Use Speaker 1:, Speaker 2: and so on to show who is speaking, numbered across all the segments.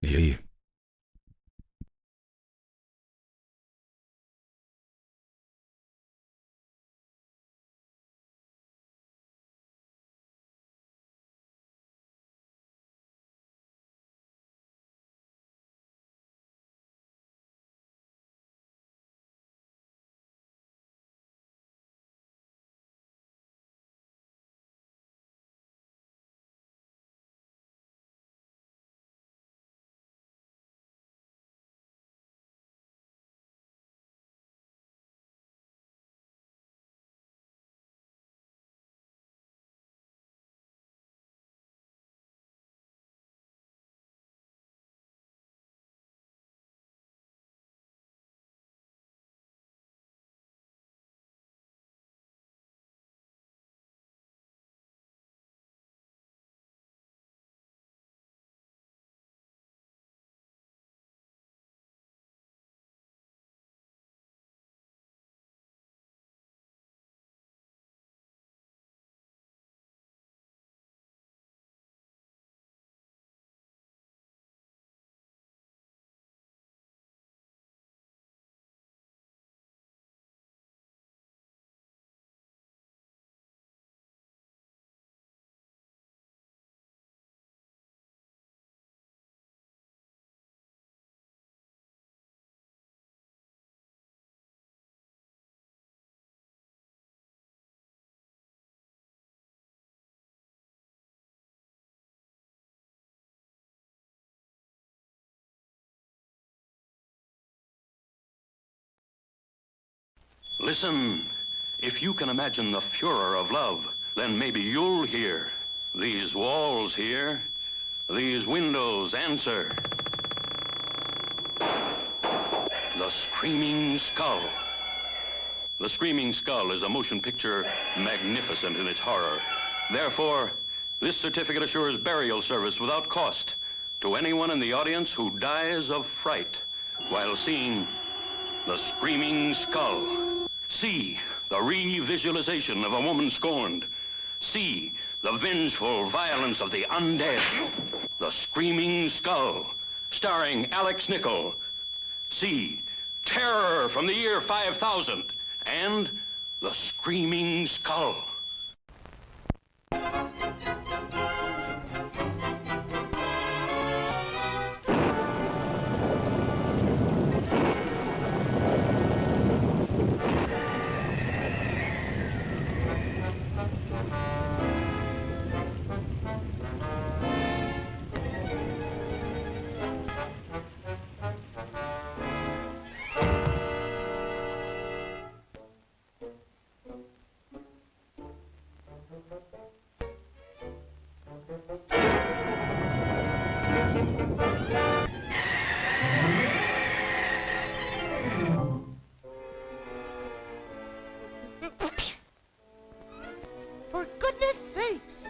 Speaker 1: E aí?
Speaker 2: Listen, if you can imagine the furor of love, then maybe you'll hear. These walls here, these windows answer. The Screaming Skull. The Screaming Skull is a motion picture magnificent in its horror. Therefore, this certificate assures burial service without cost to anyone in the audience who dies of fright while seeing The Screaming Skull. See the re-visualization of a woman scorned. See the vengeful violence of the undead. The Screaming Skull, starring Alex Nichol. See Terror from the year 5000 and The Screaming Skull.
Speaker 3: For goodness sakes!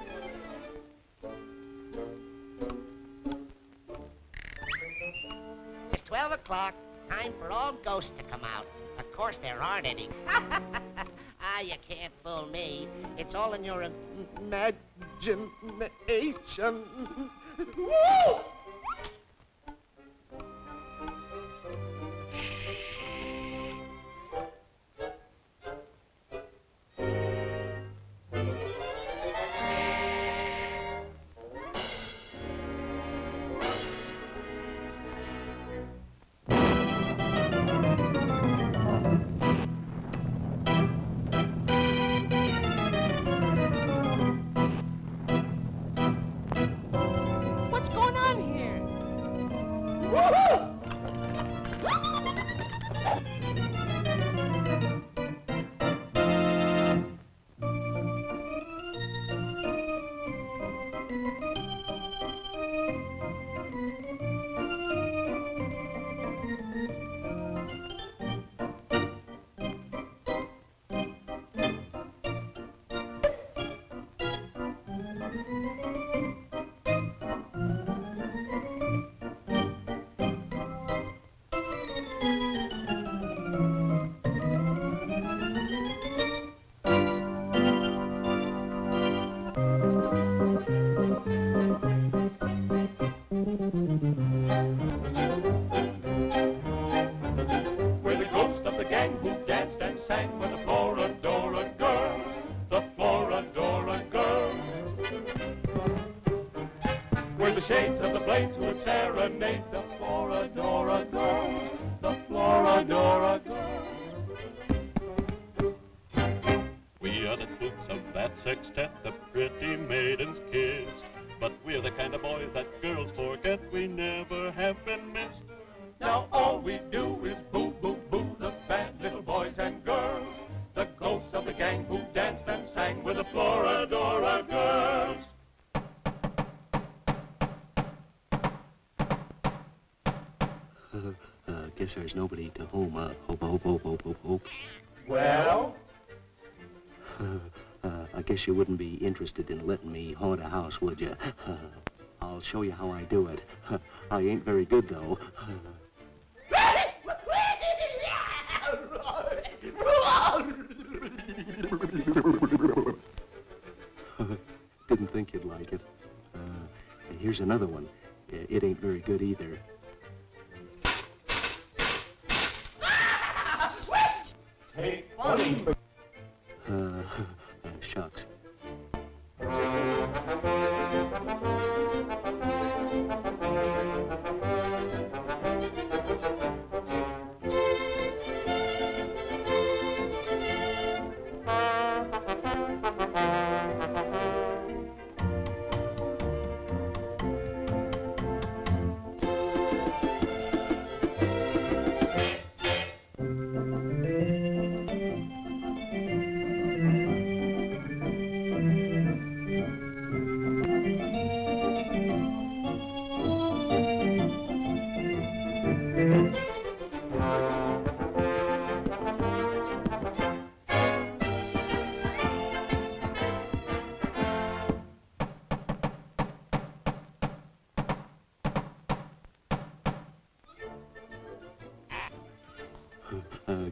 Speaker 3: It's 12 o'clock. Time for all ghosts to come out. Of course, there aren't any. Ah, you can't fool me. It's all in your imagination. Woo! What's going on here?
Speaker 1: shades of the blades who would serenade the Florodora girls, the Florodora girls. We are the spooks of that sextet, the pretty maiden's kiss. But we're the kind of boys that girls forget, we never have been missed. Now all we do is boo, boo, boo the bad little boys and girls, the ghosts of the gang who danced and sang with the Florodora girls.
Speaker 4: Guess there's nobody to home. Hope.
Speaker 1: Well?
Speaker 4: I guess you wouldn't be interested in letting me haunt a house, would you? I'll show you how I do it. I ain't very good, though. Didn't think you'd like it. Here's another one. It ain't very good either.
Speaker 1: Hey, funny.
Speaker 4: Shucks.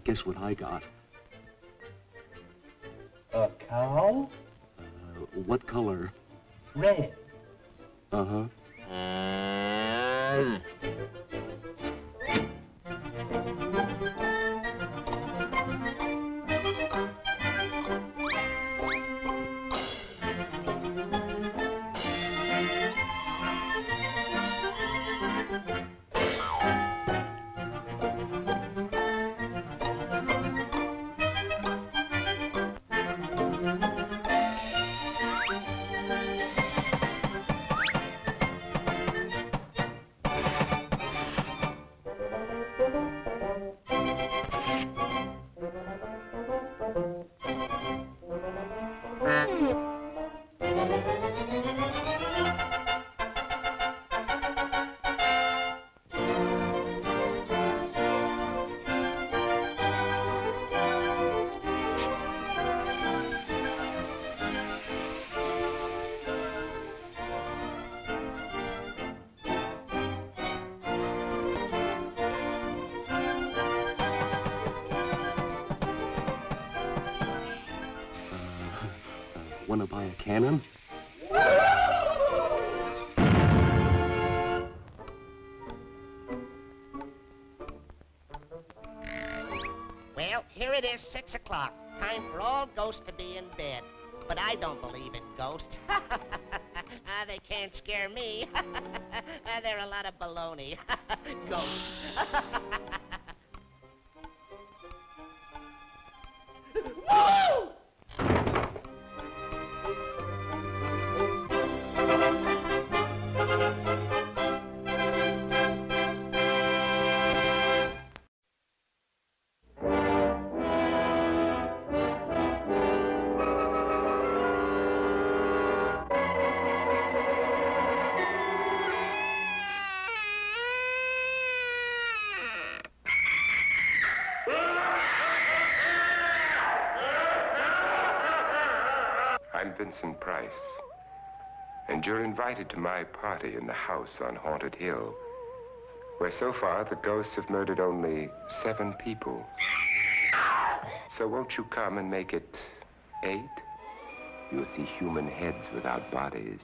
Speaker 4: Guess what I got?
Speaker 1: A cow?
Speaker 4: What color?
Speaker 1: Red.
Speaker 4: Uh-huh. Want to buy a cannon?
Speaker 3: Well, here it is, 6 o'clock. Time for all ghosts to be in bed. But I don't believe in ghosts. They can't scare me. They're a lot of baloney. Ghosts. Woo!
Speaker 5: I'm Vincent Price, and you're invited to my party in the house on Haunted Hill, where so far the ghosts have murdered only 7 people. So won't you come and make it 8? You'll see human heads without bodies.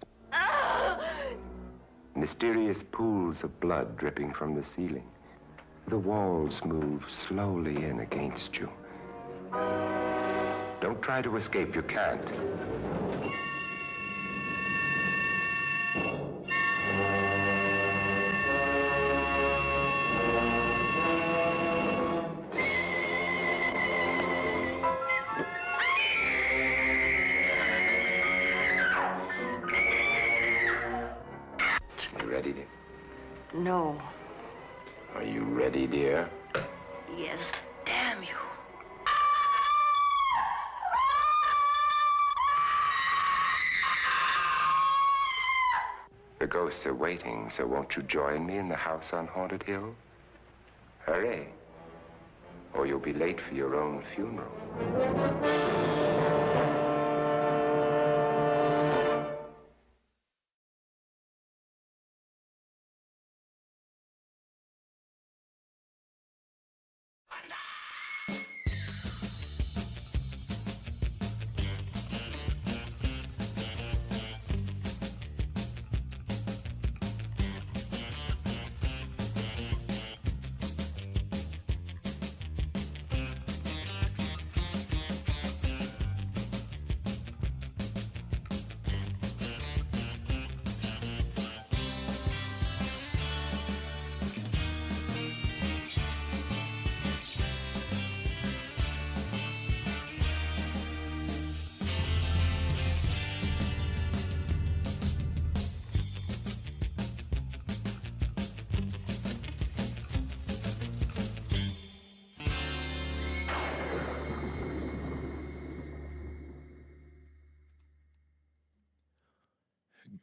Speaker 5: Mysterious pools of blood dripping from the ceiling. The walls move slowly in against you. Don't try to escape, you can't. ready, dear?
Speaker 6: No.
Speaker 5: Are you ready, dear?
Speaker 6: Yes, damn you.
Speaker 5: The ghosts are waiting, so won't you join me in the house on Haunted Hill? Hurry, or you'll be late for your own funeral.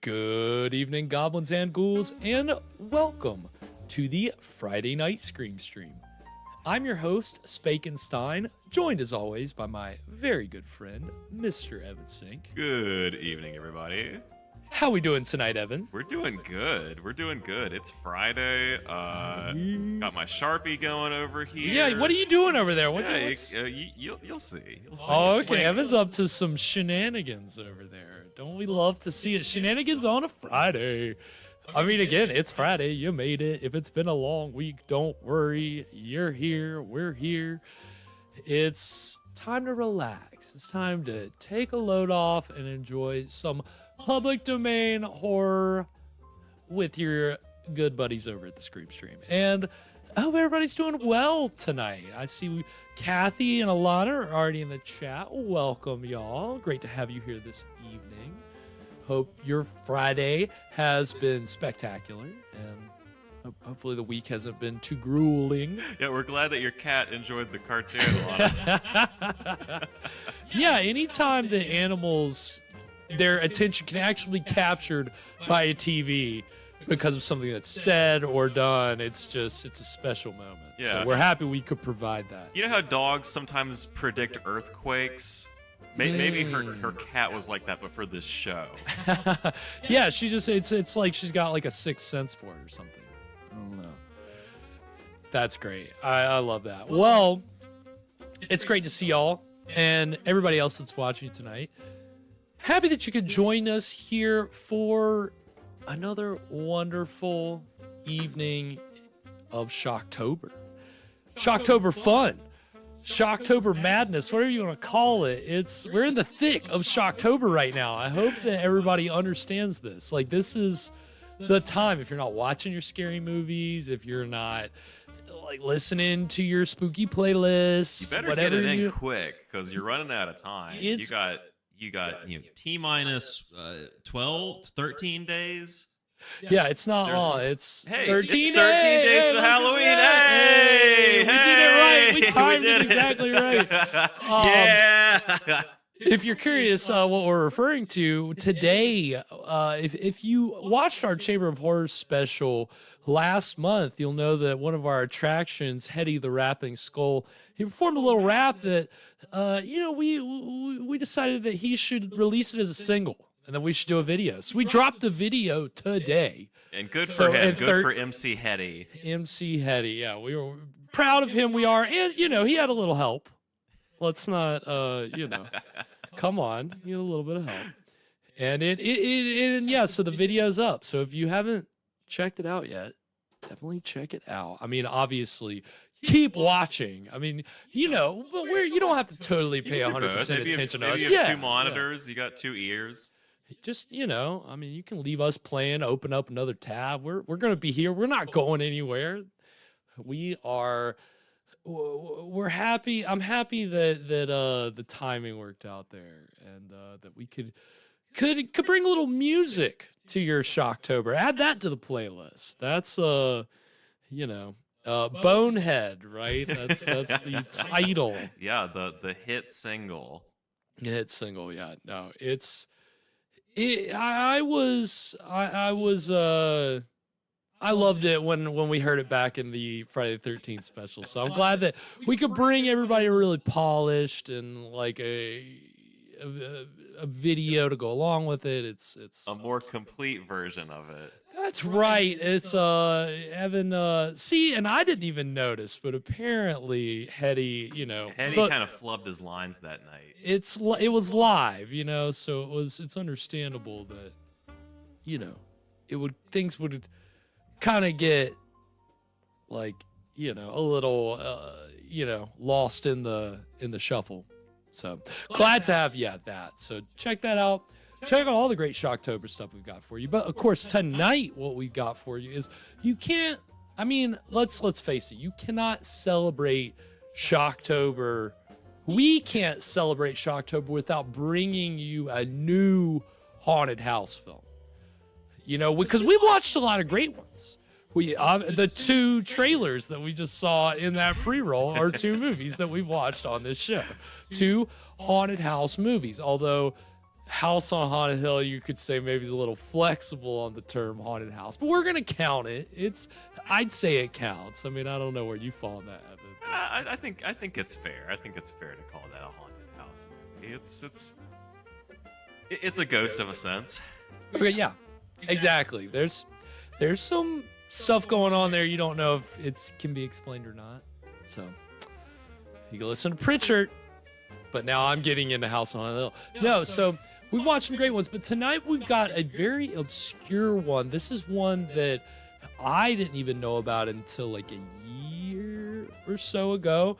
Speaker 7: Good evening, goblins and ghouls, and welcome to the Friday Night Scream Stream. I'm your host, Spakenstein, joined as always by my very good friend, Mr. Evan Sink.
Speaker 8: Good evening, everybody.
Speaker 7: How we doing tonight, Evan?
Speaker 8: We're doing good. We're doing good. It's Friday. Got my Sharpie going over here.
Speaker 7: Yeah, what are you doing over there?
Speaker 8: You'll see. You'll see.
Speaker 7: Oh, okay. Evan's up to some shenanigans over there. Don't we love to see it? Shenanigans on a Friday. I mean, again, it's Friday. You made it. If it's been a long week, don't worry. You're here. We're here. It's time to relax. It's time to take a load off and enjoy some public domain horror with your good buddies over at the Scream Stream. And I hope everybody's doing well tonight. I see Kathy and Alana are already in the chat. Welcome, y'all. Great to have you here this evening. Hope your Friday has been spectacular, and hopefully the week hasn't been too grueling.
Speaker 8: Yeah, we're glad that your cat enjoyed the cartoon, Alana.
Speaker 7: Yeah, anytime the animals, their attention can actually be captured by a TV because of something that's said or done, it's a special moment.
Speaker 8: Yeah.
Speaker 7: So we're happy we could provide that.
Speaker 8: You know how dogs sometimes predict earthquakes? Maybe her cat was like that, but for this show.
Speaker 7: Yeah, it's like she's got like a sixth sense for it or something. I don't know. That's great. I love that. Well, it's great to see y'all and everybody else that's watching tonight. Happy that you could join us here for another wonderful evening of Shocktober. Shocktober fun. Shocktober madness, whatever you want to call it. We're in the thick of Shocktober right now. I hope that everybody understands this. Like, this is the time. If you're not watching your scary movies, if you're not like listening to your spooky playlist,
Speaker 8: you better get it in quick because you're running out of time. You got T-minus 12, 13 days.
Speaker 7: Yeah, it's not long. It's 13
Speaker 8: days to Halloween. Hey,
Speaker 7: we did it right. We timed it exactly right.
Speaker 8: Yeah.
Speaker 7: If you're curious what we're referring to today, if you watched our Chamber of Horrors special last month, you'll know that one of our attractions, Hetty the Rapping Skull, he performed a little rap that, we decided that he should release it as a single. And then we should do a video. So we dropped the video today.
Speaker 8: And good for him. Good for MC Hetty.
Speaker 7: MC Hetty, yeah. We were proud of him. We are. And, he had a little help. Let's not, come on. He had a little bit of help. And yeah, so the video's up. So if you haven't checked it out yet, definitely check it out. I mean, obviously, keep watching. I mean, but you don't have to totally pay 100% attention to us.
Speaker 8: Maybe you have two monitors. You got two ears.
Speaker 7: Just, you can leave us playing, open up another tab. We're going to be here. We're not going anywhere. We're happy. I'm happy that the timing worked out there and that we could could bring a little music to your Shocktober. Add that to the playlist. That's Bonehead, right? That's the title.
Speaker 8: Yeah, the hit single.
Speaker 7: Hit single, yeah. No, I loved it when we heard it back in the Friday the 13th special. So I'm glad that we could bring everybody a really polished and like a video to go along with it. It's
Speaker 8: a more complete version of it.
Speaker 7: That's right. It's Evan. See, and I didn't even notice, but apparently Hetty,
Speaker 8: Hetty kind of flubbed his lines that night.
Speaker 7: It was live, so it's understandable that, things would kind of get like, a little, lost in the shuffle. So glad to have that. So check that out. Check out all the great Shocktober stuff we've got for you. But of course, tonight what we've got for you is let's face it, you cannot celebrate Shocktober. We can't celebrate Shocktober without bringing you a new haunted house film. Because we've watched a lot of great ones. The 2 trailers that we just saw in that pre-roll are 2 movies that we've watched on this show. 2 haunted house movies, although House on Haunted Hill, you could say maybe is a little flexible on the term haunted house, but we're gonna count it. I'd say it counts. I don't know where you fall on that, Evan.
Speaker 8: I think it's fair. I think it's fair to call that a haunted house movie. It's a ghost of a sense.
Speaker 7: Okay, yeah, exactly. There's some stuff going on there. You don't know if it can be explained or not. So you can listen to Pritchard, but now I'm getting into House on Haunted Hill. No, so we've watched some great ones, but tonight we've got a very obscure one. This is one that I didn't even know about until like a year or so ago.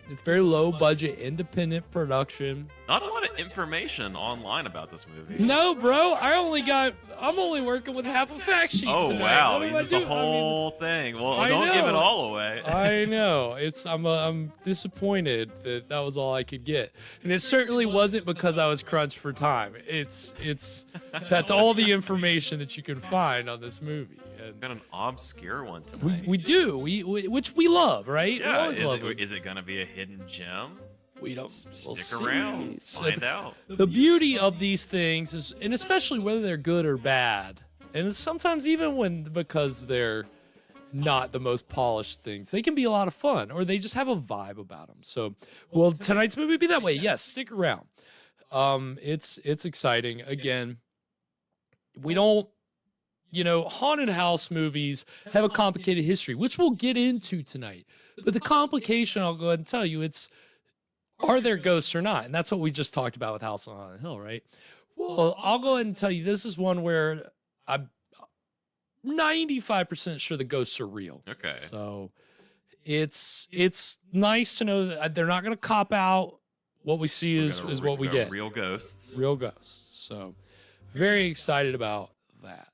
Speaker 7: It's very low budget, independent production.
Speaker 8: Not a lot of information online about this movie.
Speaker 7: No, bro. I'm only working with half a fact sheet tonight.
Speaker 8: Wow, you did the whole thing. Well, don't give it all away.
Speaker 7: I know. I'm disappointed that was all I could get. And it certainly wasn't because I was crunched for time. That's all the information that you can find on this movie. And
Speaker 8: got an obscure one tonight.
Speaker 7: We do. Which we love, right?
Speaker 8: Yeah. Is it gonna be a hidden gem?
Speaker 7: We don't.
Speaker 8: Stick around. Find out.
Speaker 7: The beauty of these things is, and especially whether they're good or bad, and sometimes even because they're not the most polished things, they can be a lot of fun, or they just have a vibe about them. So, will tonight's movie be that way? Yes. Stick around. It's exciting. Again, we don't. Haunted house movies have a complicated history, which we'll get into tonight. But the complication, I'll go ahead and tell you, are there ghosts or not? And that's what we just talked about with House on Haunted Hill, right? Well, I'll go ahead and tell you, this is one where I'm 95% sure the ghosts are real.
Speaker 8: Okay.
Speaker 7: So it's nice to know that they're not going to cop out. What we see is what we get.
Speaker 8: Real ghosts.
Speaker 7: Real ghosts. So very excited about that.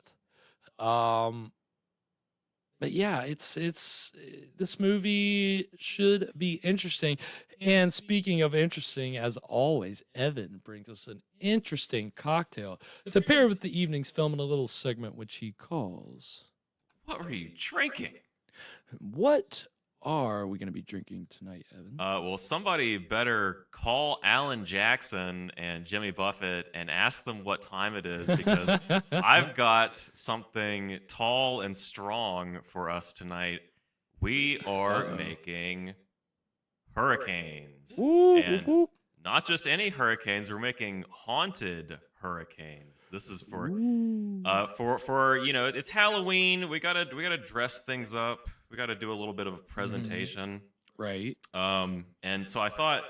Speaker 7: But yeah, this movie should be interesting. And speaking of interesting, as always, Evan brings us an interesting cocktail to pair with the evening's film in a little segment which he calls
Speaker 8: What were you drinking?
Speaker 7: What are we going to be drinking tonight, Evan?
Speaker 8: Well, somebody better call Alan Jackson and Jimmy Buffett and ask them what time it is, because I've got something tall and strong for us tonight. We are making hurricanes. And not just any hurricanes, we're making haunted hurricanes. This is for it's Halloween. We gotta dress things up. We got to do a little bit of a presentation.
Speaker 7: Right.
Speaker 8: And so I thought,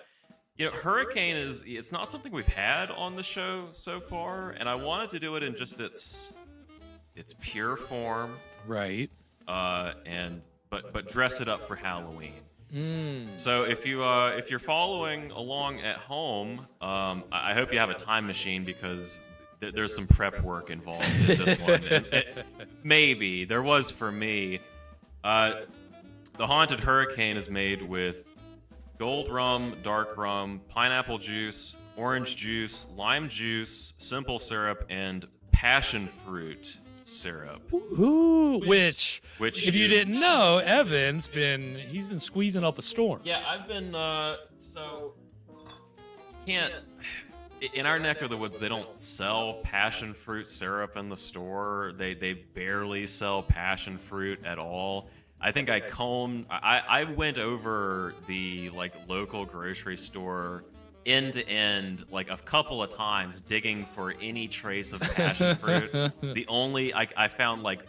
Speaker 8: hurricane it's not something we've had on the show so far, and I wanted to do it in just its pure form.
Speaker 7: Right.
Speaker 8: But dress it up for Halloween. So if you're following along at home, I hope you have a time machine, because there's some prep work involved in this one. Maybe there was for me. The haunted hurricane is made with gold rum, dark rum, pineapple juice, orange juice, lime juice, simple syrup, and passion fruit syrup.
Speaker 7: Ooh, which if you
Speaker 8: is-
Speaker 7: didn't know, he's been squeezing up a storm.
Speaker 8: Yeah, I've been can't. In our neck of the woods, they don't sell passion fruit syrup in the store. They barely sell passion fruit at all. I think I went over the like local grocery store end to end like a couple of times digging for any trace of passion fruit. The only I found like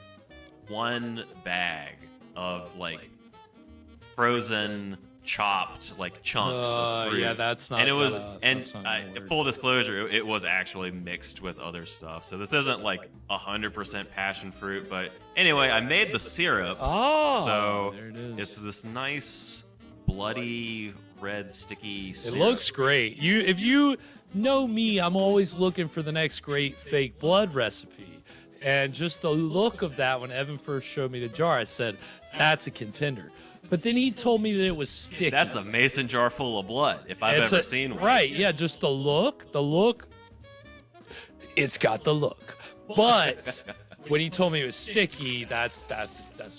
Speaker 8: one bag of like frozen chopped like chunks of fruit.
Speaker 7: Yeah, that's not.
Speaker 8: And it was,
Speaker 7: that's not gonna work.
Speaker 8: full disclosure, it was actually mixed with other stuff. So this isn't like 100% passion fruit, but anyway, I made the syrup.
Speaker 7: Oh,
Speaker 8: so
Speaker 7: there it is.
Speaker 8: it's this nice bloody red sticky
Speaker 7: It
Speaker 8: syrup.
Speaker 7: looks great. If you know me, I'm always looking for the next great fake blood recipe. And just the look of that when Evan first showed me the jar, I said, that's a contender. But then he told me that it was sticky.
Speaker 8: That's a mason jar full of blood, if I've ever seen one.
Speaker 7: Right, yeah, just the look. It's got the look. But when he told me it was sticky, that's a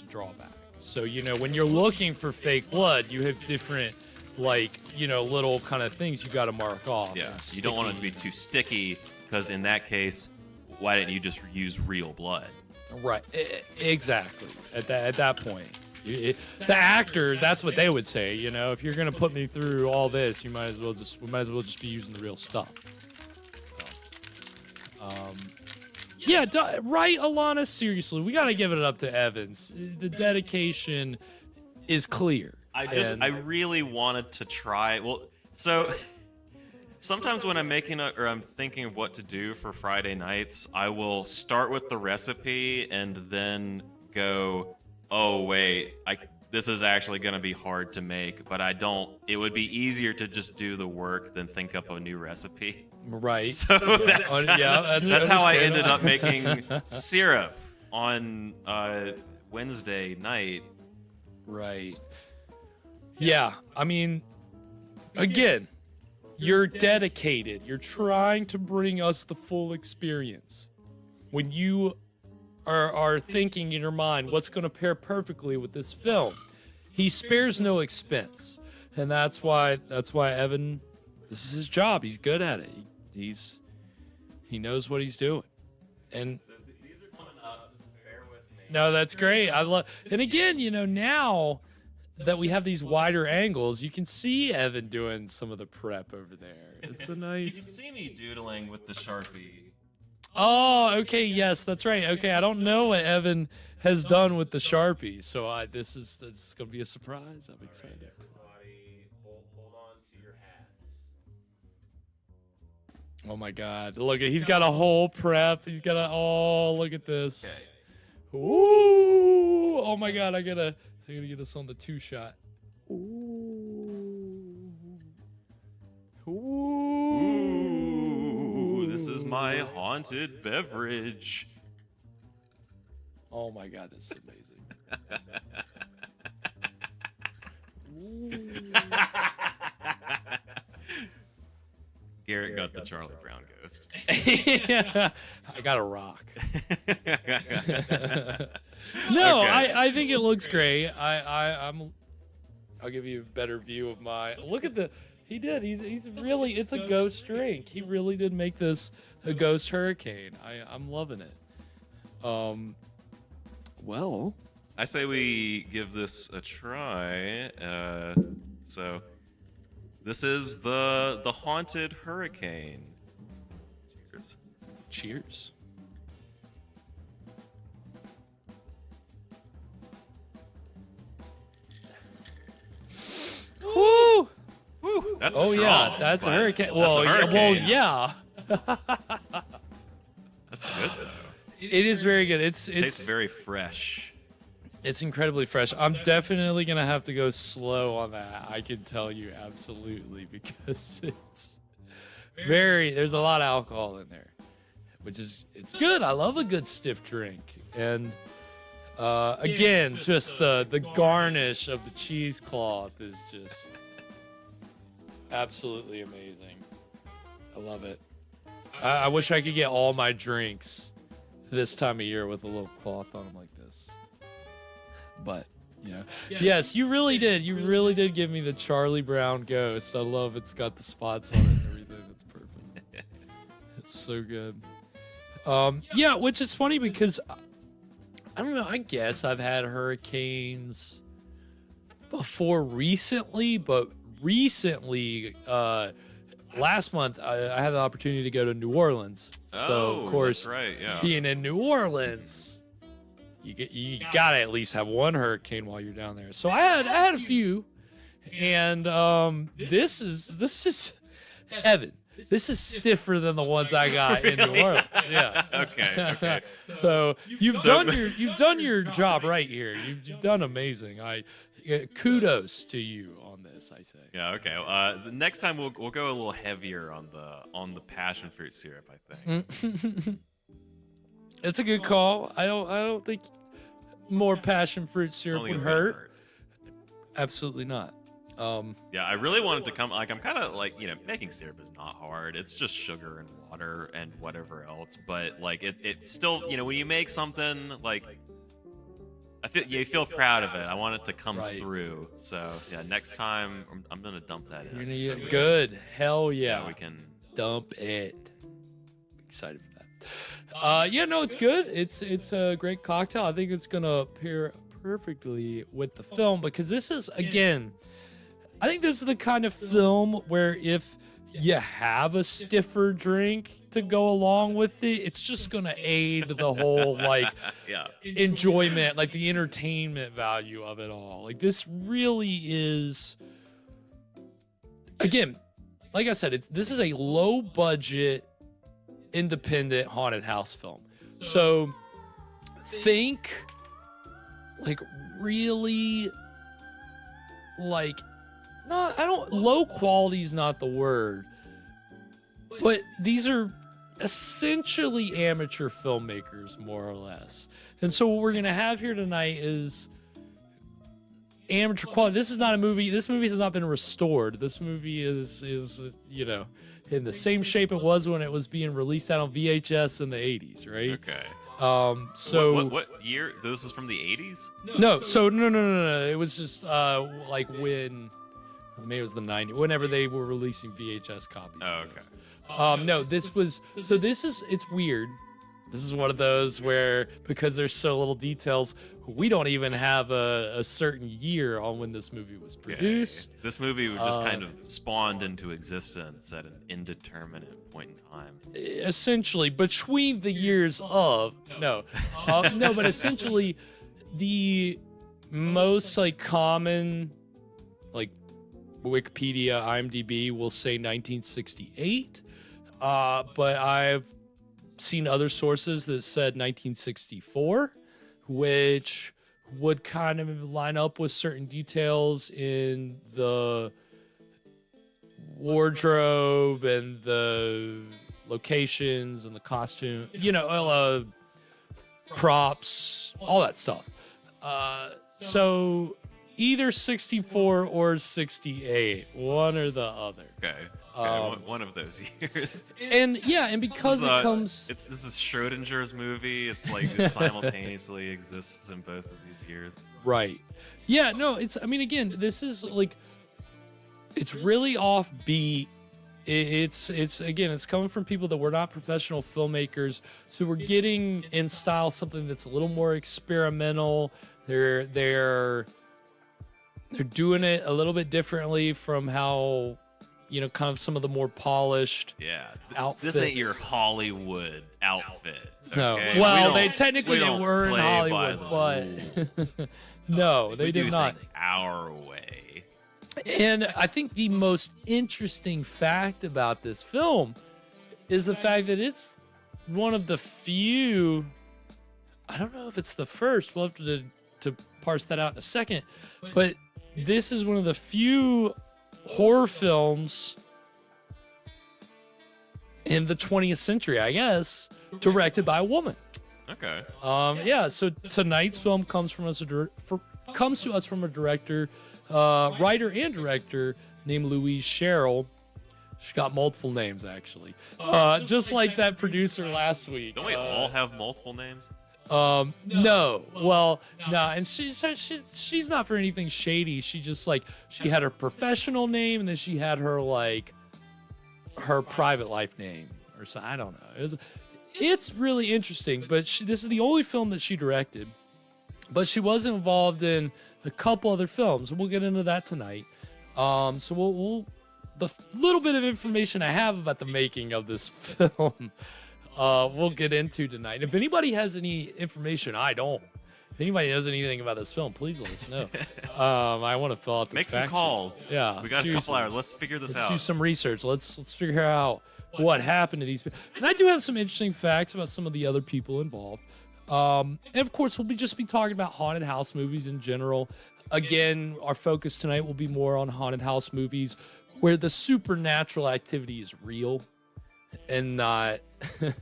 Speaker 7: drawback. So, when you're looking for fake blood, you have different, little kind of things you got to mark off.
Speaker 8: Yeah,
Speaker 7: And
Speaker 8: you don't want it to
Speaker 7: sticky-
Speaker 8: be too sticky, because in that case, why didn't you just use real blood?
Speaker 7: Right, exactly. At that point. The actor, that's what they would say. If you're gonna put me through all this, we might as well just be using the real stuff. So, yeah, right, Alana. Seriously, we gotta give it up to Evans. The dedication is clear.
Speaker 8: I really wanted to try. Well, so sometimes when I'm making or I'm thinking of what to do for Friday nights, I will start with the recipe and then go, oh wait, this is actually going to be hard to make, but it would be easier to just do the work than think up a new recipe.
Speaker 7: Right.
Speaker 8: So that's that's how I ended up making syrup on Wednesday night.
Speaker 7: Right. Yeah, I mean, again, you're dedicated. You're trying to bring us the full experience. When you are thinking in your mind what's going to pair perfectly with this film, he spares no expense, and that's why Evan, this is his job. He's good at it. He knows what he's doing, and
Speaker 8: So these are coming up. Just bear with me.
Speaker 7: no, that's great. I love, and again, now that we have these wider angles, you can see Evan doing some of the prep over there. It's a
Speaker 8: You can
Speaker 7: nice.
Speaker 8: see me doodling with the Sharpie.
Speaker 7: Oh, okay, yes, that's right. Okay, I don't know what Evan has done with the Sharpie, so this is gonna be a surprise. I'm excited.
Speaker 8: Everybody, hold on to your hats.
Speaker 7: Oh my God! Look, he's got a whole prep. He's got look at this. Ooh! Oh my God! I gotta get us on the 2-shot. Ooh!
Speaker 8: Ooh, this is my haunted beverage.
Speaker 7: Oh my God, this is amazing.
Speaker 8: Garrett got the Charlie Brown ghost.
Speaker 7: Yeah, I got a rock. No,
Speaker 8: Okay.
Speaker 7: I think it looks great. I'll give you a better view of my. Look at the. He did. He's really. It's a ghost drink. He really did make this a ghost hurricane. I'm loving it. Well,
Speaker 8: I say we give this a try. So this is the haunted hurricane. Cheers.
Speaker 7: cheers. Woo!
Speaker 8: Woo, that's
Speaker 7: Oh
Speaker 8: strong,
Speaker 7: yeah, that's a
Speaker 8: but
Speaker 7: hurricane.
Speaker 8: that's
Speaker 7: Well,
Speaker 8: a
Speaker 7: yeah,
Speaker 8: hurricane.
Speaker 7: yeah.
Speaker 8: That's good though.
Speaker 7: It is very good.
Speaker 8: Tastes very fresh.
Speaker 7: It's incredibly fresh. I'm definitely gonna have to go slow on that. I can tell you absolutely because it's there's a lot of alcohol in there, which is it's good. I love a good stiff drink. And again, just the garnish of the cheesecloth is just absolutely amazing. I love it. I wish I could get all my drinks this time of year with a little cloth on them like this. But, you know. Yes, you really did. You really did give me the Charlie Brown ghost. I love it's got the spots on it and everything. That's perfect. It's so good. Yeah, which is funny because, I don't know, I guess I've had hurricanes before recently, but recently, last month, I had the opportunity to go to New Orleans. So, of course,
Speaker 8: that's right, yeah.
Speaker 7: being in New Orleans, you gotta at least have one hurricane while you're down there. So I had a few, and this is Evan. This is stiffer than the ones I got in New Orleans. Yeah.
Speaker 8: Okay.
Speaker 7: So you've done your job right here. You've done amazing. Kudos to you on this, I say.
Speaker 8: Yeah. Okay. So next time we'll go a little heavier on the passion fruit syrup, I think.
Speaker 7: It's a good call. I don't think more passion fruit syrup would hurt. Absolutely not.
Speaker 8: Yeah, I really wanted to come. Like, I'm kind of like, making syrup is not hard. It's just sugar and water and whatever else. But like, it still, when you make something, like, you feel proud of it. I want it to come through. So yeah, next time I'm gonna dump that in.
Speaker 7: You're gonna get good. Hell yeah.
Speaker 8: We can
Speaker 7: dump it. Excited for that. Yeah, no, it's good. It's a great cocktail. I think it's gonna pair perfectly with the film because this is, again, I think this is the kind of film where if you have a stiffer drink to go along with it, it's just gonna aid the whole enjoyment, like the entertainment value of it all. Like, this really is, again, like I said, this is a low budget independent haunted house film. So think like really like, low quality is not the word, but these are essentially amateur filmmakers, more or less. And so what we're going to have here tonight is amateur quality. This is not a movie. This movie has not been restored. This movie is in the same shape it was when it was being released out on VHS in the 80s, right?
Speaker 8: Okay.
Speaker 7: So
Speaker 8: what year? So this is from the 80s?
Speaker 7: No. So no. It was just like when, maybe it was the 90s, whenever they were releasing VHS copies.
Speaker 8: Oh, okay.
Speaker 7: No, it's weird. This is one of those where, because there's so little details, we don't even have a certain year on when this movie was produced.
Speaker 8: Yeah. This movie just kind of spawned into existence at an indeterminate point in time.
Speaker 7: Essentially, between the years of... No, but essentially, the most, common, Wikipedia, IMDb will say 1968, but I've seen other sources that said 1964, which would kind of line up with certain details in the wardrobe and the locations and the costume, props, all that stuff. So either 64 or 68, one or the other.
Speaker 8: Okay. One of those years.
Speaker 7: And because it comes...
Speaker 8: This is Schrodinger's movie. It's like it simultaneously exists in both of these years.
Speaker 7: Right. Yeah, no, again, this is it's really offbeat. It's coming from people that were not professional filmmakers. So we're getting in style something that's a little more experimental. They're doing it a little bit differently from how, kind of some of the more polished outfits.
Speaker 8: This ain't your Hollywood outfit.
Speaker 7: No.
Speaker 8: Okay?
Speaker 7: Well, they technically were in Hollywood,
Speaker 8: but
Speaker 7: no, they did not.
Speaker 8: Things our way.
Speaker 7: And I think the most interesting fact about this film is the fact that it's one of the few, I don't know if it's the first, we'll have to parse that out in a second, but this is one of the few horror films in the 20th century, I guess, directed by a woman.
Speaker 8: Okay.
Speaker 7: So tonight's film comes to us from a director, writer and director named Louise Sherrill, She got multiple names, actually. Just like that producer last week.
Speaker 8: Don't we all have multiple names?
Speaker 7: No. Well, no. And she's not for anything shady. She just, like, she had her professional name, and then she had her, like, her private life name. Or so, I don't know. It's really interesting, but this is the only film that she directed. But she was involved in a couple other films. We'll get into that tonight. So the little bit of information I have about the making of this film, we'll get into tonight. If anybody has any information, I don't. If anybody knows anything about this film, please let us know. I want to fill out this
Speaker 8: Make some
Speaker 7: fact
Speaker 8: calls.
Speaker 7: sheet. Yeah,
Speaker 8: we got a couple hours. Let's figure this out.
Speaker 7: Let's do some research. Let's figure out what happened to these people. And I do have some interesting facts about some of the other people involved. And of course, we'll just be talking about haunted house movies in general. Again, our focus tonight will be more on haunted house movies where the supernatural activity is real and not, not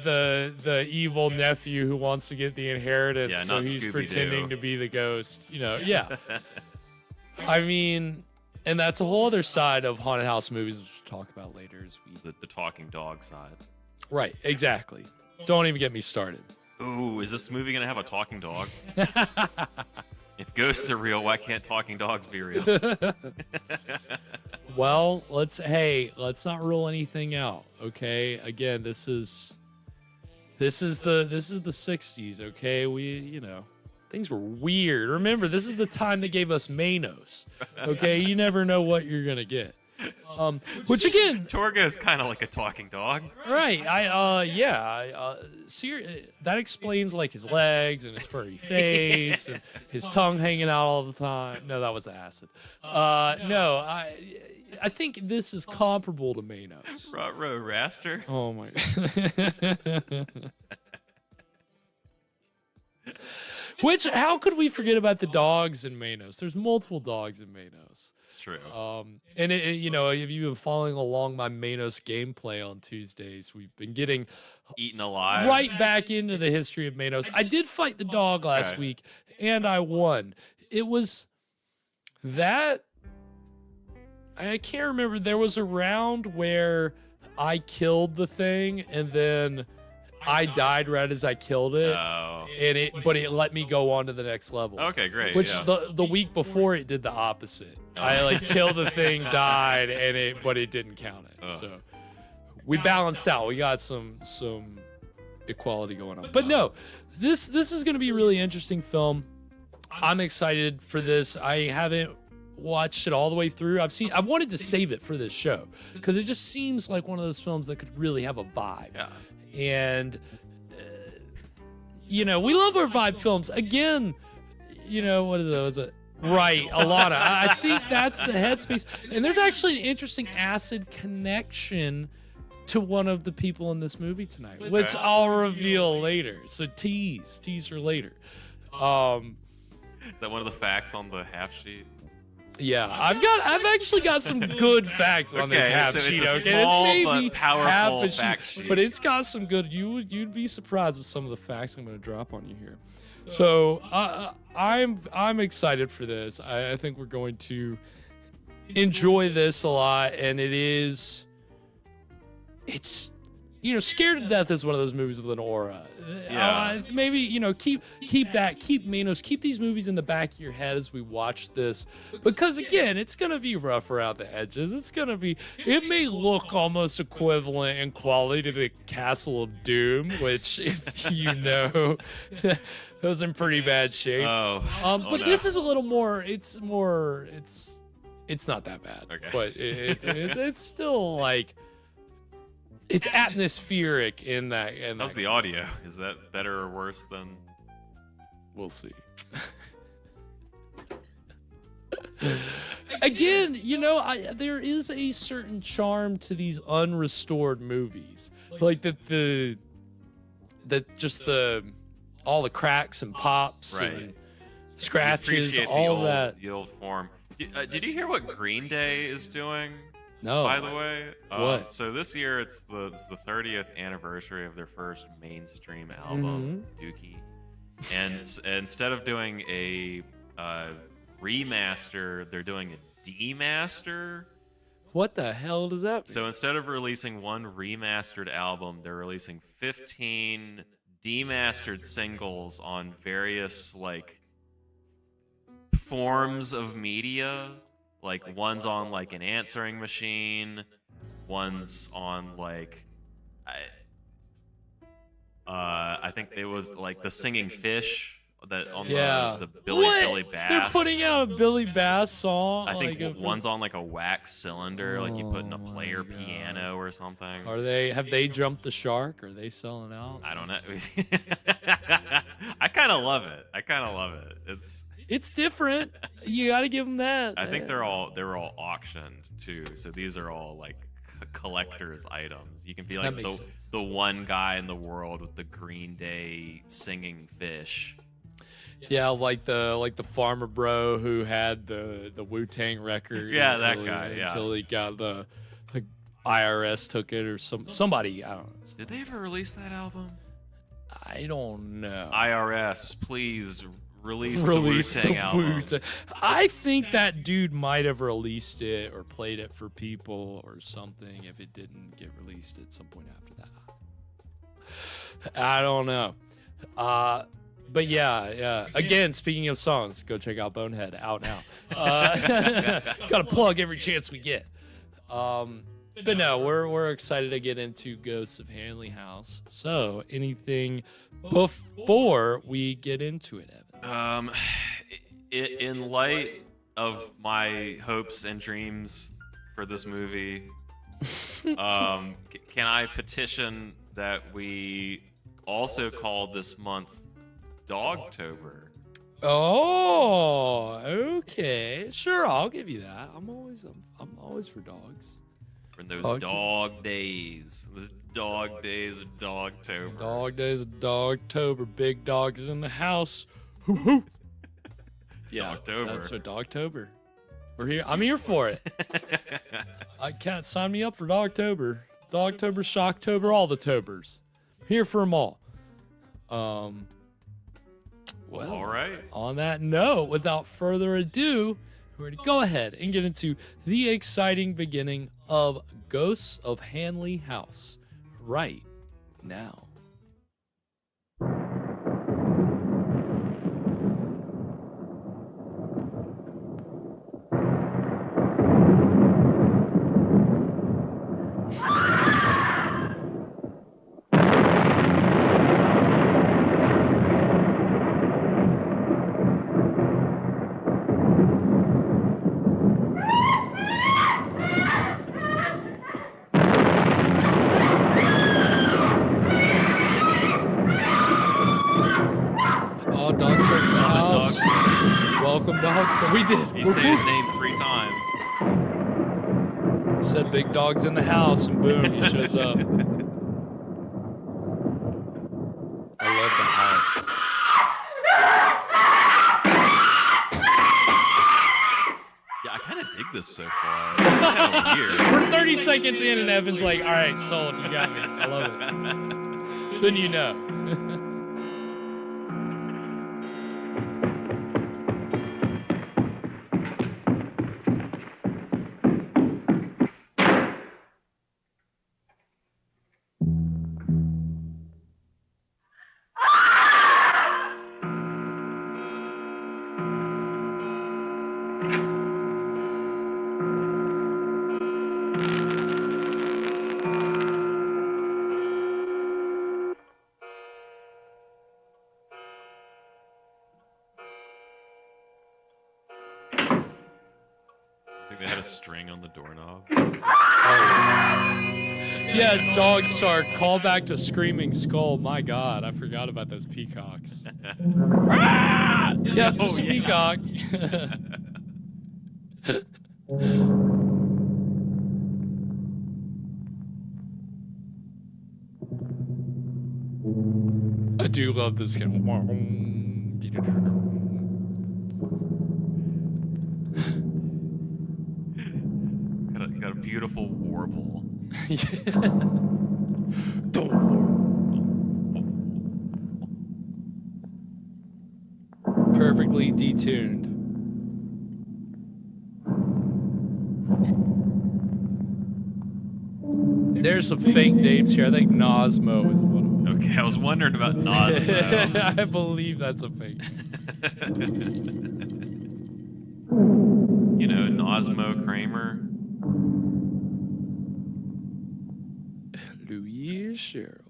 Speaker 7: the evil nephew who wants to get the inheritance, so he's pretending to be the ghost. Yeah. I mean, and that's a whole other side of haunted house movies, which we'll talk about later.
Speaker 8: The talking dog side.
Speaker 7: Right, exactly. Don't even get me started.
Speaker 8: Ooh, is this movie gonna have a talking dog? If ghosts are real, why can't talking dogs be real?
Speaker 7: Well, let's not rule anything out, okay? Again, this is the 60s, okay? Things were weird. Remember, this is the time that gave us Manos. Okay, you never know what you're gonna get. Which again,
Speaker 8: Torgo is kind of like a talking dog,
Speaker 7: right? That explains like his legs and his furry face and his tongue hanging out all the time. No, that was acid. No, I think this is comparable to Manos.
Speaker 8: Ruh-roh raster.
Speaker 7: Oh my. Which, how could we forget about the dogs in Manos? There's multiple dogs in Manos.
Speaker 8: It's true.
Speaker 7: And if you've been following along my Manos gameplay on Tuesdays, we've been getting
Speaker 8: eaten alive
Speaker 7: right back into the history of Manos. I did fight the dog last week, and I won. It was that I can't remember. There was a round where I killed the thing, and then I died right as I killed it, but it let me go on to the next level.
Speaker 8: Okay, great.
Speaker 7: Which the week before it did the opposite. I killed the thing, died, but it didn't count it. So we balanced out. We got some equality going on. But no, this is going to be a really interesting film. I'm excited for this. I haven't watched it all the way through. I've wanted to save it for this show because it just seems like one of those films that could really have a vibe.
Speaker 8: Yeah.
Speaker 7: And we love our vibe films. Again, what is it? Was it right, Alana? I think that's the headspace. And there's actually an interesting acid connection to one of the people in this movie tonight, which I'll reveal later. So tease for later.
Speaker 8: Is that one of the facts on the half sheet?
Speaker 7: Yeah, I've actually got some good facts on this half sheet.
Speaker 8: It's a small but powerful fact sheet,
Speaker 7: but it's got some good. You'd be surprised with some of the facts I'm going to drop on you here. So I'm excited for this. I think we're going to enjoy this a lot, and it's Scared to Death is one of those movies with an aura.
Speaker 8: Yeah.
Speaker 7: Maybe, keep Manos, keep these movies in the back of your head as we watch this. Because, again, it's going to be rough around the edges. It may look almost equivalent in quality to the Castle of Doom, which, if you know, that was in pretty bad shape. But this is a little more, it's not that bad.
Speaker 8: Okay.
Speaker 7: But it's still like, it's atmospheric in that.
Speaker 8: How's the audio? Is that better or worse than?
Speaker 7: We'll see. Again, there is a certain charm to these unrestored movies, like all the cracks and pops and scratches, all that.
Speaker 8: The old form. Did you hear what Green Day is doing?
Speaker 7: No.
Speaker 8: By the way,
Speaker 7: what?
Speaker 8: So this year it's the 30th anniversary of their first mainstream album, Dookie, and instead of doing a remaster, they're doing a demaster.
Speaker 7: What the hell does that mean?
Speaker 8: So instead of releasing one remastered album, they're releasing 15 demastered singles on various like forms of media. Like one's on like an answering machine, one's on like I think it was like the singing fish that on the Billy Bass.
Speaker 7: They're putting out a Billy Bass song.
Speaker 8: I think
Speaker 7: like
Speaker 8: one's on like a wax cylinder, like you put in a player piano or something.
Speaker 7: Have they jumped the shark? Are they selling out?
Speaker 8: I don't know. I kind of love it.
Speaker 7: It's different. You got to give them that.
Speaker 8: I think they were all auctioned too. So these are all like collector's items. You can be like the one guy in the world with the Green Day singing fish.
Speaker 7: Yeah, like the farmer bro who had the Wu-Tang record.
Speaker 8: Yeah, that guy. Yeah.
Speaker 7: Until he got the IRS took it or somebody. I don't know.
Speaker 8: Did they ever release that album?
Speaker 7: I don't know.
Speaker 8: IRS, please release the Wu-Tang album.
Speaker 7: I think that dude might have released it or played it for people or something if it didn't get released at some point after that. I don't know. But yeah. Again, speaking of songs, go check out Bonehead, out now. Gotta plug every chance we get. But no, we're excited to get into Ghosts of Hanley House. So, anything before we get into it, Evan?
Speaker 8: In light of my hopes and dreams for this movie, can I petition that we also call this month Dogtober?
Speaker 7: Oh, okay. Sure, I'll give you that. I'm always for dogs.
Speaker 8: For those dog days. Those dog days of Dogtober.
Speaker 7: Dog days of Dogtober. Big dogs in the house. Hoo hoo. Yeah,
Speaker 8: Dogtober.
Speaker 7: That's what Dogtober. We're here. I'm here for it. I can't sign me up for Dogtober. Dogtober, Shocktober, all the tobers. Here for them all. Well,
Speaker 8: all right.
Speaker 7: On that note, without further ado, we're going to go ahead and get into the exciting beginning of Ghosts of Hanley House right now. Welcome, dogs. So we did.
Speaker 8: You say his name 3 times.
Speaker 7: He said big dog's in the house, and boom, he shows up. I love the house.
Speaker 8: Yeah, I kind of dig this so far. This is kind of weird.
Speaker 7: We're 30 seconds in, and Evan's like, all right, sold. You got me. I love it. It's when you know.
Speaker 8: They had a string on the doorknob.
Speaker 7: Yeah, Dog Star, call back to Screaming Skull. My God, I forgot about those peacocks. Yeah, just a peacock. I do love this game.
Speaker 8: Got a beautiful warble.
Speaker 7: Perfectly detuned. There's some fake names here. I think Nosmo is one of them.
Speaker 8: Okay, I was wondering about Nosmo.
Speaker 7: I believe that's a fake.
Speaker 8: You know, Nosmo Kramer.
Speaker 7: Louise Cheryl.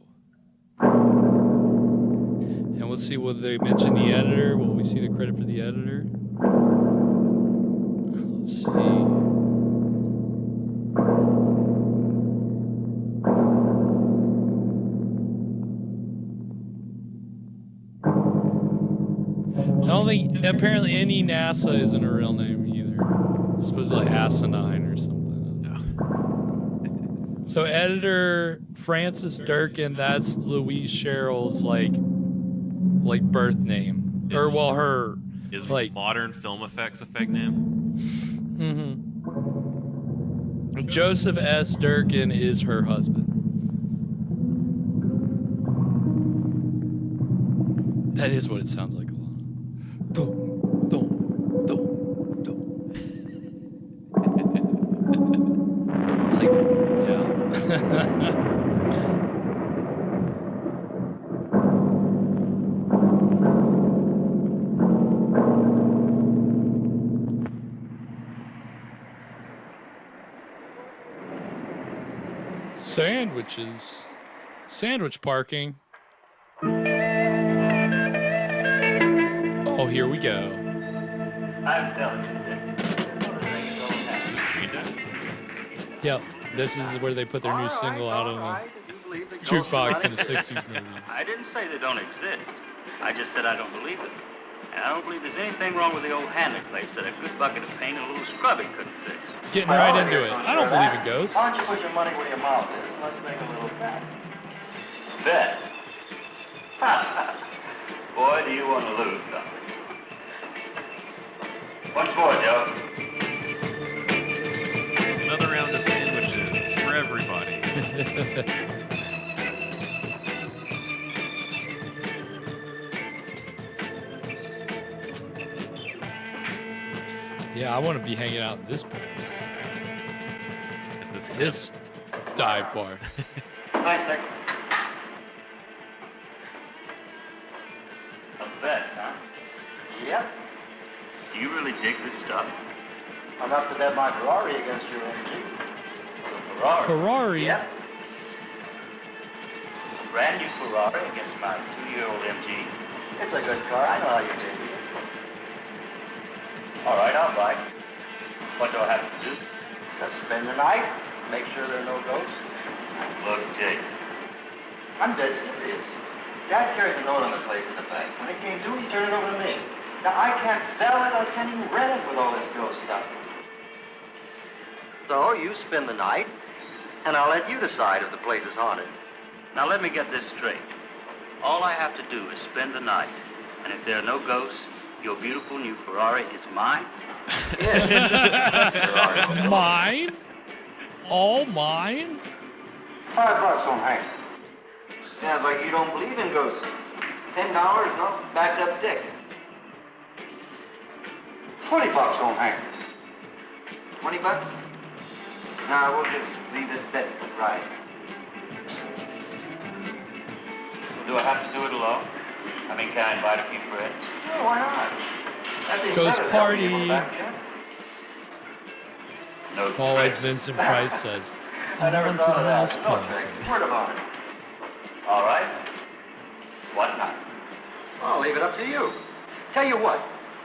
Speaker 7: And we'll see whether they mention the editor. Will we see the credit for the editor? Let's see. I don't think, apparently any NASA isn't a real name either. It's supposedly asinine or something.
Speaker 8: No.
Speaker 7: So editor Frances Durkin, that's Louise Cheryl's like birth name. Or well, her
Speaker 8: Is
Speaker 7: like
Speaker 8: Modern Film Effects a fake name?
Speaker 7: Mm-hmm. Joseph S. Durkin is her husband. That is what it sounds like a lot. Dum, dum, dum, dum. Like, yeah. Sandwiches. Sandwich parking. Oh, here we go.
Speaker 9: I'm telling you, Dick.
Speaker 8: Is this Green Day?
Speaker 7: Yep, this is where they put their new single out on the jukebox in the 60s movie.
Speaker 9: I didn't say they don't exist. I just said I don't believe it. And I don't believe there's anything wrong with the old Hanley place that a good bucket of paint and a little scrubbing couldn't fix.
Speaker 7: Getting right into it. I don't believe in ghosts.
Speaker 9: Why don't you put your money where your mouth is? Let's make a little bet. Bet? Boy, do you want to lose something. Once more, Joe.
Speaker 8: Another round of sandwiches for everybody.
Speaker 7: Yeah, I want to be hanging out in this place.
Speaker 8: At
Speaker 7: This dive bar.
Speaker 9: Nice, Dick. A bet, huh? Yep. Do you really dig this stuff? Enough to bet my Ferrari against your MG. Ferrari?
Speaker 7: Ferrari?
Speaker 9: Yep. A brand new Ferrari against my 2-year-old MG. It's a good car. I know how you dig it. All right, I'll buy. What do I have to do? Just spend the night. Make sure there are no ghosts. Look, Jake. I'm dead serious. Dad carried the note on the place in the bank. When it came due, he turned it over to me. Now, I can't sell it, I can't even rent it with all this ghost stuff. So, you spend the night, and I'll let you decide if the place is haunted. Now, let me get this straight. All I have to do is spend the night, and if there are no ghosts, your beautiful new Ferrari is mine?
Speaker 7: Mine? All mine?
Speaker 9: $5 on Hank. Yeah, but you don't believe in ghosts. $10, no, backed up dick. $20 on Hank. 20 bucks? Nah, we'll just leave this bet for Friday. So do I have to do it alone? I mean, can I invite a few friends? No, why not?
Speaker 7: Ghost party.
Speaker 9: No,
Speaker 7: Or as Vincent Price says, a haunted house party.
Speaker 9: Word of honor. All right. What night? I'll leave it up to you. Tell you what,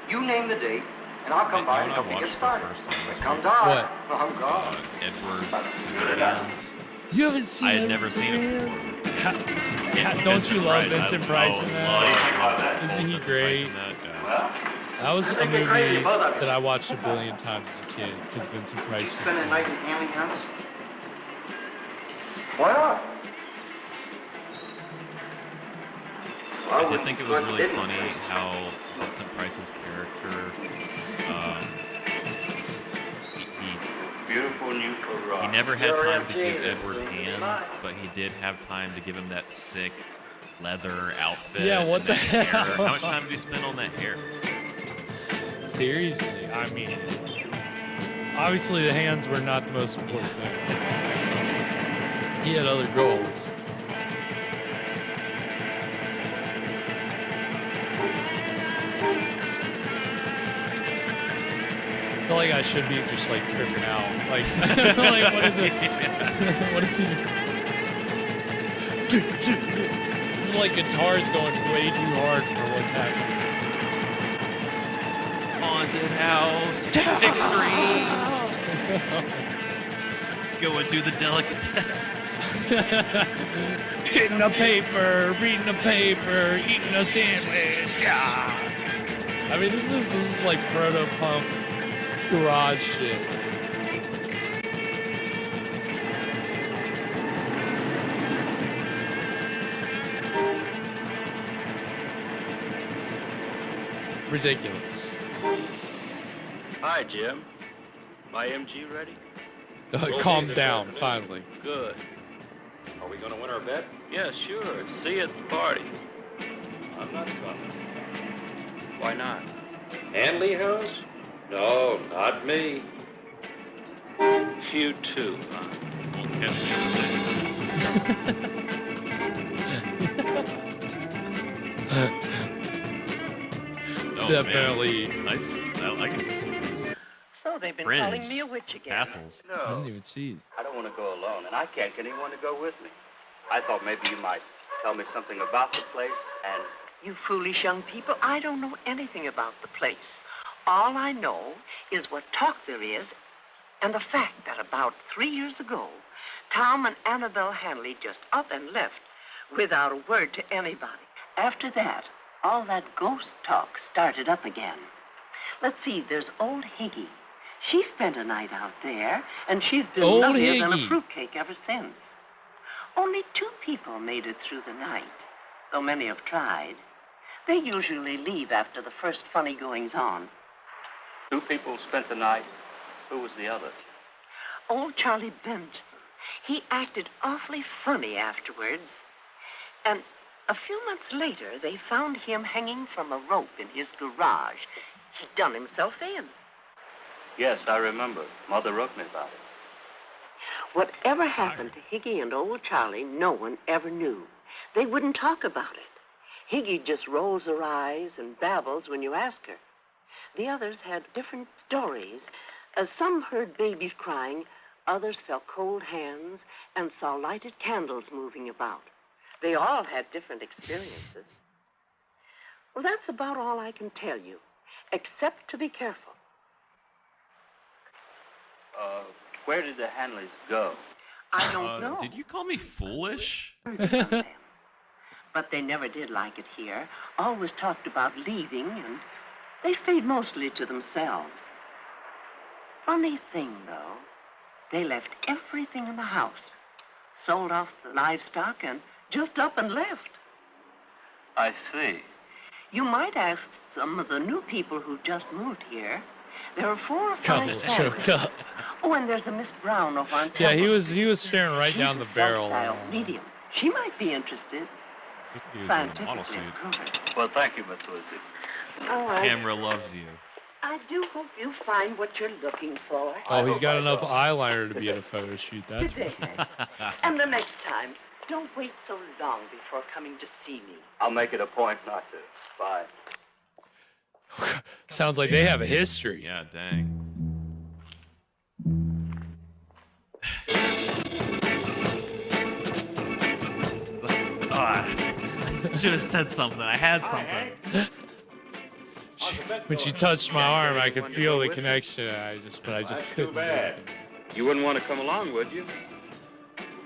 Speaker 9: you name the date, and I'll come by and help you get started. Come dark.
Speaker 7: What?
Speaker 9: I'm gone.
Speaker 8: Edward Scissorhands.
Speaker 7: You haven't seen
Speaker 8: I had
Speaker 7: Edward
Speaker 8: never seen him
Speaker 7: Scissorhands? Don't you love Vincent Price in that? Isn't he great? That was a movie that I watched a billion times as a kid because Vincent Price was
Speaker 9: Spend
Speaker 7: in
Speaker 9: the night
Speaker 7: it.
Speaker 9: in Hanley House? Why not?
Speaker 8: I did think it was really funny how Vincent Price's character,
Speaker 9: Beautiful new Ferrari.
Speaker 8: he never had time to give Edward hands, but he did have time to give him that sick leather outfit.
Speaker 7: Yeah, what
Speaker 8: and
Speaker 7: the
Speaker 8: that hair.
Speaker 7: hell?
Speaker 8: How much time did he spend on that hair?
Speaker 7: Seriously, I mean, obviously the hands were not the most important thing. He had other goals. I feel like I should be just like tripping out. Like, like what is it? What is he? This is like guitars going way too hard for what's happening.
Speaker 8: Haunted house. Extreme. Going to the delicatessen.
Speaker 7: Getting a paper, reading a paper, eating a sandwich. I mean, this is like proto-punk garage shit. Ridiculous.
Speaker 9: Hi, Jim. My MG ready?
Speaker 7: Calm down, finally.
Speaker 9: Good. Are we gonna win our bet? Yeah, sure. See you at the party. I'm not coming. Why not? Hanley House? No, not me. You too, huh?
Speaker 8: Won't catch me
Speaker 7: It's definitely
Speaker 8: nice. I like it.
Speaker 6: So they've been
Speaker 8: Fringe.
Speaker 6: calling me a witch again.
Speaker 8: Castles.
Speaker 7: I didn't even see it.
Speaker 9: I don't want to go alone, and I can't get anyone to go with me. I thought maybe you might tell me something about the place and...
Speaker 6: You foolish young people, I don't know anything about the place. All I know is what talk there is, and the fact that about 3 years ago, Tom and Annabelle Hanley just up and left without a word to anybody. After that, all that ghost talk started up again. Let's see, there's old Higgy. She spent a night out there, and she's been
Speaker 7: Old
Speaker 6: lovelier than a
Speaker 7: Higgy.
Speaker 6: fruitcake ever since. Only 2 people made it through the night, though many have tried. They usually leave after the first funny goings-on.
Speaker 9: 2 people spent the night. Who was the other?
Speaker 6: Old Charlie Benson. He acted awfully funny afterwards. And a few months later, they found him hanging from a rope in his garage. He'd done himself in.
Speaker 9: Yes, I remember. Mother wrote me about it.
Speaker 6: Whatever happened to Higgy and old Charlie, no one ever knew. They wouldn't talk about it. Higgy just rolls her eyes and babbles when you ask her. The others had different stories. Some heard babies crying, others felt cold hands and saw lighted candles moving about. They all had different experiences. Well, that's about all I can tell you, except to be careful.
Speaker 9: Where did the Hanleys go?
Speaker 6: I don't know.
Speaker 8: Did you call me foolish?
Speaker 6: But they never did like it here. Always talked about leaving, and they stayed mostly to themselves. Funny thing, though, they left everything in the house, sold off the livestock, and just up and left.
Speaker 9: I see.
Speaker 6: You might ask some of the new people who just moved here. There are 4 or 5
Speaker 7: Couple choked up.
Speaker 6: Oh, and there's a Miss Brown over on
Speaker 7: Yeah,
Speaker 6: Temple
Speaker 7: he
Speaker 6: Street.
Speaker 7: was staring right
Speaker 6: She's
Speaker 7: down
Speaker 6: a
Speaker 7: the barrel.
Speaker 6: style medium. She might be interested.
Speaker 8: He was doing a model
Speaker 6: Scientifically
Speaker 8: suit.
Speaker 6: proven.
Speaker 9: Well, thank you, Miss Lizzie.
Speaker 6: Oh, I
Speaker 8: Camera loves you.
Speaker 6: do hope you find what you're looking for.
Speaker 7: Oh, he's got enough eyeliner to be at a photo shoot, that's for
Speaker 6: Today.
Speaker 7: sure.
Speaker 6: And the next time, don't wait so long before coming to see me.
Speaker 9: I'll make it a point not to. Bye.
Speaker 7: Sounds like they have a history.
Speaker 8: Yeah, dang. Should have said something. I had something.
Speaker 7: When she touched my arm, I could feel the connection. But I just couldn't do it.
Speaker 9: You wouldn't want to come along, would you?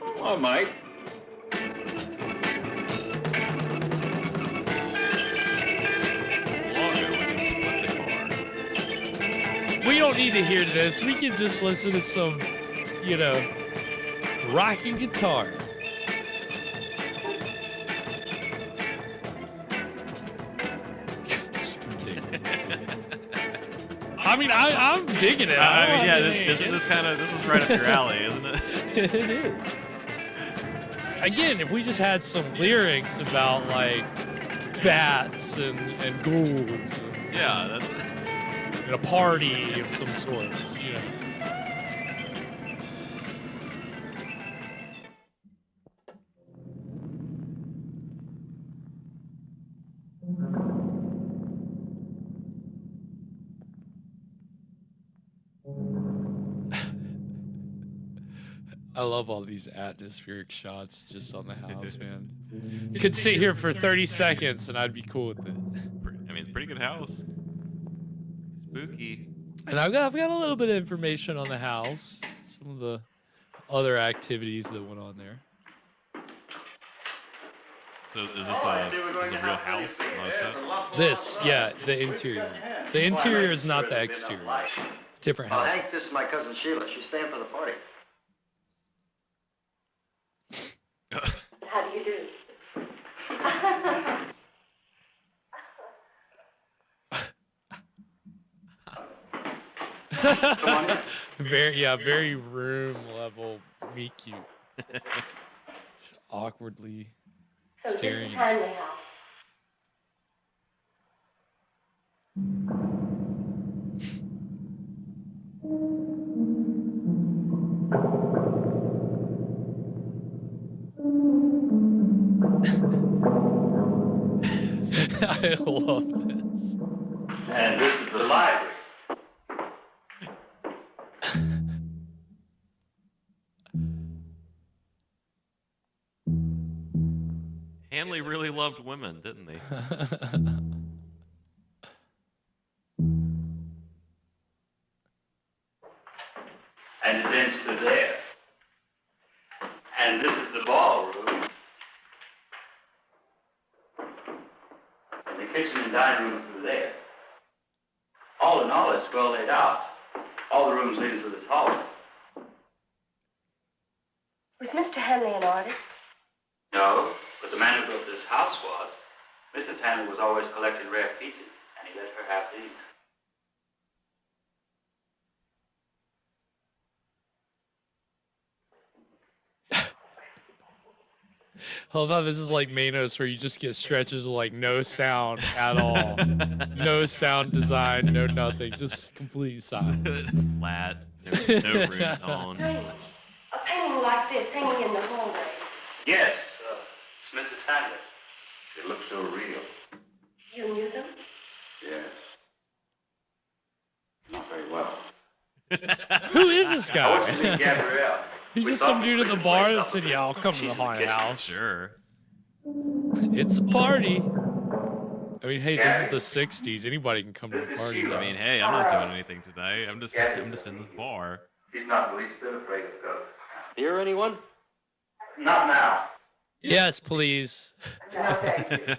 Speaker 9: Oh, I might.
Speaker 8: Longer, we can split the car.
Speaker 7: We don't need to hear this. We can just listen to some, rocking guitar. It's ridiculous. I mean, I'm digging it.
Speaker 8: I mean, yeah,
Speaker 7: this
Speaker 8: this is right up your alley, isn't it?
Speaker 7: It is. Again, if we just had some lyrics about like bats and ghouls and,
Speaker 8: Yeah, that's.
Speaker 7: and a party of some sorts, I love all these atmospheric shots just on the house, man. You could sit here for 30 seconds and I'd be cool with it.
Speaker 8: I mean, it's a pretty good house. Spooky.
Speaker 7: And I've got a little bit of information on the house. Some of the other activities that went on there.
Speaker 8: So is this a real house? Not a set?
Speaker 7: This, yeah, the interior. The interior is not the exterior. Different house.
Speaker 9: Hank, this is my cousin Sheila. She's staying for the party.
Speaker 6: How do you do?
Speaker 7: Very room level, meet cute. Awkwardly staring.
Speaker 6: Hanley House.
Speaker 7: I love this.
Speaker 9: And this is the library.
Speaker 8: Hanley really loved women, didn't he?
Speaker 9: And the bench to there. And this is the ballroom. And the kitchen and dining room through there. All in all, it's well laid out. All the rooms lead into this hallway.
Speaker 6: Was Mr. Hanley an artist?
Speaker 9: No, but the man who built this house was. Mrs. Hanley was always collecting rare pieces, and he let her have these.
Speaker 7: I love how this is like Manos, where you just get stretches with like no sound at all. No sound design, no nothing. Just complete silence.
Speaker 8: Flat, no room tone.
Speaker 6: A painting like this hanging in the hallway.
Speaker 9: Yes, it's Mrs. Hanley. It looks so real.
Speaker 6: You knew them?
Speaker 9: Yes. Not very well.
Speaker 7: Who is this
Speaker 9: I want you to meet
Speaker 7: guy?
Speaker 9: Gabrielle.
Speaker 7: He's just some dude at the bar that said, yeah, I'll come to the haunted house.
Speaker 8: Sure.
Speaker 7: It's a party. I mean, hey, this is the 60s. Anybody can come to a party.
Speaker 8: I mean, hey, I'm not doing anything today. I'm just in this bar.
Speaker 9: He's not the least bit afraid of ghosts.
Speaker 4: Hear anyone?
Speaker 9: Not now.
Speaker 7: Yes, please.
Speaker 6: No, thank you.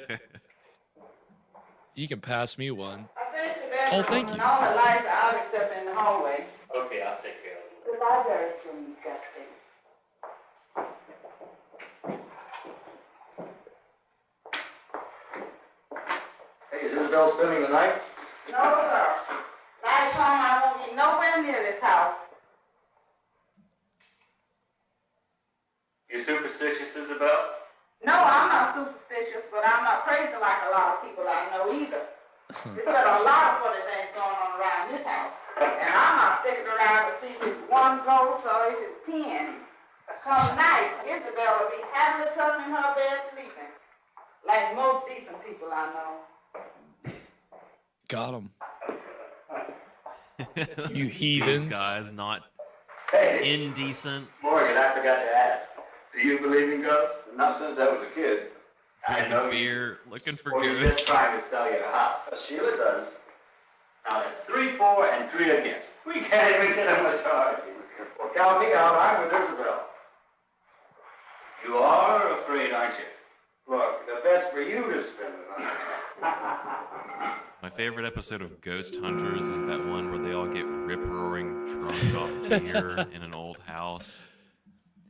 Speaker 7: You can pass me one.
Speaker 10: I finished the bedroom,
Speaker 7: Oh, thank you.
Speaker 10: and all the lights are out except in the hallway.
Speaker 9: Okay, I'll take care of it.
Speaker 6: The library's room you've got to do.
Speaker 9: Hey, is Isabel spending the night?
Speaker 10: No, sir. Last time I won't be nowhere near this house.
Speaker 9: You superstitious, Isabel?
Speaker 10: No, I'm not superstitious, but I'm not crazy like a lot of people I know either. There's a lot of funny things going on around this house. And I'm not sticking around to see if it's one ghost or if it's 10. Come night, Isabel will be happily tucked in her bed sleeping. Like most decent people I know.
Speaker 7: Got him. You heathens.
Speaker 8: These guys not
Speaker 9: Hey,
Speaker 8: indecent.
Speaker 9: Morgan, I forgot to ask. Do you believe in ghosts? Not since I was a kid.
Speaker 8: Drinking beer, looking for
Speaker 9: Well, you're just
Speaker 8: ghosts.
Speaker 9: trying to sell you a house. Sheila does. Now that's 3 for and 3 against. We can't even get a majority. Well, count me out. I'm with Isabel. You are afraid, aren't you? Look, the bet's for you to spend it on.
Speaker 8: My favorite episode of Ghost Hunters is that one where they all get rip-roaring drunk off beer in an old house.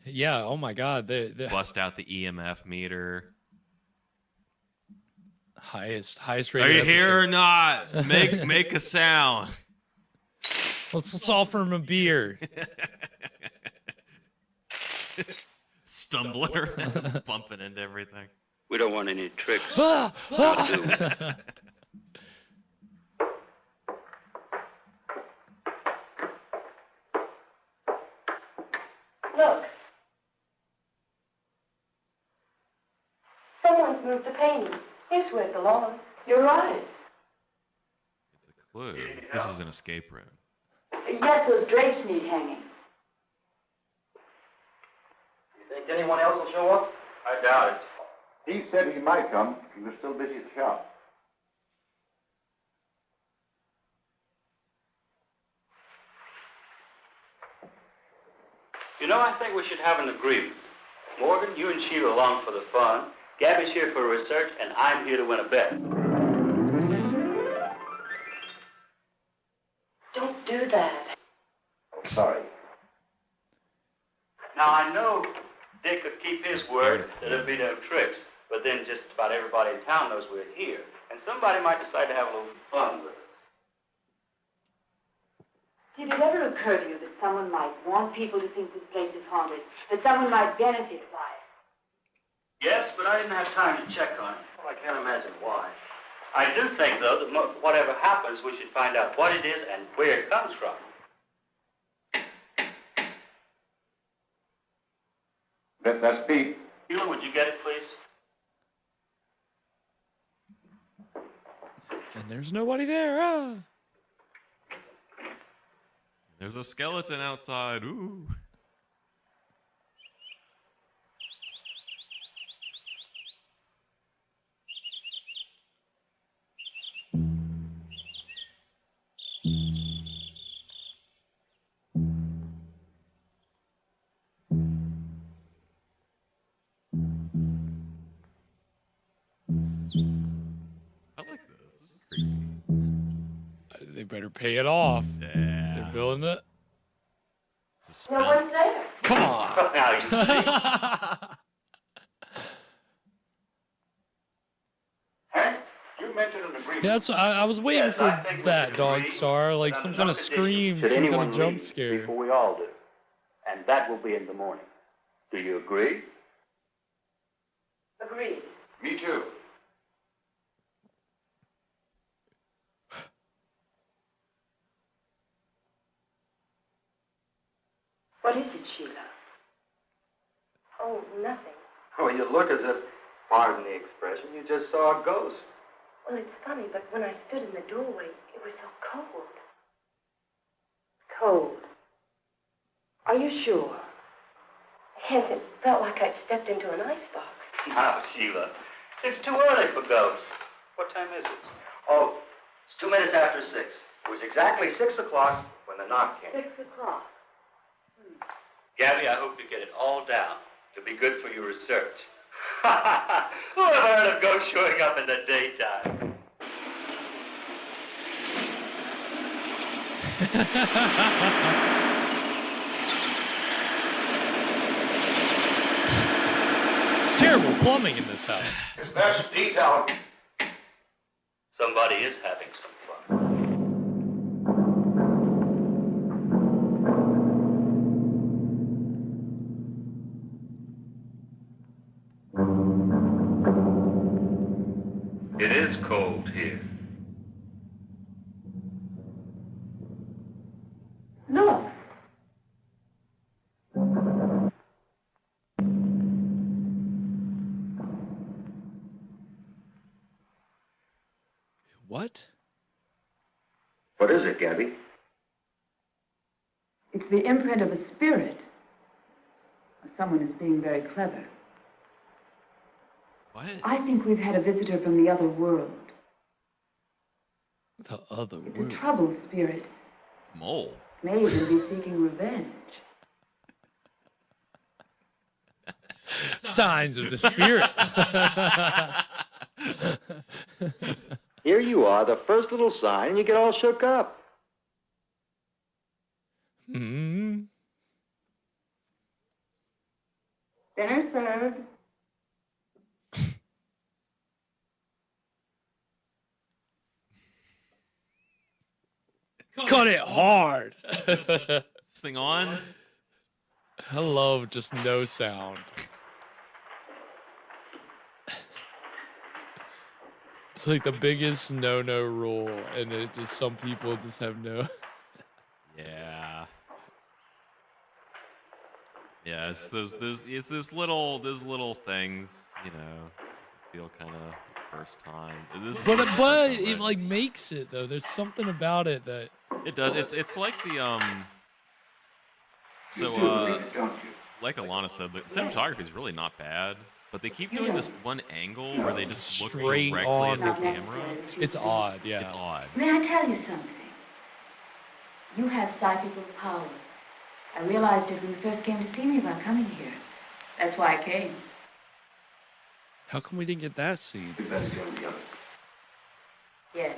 Speaker 7: Yeah, oh my god. The
Speaker 8: Bust out the EMF meter.
Speaker 7: highest
Speaker 8: Are
Speaker 7: rated
Speaker 8: you here or
Speaker 7: episode.
Speaker 8: not? Make a sound.
Speaker 7: Let's offer him a beer.
Speaker 8: Stumbling around, bumping into everything.
Speaker 9: We don't want any tricks.
Speaker 7: Ah, ah.
Speaker 6: Look. Someone's moved the painting. Here's where it belongs. You're right.
Speaker 8: It's a clue. This is an escape room.
Speaker 6: Yes, those drapes need hanging.
Speaker 9: anyone else will show up?
Speaker 11: I doubt it. He said he might come. He was still busy at the shop.
Speaker 9: You know, I think we should have an agreement. Morgan, you and Sheila along for the fun. Gabby's here for research, and I'm here to win a bet.
Speaker 6: Don't do that.
Speaker 11: Oh, sorry.
Speaker 9: Now, I know Dick could keep his word that there'd be no tricks, but then just about everybody in town knows we're here, and somebody might decide to have a little fun with us.
Speaker 12: Did it ever occur to you that someone might want people to think this place is haunted? That someone might benefit by it?
Speaker 9: Yes, but I didn't have time to check on it. Well, I can't imagine why. I do think, though, that whatever happens, we should find out what it is and where it comes from.
Speaker 11: That's Pete.
Speaker 9: Sheila, would you get it, please?
Speaker 7: And there's nobody there. Ah.
Speaker 8: There's a skeleton outside. Ooh. I like this. This is creepy.
Speaker 7: They better pay it off.
Speaker 8: Yeah.
Speaker 7: They're building it.
Speaker 12: No one's
Speaker 8: Suspense.
Speaker 12: there.
Speaker 7: Come on.
Speaker 9: Now you see.
Speaker 11: Hank, you mentioned an agreement.
Speaker 7: Yeah, that's I was waiting
Speaker 9: Yes,
Speaker 7: for
Speaker 9: I think we
Speaker 7: that,
Speaker 9: should
Speaker 7: Dog
Speaker 9: agree
Speaker 7: Star, like
Speaker 9: on
Speaker 7: some
Speaker 9: the
Speaker 7: kind of
Speaker 9: condition.
Speaker 7: scream,
Speaker 9: Should
Speaker 7: some kind
Speaker 9: anyone
Speaker 7: of jump
Speaker 9: leave
Speaker 7: scare.
Speaker 9: before we all do. And that will be in the morning. Do you agree?
Speaker 12: Agreed.
Speaker 11: Me too.
Speaker 12: What is it, Sheila? Oh, nothing.
Speaker 9: Oh, you look as if, pardon the expression, you just saw a ghost.
Speaker 12: Well, it's funny, but when I stood in the doorway, it was so cold. Cold. Are you sure? Yes, it felt like I'd stepped into an icebox.
Speaker 9: Now, Sheila, it's too early for ghosts. What time is it? Oh, it's 2 minutes after 6. It was exactly 6 o'clock when the knock came.
Speaker 12: 6 o'clock.
Speaker 9: Gabby, I hope you get it all down. It'll be good for your research. Who ever heard of ghosts showing up in the daytime?
Speaker 7: Terrible plumbing in this house.
Speaker 11: It's best detail.
Speaker 9: Somebody is having some fun. It is cold here.
Speaker 12: No.
Speaker 7: What?
Speaker 9: What is it, Gabby?
Speaker 12: It's the imprint of a spirit. Or someone is being very clever.
Speaker 7: What?
Speaker 12: I think we've had a visitor from the other world.
Speaker 7: The other
Speaker 12: It's
Speaker 7: world.
Speaker 12: a troubled spirit.
Speaker 8: Mold.
Speaker 12: May even be seeking revenge.
Speaker 7: Signs of the spirit.
Speaker 9: Here you are, the first little sign, and you get all shook up.
Speaker 7: Hmm.
Speaker 12: Dinner served.
Speaker 7: Cut it hard.
Speaker 8: This thing on?
Speaker 7: I love just no sound. It's like the biggest no rule, and it just some people just have no.
Speaker 8: Yeah. Yeah, it's those those little things, you know, feel kind of first time. This is
Speaker 7: But
Speaker 8: the first
Speaker 7: but
Speaker 8: time,
Speaker 7: it like makes it though. There's something about it that
Speaker 8: it does. It's like the
Speaker 11: You feel the beat, don't you?
Speaker 8: like Alana said, the cinematography is really not bad, but they keep doing this one angle where they just look
Speaker 7: Straight
Speaker 8: directly
Speaker 7: on
Speaker 8: at the camera.
Speaker 7: It's odd, yeah.
Speaker 8: It's odd.
Speaker 12: May I tell you something? You have psychical power. I realized it when you first came to see me about coming here. That's why I came.
Speaker 7: How come we didn't get that scene?
Speaker 12: Yes.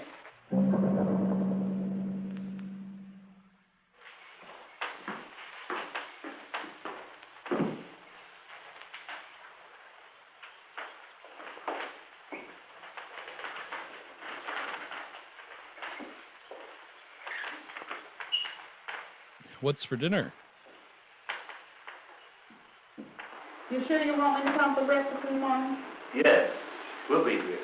Speaker 7: What's for dinner?
Speaker 10: You sure you want me to come for breakfast in the morning?
Speaker 9: Yes, we'll be here.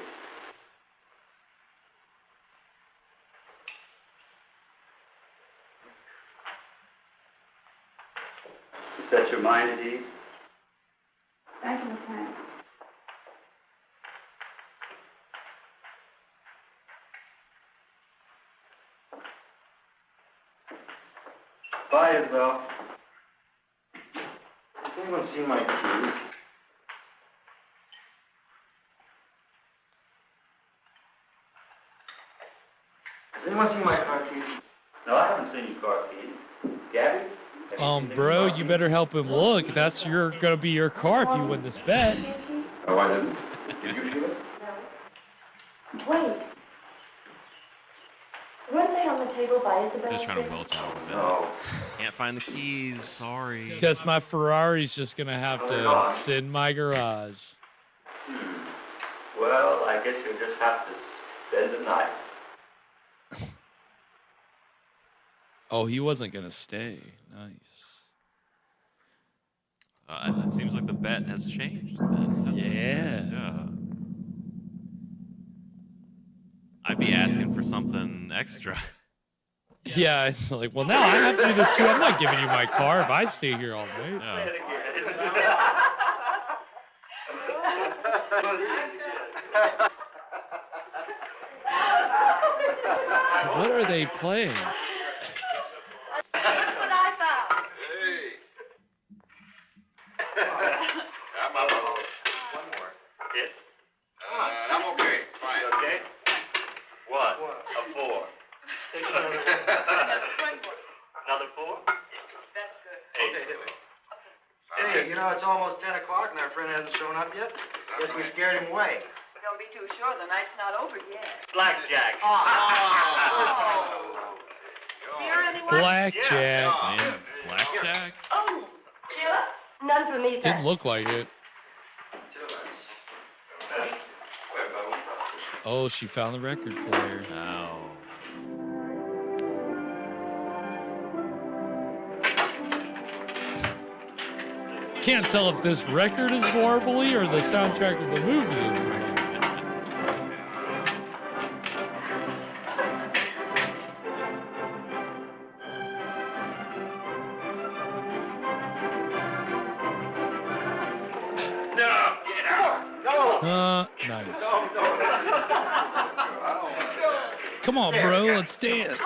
Speaker 9: To set your mind at ease.
Speaker 10: Thank you, Miss Hank.
Speaker 9: Bye, Isabel. Has anyone seen my keys? Has anyone seen my car keys? No, I haven't seen your car keys. Gabby?
Speaker 7: Bro, you better help him look. That's gonna be your car if you win this bet.
Speaker 11: Oh, I didn't. Did you feel it?
Speaker 12: Wait. Weren't they on the table by Isabel?
Speaker 8: Just trying to welch out a bit.
Speaker 9: No.
Speaker 8: Can't find the keys. Sorry.
Speaker 7: Because my Ferrari's just gonna have to sit in my garage.
Speaker 9: Well, I guess you'll just have to spend the night.
Speaker 7: Oh, he wasn't gonna stay. Nice.
Speaker 8: It seems like the bet has changed then. hasn't it? Yeah. I'd be asking for something extra.
Speaker 7: Yeah, it's like, well, now I have to do this too. I'm not giving you my car if I stay here all day.
Speaker 8: Yeah.
Speaker 7: What are they playing?
Speaker 10: That's what I found.
Speaker 9: I'm up. One more. Yes? I'm okay. Fine. You okay? What? A 4. Another 4?
Speaker 10: That's good.
Speaker 9: Hey, you know, it's almost 10 o'clock and our friend hasn't shown up yet. Guess we scared him away.
Speaker 10: But don't be too sure, the night's not over yet.
Speaker 9: Blackjack.
Speaker 10: Here, anyone?
Speaker 7: Blackjack.
Speaker 8: Man, blackjack?
Speaker 12: Oh, Sheila? None for me,
Speaker 7: Didn't look like it. Oh, she found the record player.
Speaker 8: Oh.
Speaker 7: Can't tell if this record is warbly or the soundtrack of the movie is warbly. Nice. Come on, bro, let's dance.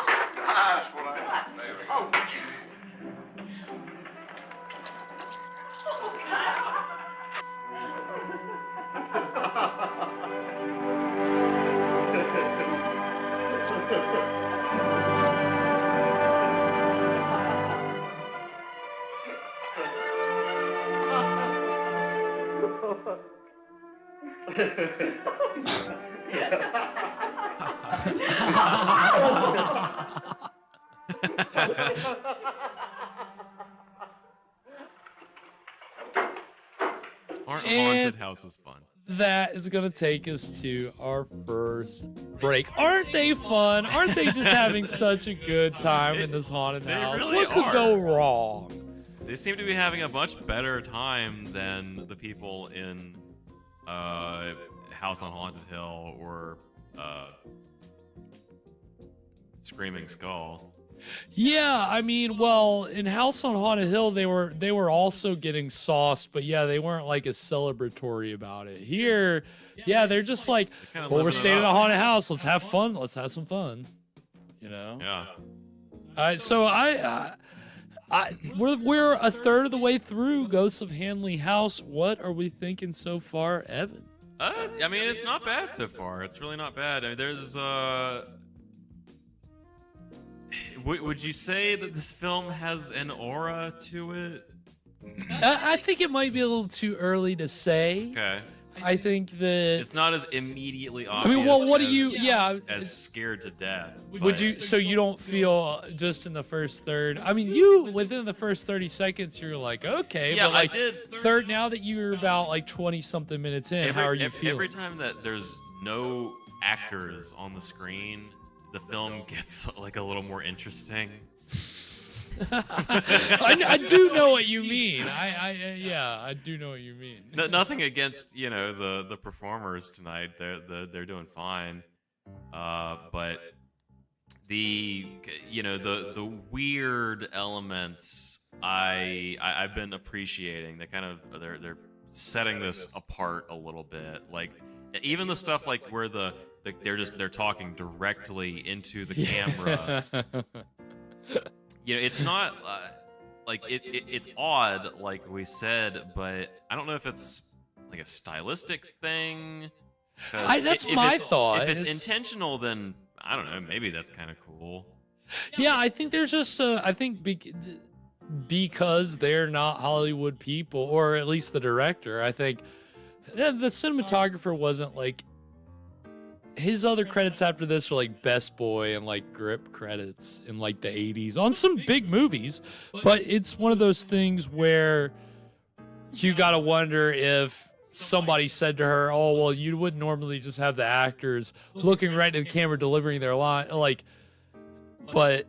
Speaker 8: Aren't haunted houses fun?
Speaker 7: That is going to take us to our first break. Aren't they fun? Aren't they just having such a good time in this haunted house?
Speaker 8: really
Speaker 7: What could
Speaker 8: are.
Speaker 7: go wrong?
Speaker 8: They seem to be having a much better time than the people in House on Haunted Hill or Screaming Skull.
Speaker 7: Yeah, I mean, well, in House on Haunted Hill, they were also getting sauced, but yeah, they weren't like as celebratory about it. Here, yeah, they're just like,
Speaker 8: kinda
Speaker 7: well, we're
Speaker 8: living it
Speaker 7: staying in a
Speaker 8: up.
Speaker 7: haunted house. Let's have fun. Let's have some fun. You know?
Speaker 8: Yeah.
Speaker 7: So We're a third of the way through Ghosts of Hanley House. What are we thinking so far, Evan?
Speaker 8: I mean, it's not bad so far. It's really not bad. I mean, there's would you say that this film has an aura to it?
Speaker 7: I think it might be a little too early to say.
Speaker 8: Okay.
Speaker 7: I think that
Speaker 8: it's not as immediately obvious.
Speaker 7: I mean, well, what
Speaker 8: as,
Speaker 7: do you? Yeah,
Speaker 8: as scared to death.
Speaker 7: Would you? So you don't feel just in the first third? I mean, you within the first 30 seconds, you're like, okay.
Speaker 8: Yeah,
Speaker 7: but like,
Speaker 8: I did.
Speaker 7: Third, now that you're about like 20 something minutes in, how are you feeling?
Speaker 8: Every time that there's no actors on the screen, the film gets like a little more interesting.
Speaker 7: I do know what you mean. I do know what you mean.
Speaker 8: Nothing against the performers tonight. They're doing fine. But the weird elements I've been appreciating. They're setting this apart a little bit. Like even the stuff like where they're talking directly into the camera. It's not it's odd, like we said, but I don't know if it's like a stylistic thing.
Speaker 7: That's my thought.
Speaker 8: If it's intentional, then I don't know. Maybe that's kind of cool.
Speaker 7: Yeah, I think there's just I think because they're not Hollywood people, or at least the director. I think the cinematographer wasn't like. His other credits after this are like Best Boy and like grip credits in like the 80s on some big movies, but it's one of those things where you gotta wonder if somebody said to her, oh, well, you wouldn't normally just have the actors looking right at the camera delivering their line, like, but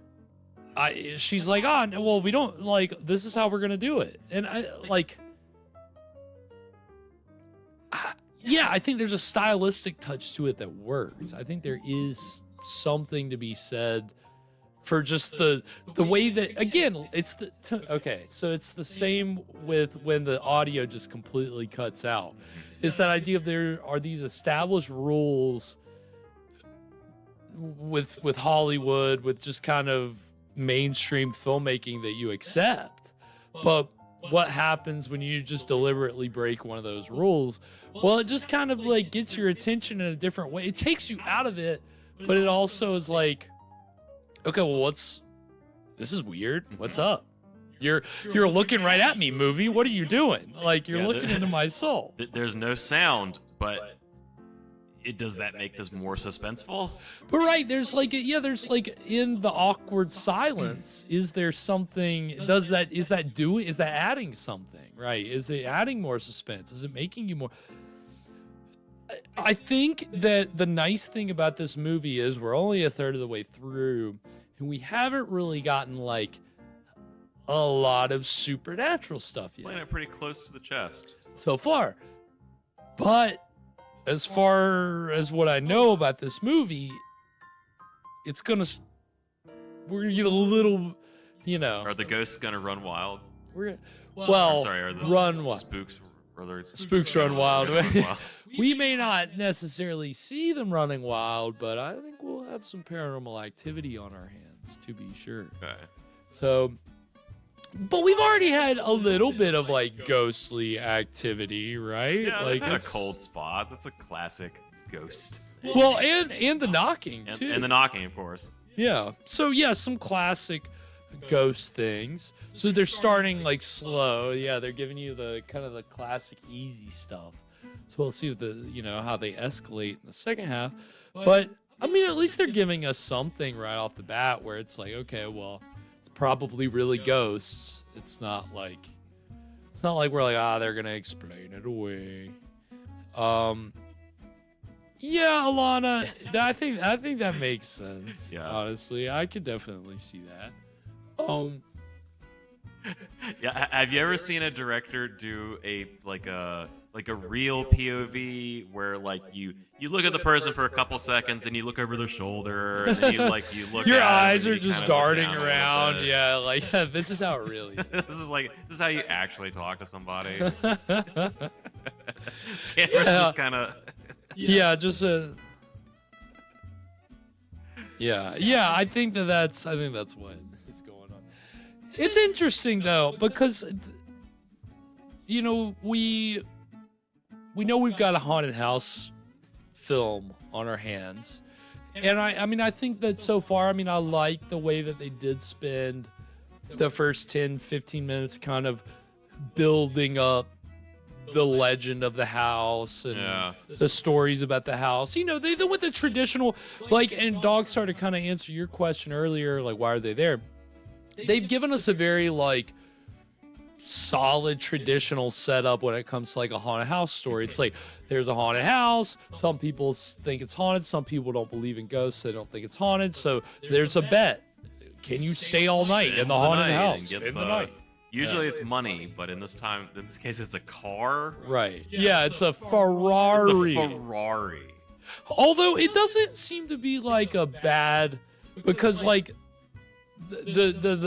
Speaker 7: she's like, oh, no, well, we don't, like, this is how we're gonna do it. And yeah, I think there's a stylistic touch to it that works. I think there is something to be said for just the way that, again, it's okay, so it's the same with when the audio just completely cuts out. It's that idea of there are these established rules with Hollywood, with just kind of mainstream filmmaking that you accept. But what happens when you just deliberately break one of those rules? Well, it just kind of like gets your attention in a different way. It takes you out of it, but it also is like, okay, well, this is weird. What's up? You're looking right at me, movie. What are you doing? Like, you're looking into my soul.
Speaker 8: There's no sound, but does that make this more suspenseful?
Speaker 7: But right, there's like in the awkward silence, is there something, is that adding something, right? Is it adding more suspense? Is it making you more? I think that the nice thing about this movie is we're only a third of the way through, and we haven't really gotten like a lot of supernatural stuff yet.
Speaker 8: Playing it pretty close to the chest
Speaker 7: so far. But as far as what I know about this movie, we're gonna get a little,
Speaker 8: Are the ghosts gonna run wild?
Speaker 7: Run wild. Spooks run wild. We may not necessarily see them running wild, but I think we'll have some paranormal activity on our hands, to be sure.
Speaker 8: Okay.
Speaker 7: So, but we've already had a little bit of like ghostly activity, right?
Speaker 8: Yeah,
Speaker 7: like
Speaker 8: a cold spot. That's a classic ghost thing.
Speaker 7: Well, and the knocking too.
Speaker 8: And the knocking, of course.
Speaker 7: Yeah. So yeah, some classic ghost things. So they're starting like slow. Yeah, they're giving you the kind of the classic easy stuff. So we'll see how they escalate in the second half. But I mean, at least they're giving us something right off the bat where it's like, okay, well, it's probably really ghosts. It's not like we're like, they're gonna explain it away. Yeah, Alana, I think that makes sense.
Speaker 8: Yeah.
Speaker 7: Honestly, I could definitely see that.
Speaker 8: Yeah, have you ever seen a director do a real POV where like you look at the person for a couple seconds, then you look over their shoulder, and then you look.
Speaker 7: Your
Speaker 8: at
Speaker 7: eyes
Speaker 8: them,
Speaker 7: are
Speaker 8: and you
Speaker 7: just
Speaker 8: kinda
Speaker 7: darting
Speaker 8: look down
Speaker 7: around. Yeah, like this is how it really is.
Speaker 8: This is how you actually talk to somebody. Camera's just kind of.
Speaker 7: Yeah, just a. Yeah. I think that's what is going on. It's interesting though, because you know, we know we've got a haunted house film on our hands. And I mean, I think that so far, I mean, I like the way that they did spend the first 10, 15 minutes kind of building up the legend of the house and the stories about the house. You know, they went the traditional, like, and Dog started to kind of answer your question earlier, like, why are they there? They've given us a very, like, solid traditional setup when it comes to like a haunted house story. It's like there's a haunted house, some people think it's haunted, some people don't believe in ghosts, they don't think it's haunted, so there's a bet. Can you stay all night in the haunted house? Spend the night.
Speaker 8: Usually it's money, but in this case it's a car.
Speaker 7: Right. Yeah, it's a Ferrari.
Speaker 8: It's a Ferrari.
Speaker 7: Although it doesn't seem to be like a bad, because like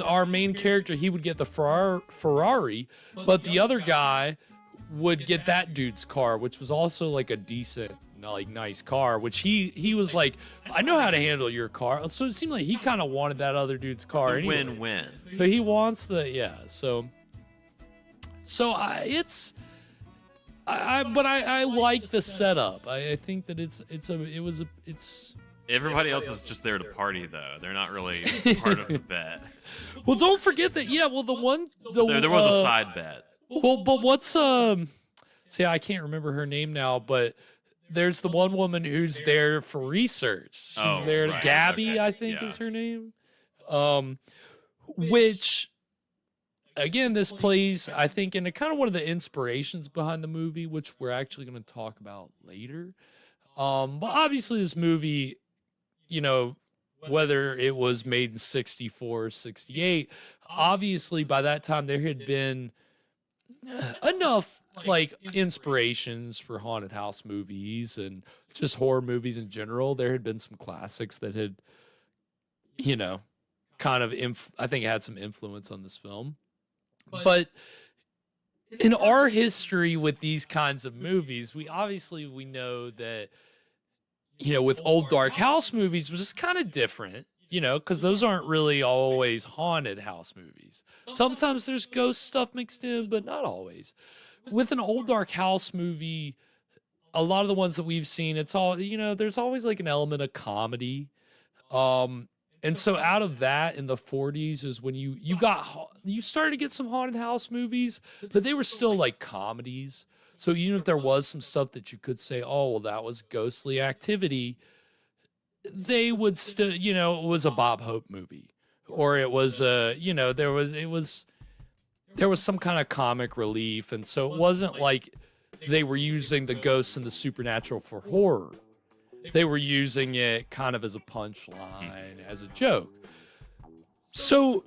Speaker 7: our main character, he would get the Ferrari, but the other guy would get that dude's car, which was also like a decent, like nice car, which he was like, I know how to handle your car. So it seemed like he kind of wanted that other dude's car.
Speaker 8: It's a win-win.
Speaker 7: So he wants the, I like the setup. I think that it's
Speaker 8: everybody else is just there to party, though. They're not really part of the bet.
Speaker 7: Well, don't forget that. Yeah, well, there
Speaker 8: was a side bet.
Speaker 7: Well, but what's see, I can't remember her name now, but there's the one woman who's there for research. She's there. Right. Gabby, I think, is her name. Which, again, this plays, I think, in kind of one of the inspirations behind the movie, which we're actually going to talk about later. But obviously, this movie, you know, whether it was made in 64 or 68, obviously by that time there had been enough like inspirations for haunted house movies and just horror movies in general. There had been some classics that had, you know, kind of, I think had some influence on this film. But in our history with these kinds of movies, we know that, you know, with old dark house movies, which is kind of different, you know, because those aren't really always haunted house movies. Sometimes there's ghost stuff mixed in, but not always. With an old dark house movie, a lot of the ones that we've seen, it's all, you know, there's always like an element of comedy. And so out of that in the 40s is when you started to get some haunted house movies, but they were still like comedies. So even if there was some stuff that you could say, oh, well, that was ghostly activity, they would still, you know, it was a Bob Hope movie, or it was you know, there was some kind of comic relief, and so it wasn't like they were using the ghosts and the supernatural for horror. They were using it kind of as a punchline, as a joke. So,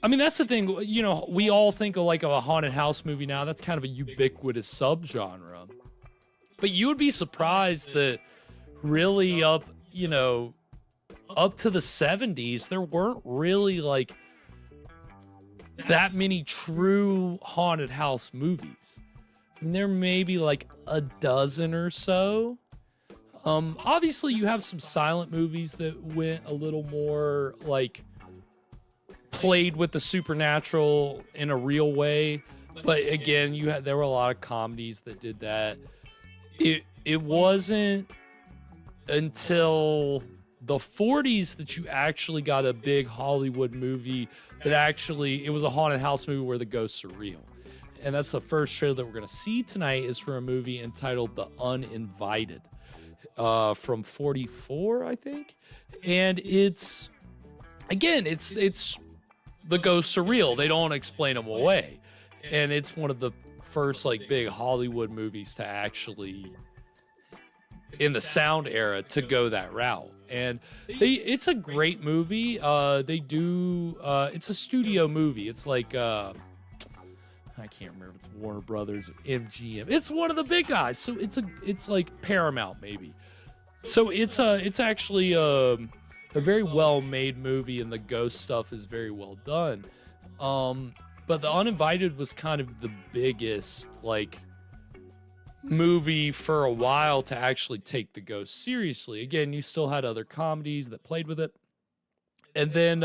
Speaker 7: I mean, that's the thing, you know, we all think of like a haunted house movie now. That's kind of a ubiquitous subgenre. But you would be surprised that really up to the 70s, there weren't really like that many true haunted house movies. I mean, there may be like a dozen or so. Obviously, you have some silent movies that went a little more like played with the supernatural in a real way, but again, there were a lot of comedies that did that. It wasn't until the 40s that you actually got a big Hollywood movie that it was a haunted house movie where the ghosts are real. And that's the first trailer that we're going to see tonight, is for a movie entitled The Uninvited, from 44, I think. And it's the ghosts are real. They don't explain them away. And it's one of the first like big Hollywood movies to actually, in the sound era, to go that route. And it's a great movie. It's a studio movie. It's like, I can't remember if it's Warner Brothers or MGM. It's one of the big guys. So it's like Paramount maybe. So it's actually a very well-made movie, and the ghost stuff is very well done. But The Uninvited was kind of the biggest like movie for a while to actually take the ghost seriously. Again, you still had other comedies that played with it. And then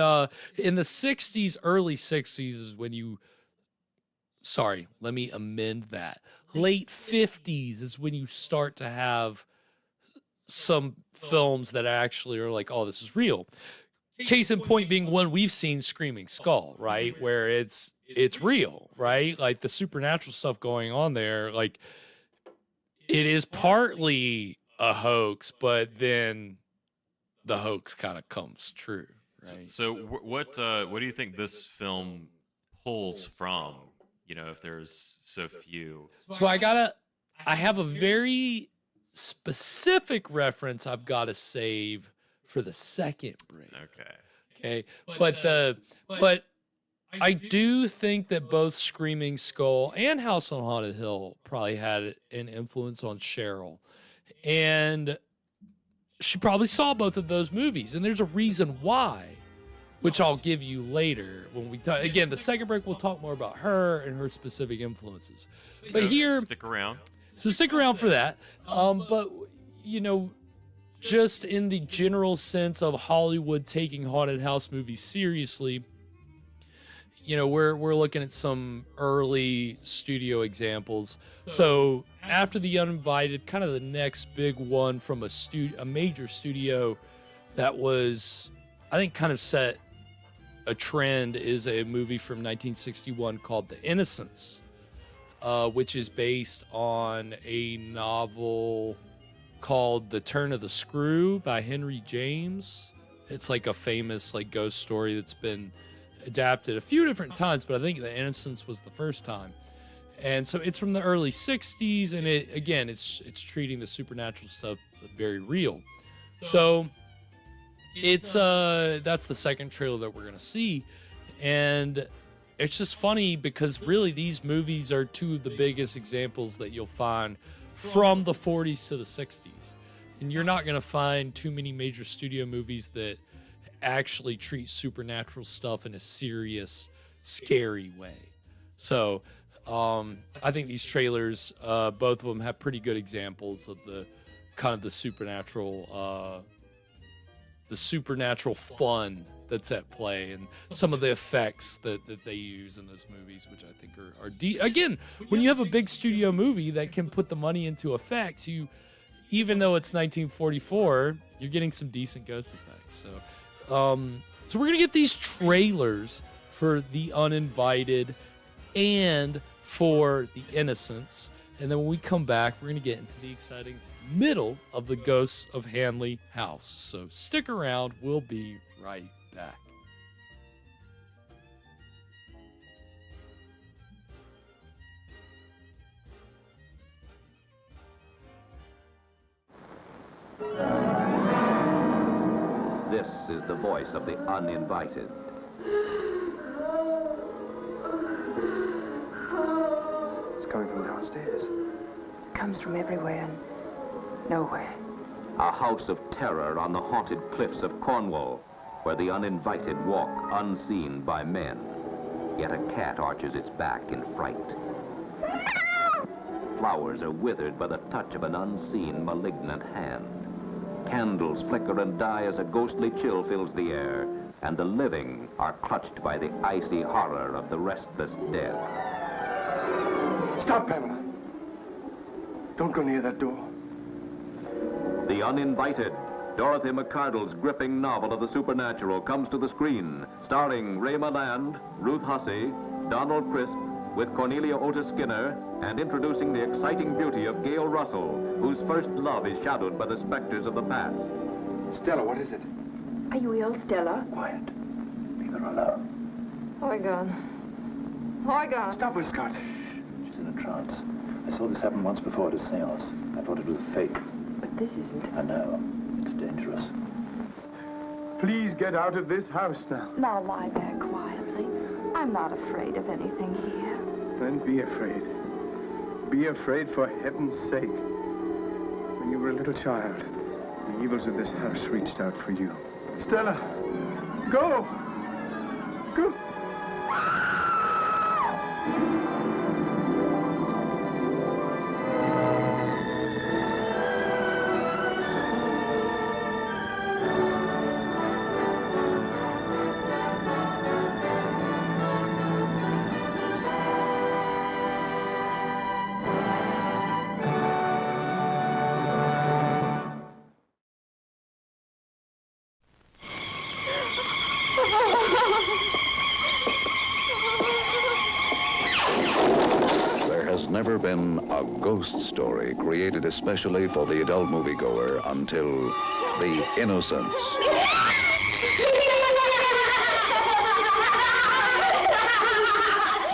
Speaker 7: in the 60s, early 60s is when you, sorry, let me amend that. Late 50s is when you start to have some films that actually are like, oh, this is real. Case in point being one we've seen, Screaming Skull, right? Where it's real, right? Like the supernatural stuff going on there, like it is partly a hoax, but then the hoax kind of comes true, right?
Speaker 8: So what do you think this film pulls from? You know, if there's so few.
Speaker 7: So I have a very specific reference I've got to save for the second break. Okay. But I do think that both Screaming Skull and House on Haunted Hill probably had an influence on Cheryl. And she probably saw both of those movies. And there's a reason why, which I'll give you later when we talk. Again, the second break, we'll talk more about her and her specific influences. But here,
Speaker 8: stick around.
Speaker 7: So stick around for that. But, you know, just in the general sense of Hollywood taking haunted house movies seriously, you know, we're looking at some early studio examples. So after The Uninvited, kind of the next big one from a major studio that was, I think, kind of set a trend is a movie from 1961 called The Innocents, which is based on a novel called The Turn of the Screw by Henry James. It's like a famous like ghost story that's been adapted a few different times, but I think The Innocents was the first time. And so it's from the early 60s, and it's treating the supernatural stuff very real. So it's that's the second trailer that we're gonna see. And it's just funny because really these movies are two of the biggest examples that you'll find from the 40s to the 60s. And you're not going to find too many major studio movies that actually treat supernatural stuff in a serious, scary way. So I think these trailers, both of them have pretty good examples of the kind of the supernatural fun that's at play and some of the effects that they use in those movies, which I think are again, when you have a big studio movie that can put the money into effects, even though it's 1944, you're getting some decent ghost effects. So we're gonna get these trailers for The Uninvited and for The Innocents, and then when we come back, we're gonna get into the exciting middle of the Ghosts of Hanley House. So stick around, we'll be right back.
Speaker 13: This is the voice of the uninvited.
Speaker 14: It's coming from downstairs.
Speaker 15: Comes from everywhere and nowhere.
Speaker 13: A house of terror on the haunted cliffs of Cornwall, where the uninvited walk unseen by men. Yet a cat arches its back in fright. Flowers are withered by the touch of an unseen, malignant hand. Candles flicker and die as a ghostly chill fills the air, and the living are clutched by the icy horror of the restless dead.
Speaker 14: Stop, Pamela. Don't go near that door.
Speaker 13: The Uninvited, Dorothy McCardle's gripping novel of the supernatural, comes to the screen, starring Ray Milland, Ruth Hussey, Donald Crisp, with Cornelia Otis Skinner, and introducing the exciting beauty of Gail Russell, whose first love is shadowed by the specters of the past.
Speaker 14: Stella, what is it?
Speaker 15: Are you ill, Stella?
Speaker 14: Quiet. Leave her alone.
Speaker 15: Oregon.
Speaker 14: Stop her, Scott.
Speaker 11: She's in a trance. I saw this happen once before at a seance. I thought it was a fake.
Speaker 15: But this isn't.
Speaker 11: I know. It's dangerous.
Speaker 14: Please get out of this house now.
Speaker 15: Now lie there quietly. I'm not afraid of anything here.
Speaker 14: Then be afraid. Be afraid for heaven's sake. When you were a little child, the evils of this house reached out for you. Stella, go! Go!
Speaker 16: A ghost story created especially for the adult moviegoer until The Innocents.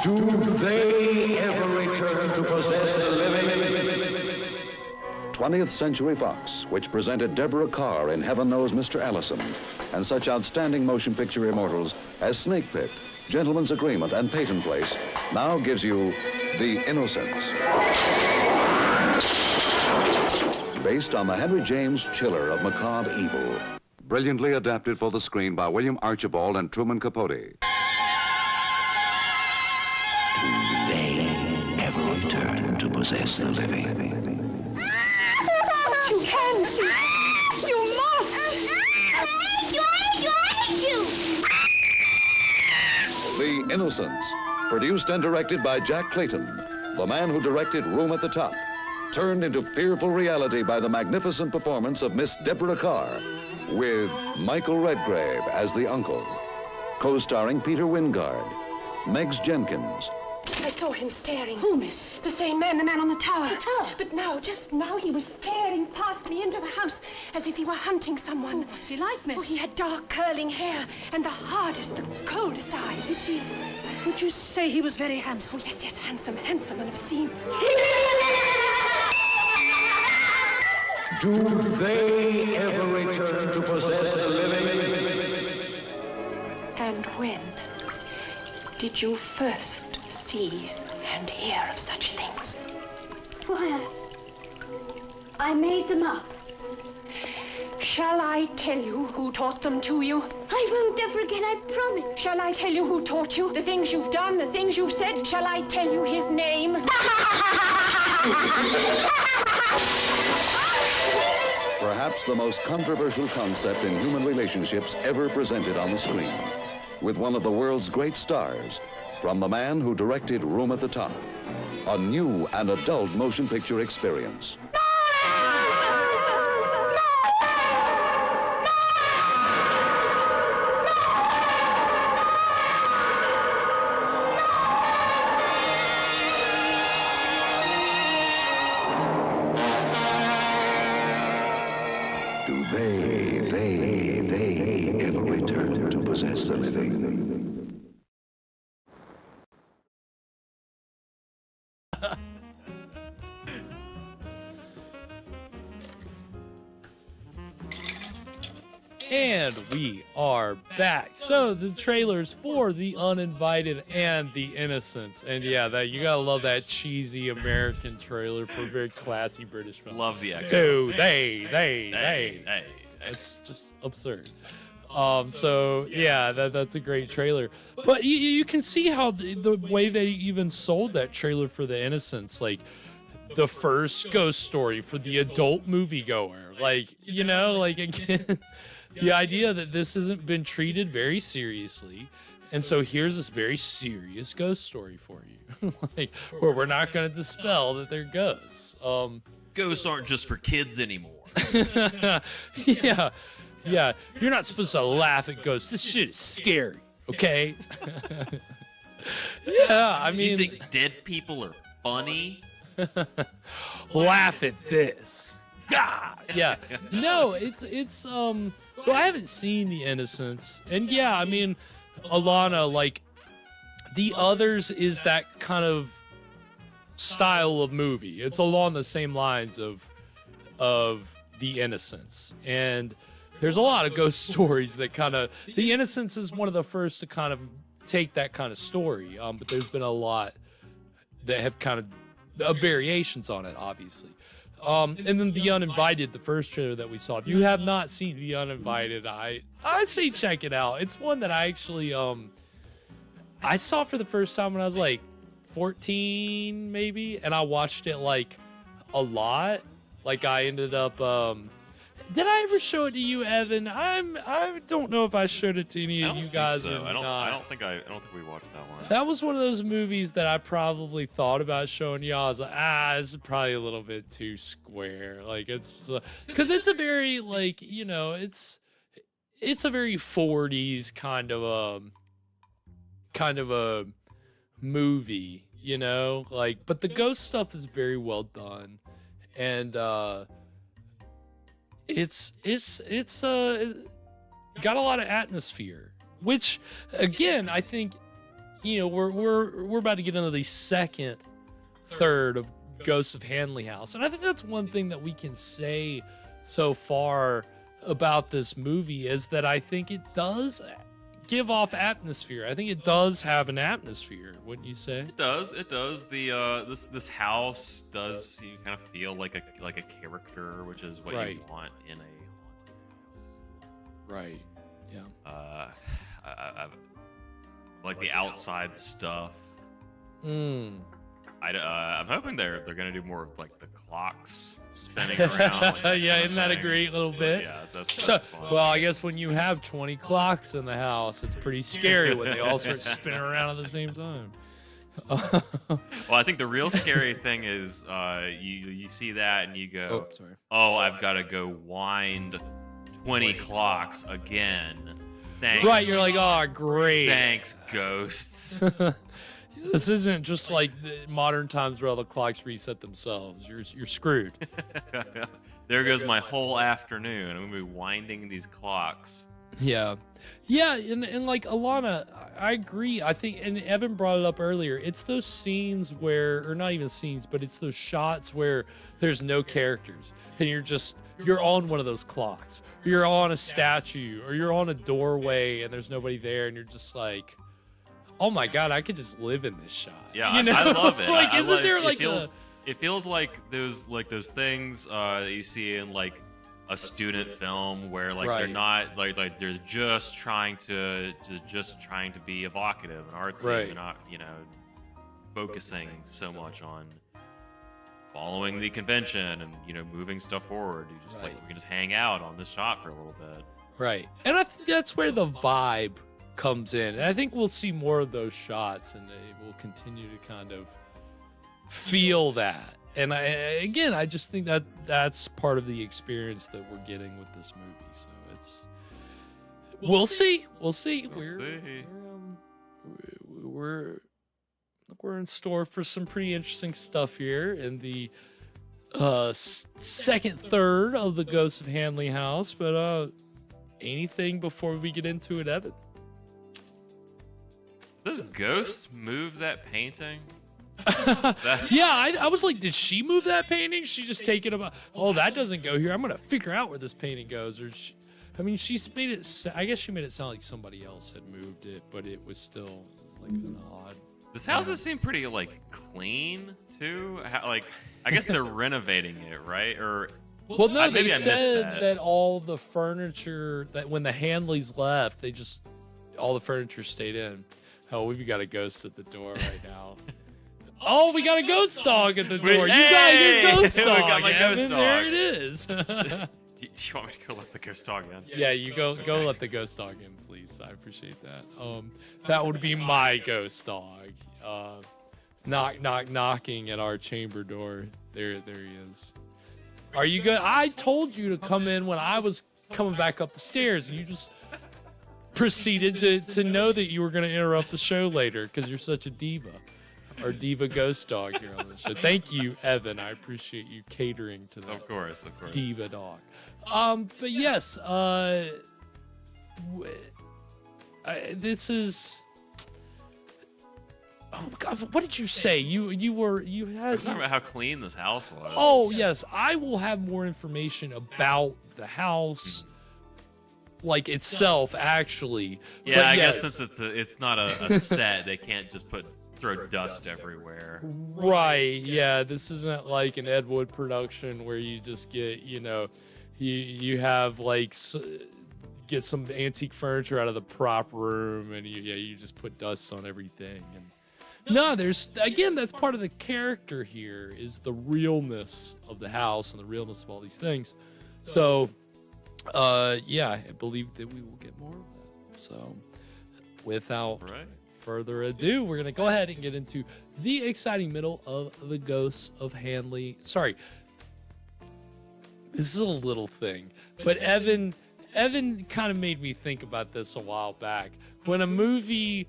Speaker 13: Do they ever return to possess the living?
Speaker 16: 20th Century Fox, which presented Deborah Carr in Heaven Knows Mr. Allison, and such outstanding motion picture immortals as Snake Pit, Gentleman's Agreement, and Peyton Place, now gives you The Innocents. Based on the Henry James Chiller of macabre evil. Brilliantly adapted for the screen by William Archibald and Truman Capote.
Speaker 13: Do they ever return to possess the living?
Speaker 15: You can see. You must.
Speaker 16: The Innocents, produced and directed by Jack Clayton, the man who directed Room at the Top, turned into fearful reality by the magnificent performance of Miss Deborah Carr, with Michael Redgrave as the uncle, co-starring Peter Wingard, Meggs Jenkins.
Speaker 17: I saw him staring. Who, miss? The same man, the man on the tower.
Speaker 15: The tower?
Speaker 17: But now, just now, he was staring past me into the house as if he were hunting someone.
Speaker 15: What's he like, miss?
Speaker 17: Oh, he had dark, curling hair and the hardest, the coldest eyes.
Speaker 15: Is he... Would you say he was very handsome?
Speaker 17: Oh, yes, yes, handsome, handsome and obscene.
Speaker 13: Do they ever return to possess the living?
Speaker 17: And when did you first see and hear of such things?
Speaker 12: Why, I made them up.
Speaker 17: Shall I tell you who taught them to you?
Speaker 12: I won't ever again, I promise.
Speaker 17: Shall I tell you who taught you? The things you've done, the things you've said? Shall I tell you his name?
Speaker 16: Perhaps the most controversial concept in human relationships ever presented on the screen, with one of the world's great stars, from the man who directed Room at the Top, a new and adult motion picture experience. Do they ever return to possess the living?
Speaker 7: And we are back. So the trailers for The Uninvited and The Innocents. And yeah, that you gotta love that cheesy American trailer for a very classy British film.
Speaker 8: Love the echo.
Speaker 7: Do they. It's just absurd. So yeah, that's a great trailer. But you can see how the way they even sold that trailer for The Innocents, like the first ghost story for the adult moviegoer. Like, you know, like again, the idea that this hasn't been treated very seriously. And so here's this very serious ghost story for you. Like, where we're not going to dispel that they're ghosts.
Speaker 8: Ghosts aren't just for kids anymore.
Speaker 7: Yeah. You're not supposed to laugh at ghosts. This shit is scary, okay? Yeah, I mean...
Speaker 8: You think dead people are funny?
Speaker 7: Laugh at this. Ah, yeah. No, it's so I haven't seen The Innocents. And yeah, I mean, Alana, like, The Others is that kind of style of movie. It's along the same lines of The Innocents. And there's a lot of ghost stories that kind of... The Innocents is one of the first to kind of take that kind of story. But there's been a lot that have kind of variations on it, obviously. And then The Uninvited, the first trailer that we saw. If you have not seen The Uninvited, I say check it out. It's one that I actually I saw for the first time when I was like 14 maybe, and I watched it like a lot. Like I ended up did I ever show it to you, Evan? I don't know if I showed it to any of you guys.
Speaker 8: So.
Speaker 7: Or
Speaker 8: I
Speaker 7: not.
Speaker 8: don't think we watched that one.
Speaker 7: That was one of those movies that I probably thought about showing y'all. I was like, this is probably a little bit too square. Like it's because it's a very like, you know, it's a very 40s kind of a movie. you know, like, but the ghost stuff is very well done, and it's got a lot of atmosphere, which again I think, you know, we're about to get into the second third of Ghosts of Hanley House, and I think that's one thing that we can say so far about this movie is that I think it does give off atmosphere. I think it does have an atmosphere, wouldn't you say?
Speaker 8: It does. The this house does, you kind of feel like a character, which is what you want in a haunted house.
Speaker 7: Right. Yeah.
Speaker 8: I like the outside stuff. I'm hoping they're gonna do more of like the clocks spinning around.
Speaker 7: Yeah, isn't that a great little bit?
Speaker 8: Yeah, that's
Speaker 7: so.
Speaker 8: fun.
Speaker 7: Well, I guess when you have 20 clocks in the house, it's pretty scary when they all start spinning around at the same time.
Speaker 8: Well, I think the real scary thing is you see that and you go,
Speaker 7: oh, sorry.
Speaker 8: Oh, I've got to go wind 20 clocks again. Thanks.
Speaker 7: Right, you're like, oh, great.
Speaker 8: Thanks, ghosts.
Speaker 7: This isn't just like the modern times where all the clocks reset themselves. You're screwed.
Speaker 8: There goes my whole afternoon. I'm gonna be winding these clocks.
Speaker 7: Yeah, and like Alana, I agree. I think, and Evan brought it up earlier. It's those scenes where, or not even scenes, but it's those shots where there's no characters, and you're on one of those clocks, or you're on a statue, or you're on a doorway, and there's nobody there, and you're just like, oh my god, I could just live in this shot.
Speaker 8: Yeah,
Speaker 7: you know?
Speaker 8: I love it.
Speaker 7: Like, isn't there like
Speaker 8: it feels like those things that you see in like a student film where like they're not like they're just trying to be evocative and artsy. They're not, you know, focusing so much on following the convention and, you know, moving stuff forward. You just like, we can just hang out on this shot for a little bit.
Speaker 7: Right. And I think that's where the vibe comes in. And I think we'll see more of those shots, and we'll continue to kind of feel that. And I just think that that's part of the experience that we're getting with this movie. So it's, we'll see. We're in store for some pretty interesting stuff here in the second third of the Ghosts of Hanley House. But anything before we get into it, Evan?
Speaker 8: Does ghosts move that painting?
Speaker 7: Yeah, I was like, did she move that painting? She just take it about, oh, that doesn't go here. I'm gonna figure out where this painting goes. Or she's made it. I guess she made it sound like somebody else had moved it, but it was still like an odd.
Speaker 8: This house has seemed pretty like clean too. Like, I guess they're renovating it, right? Or
Speaker 7: well, no, they said that all the furniture, that when the Hanleys left, they just, all the furniture stayed in. Oh, we've got a ghost at the door right now. Oh, we got a ghost dog at the door. You got your ghost dog.
Speaker 8: We got my ghost dog.
Speaker 7: There it is.
Speaker 8: Do you want me to go let the ghost dog in?
Speaker 7: Yeah, you go let the ghost dog in, please. I appreciate that. That would be my ghost dog. Knocking at our chamber door. There he is. Are you good? I told you to come in when I was coming back up the stairs, and you just proceeded to know that you were going to interrupt the show later because you're such a diva. Our diva ghost dog here on the show. Thank you, Evan. I appreciate you catering to that.
Speaker 8: Of course.
Speaker 7: Diva dog. But yes, this is. Oh God! What did you say? You had.
Speaker 8: I was talking about how clean this house was.
Speaker 7: Oh yes, I will have more information about the house. Like itself, actually.
Speaker 8: Yeah, but I guess since it's not a set, they can't just throw dust everywhere.
Speaker 7: Right. Yeah, this isn't like an Ed Wood production where you just get, you know, you have like get some antique furniture out of the prop room, and you just put dust on everything. And no, there's, again, that's part of the character here, is the realness of the house and the realness of all these things. So yeah, I believe that we will get more of that. So without further ado, we're going to go ahead and get into the exciting middle of the Ghosts of Hanley. Sorry, this is a little thing, but Evan kind of made me think about this a while back. When a movie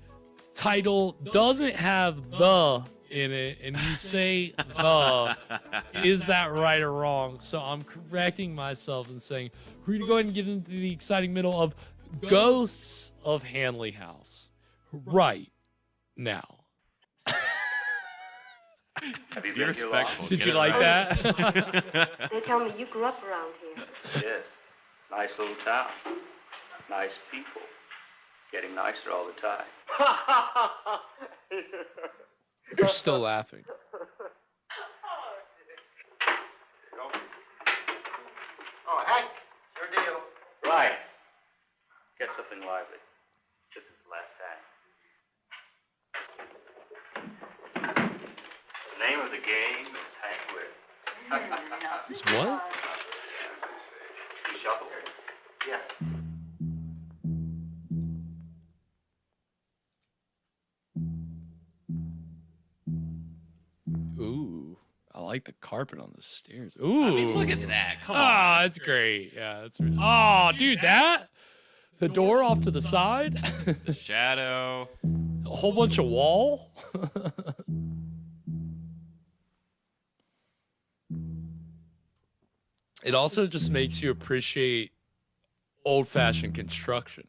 Speaker 7: title doesn't have the in it, and you say the. Is that right or wrong? So I'm correcting myself and saying we're going to go ahead and get into the exciting middle of Ghosts of Hanley House right now.
Speaker 9: Have you
Speaker 8: Be
Speaker 9: been
Speaker 8: respectful.
Speaker 7: Did
Speaker 8: Get
Speaker 7: you
Speaker 8: it
Speaker 7: like
Speaker 8: right.
Speaker 7: that?
Speaker 12: They tell me you grew up around here.
Speaker 9: Yes. Nice little town. Nice people. Getting nicer all the time.
Speaker 7: You're still laughing.
Speaker 9: Oh, Hank, your deal. Right. Get something lively. This is the last time. The name of the game is Hank Weir.
Speaker 7: It's what?
Speaker 9: You shuffle? Yeah.
Speaker 7: Ooh, I like the carpet on the stairs. Ooh,
Speaker 8: I mean, look at that. Come on.
Speaker 7: Ah, that's great. Yeah, that's. Oh, dude, that the door off to the side,
Speaker 8: The shadow.
Speaker 7: a whole bunch of wall. It also just makes you appreciate old-fashioned construction,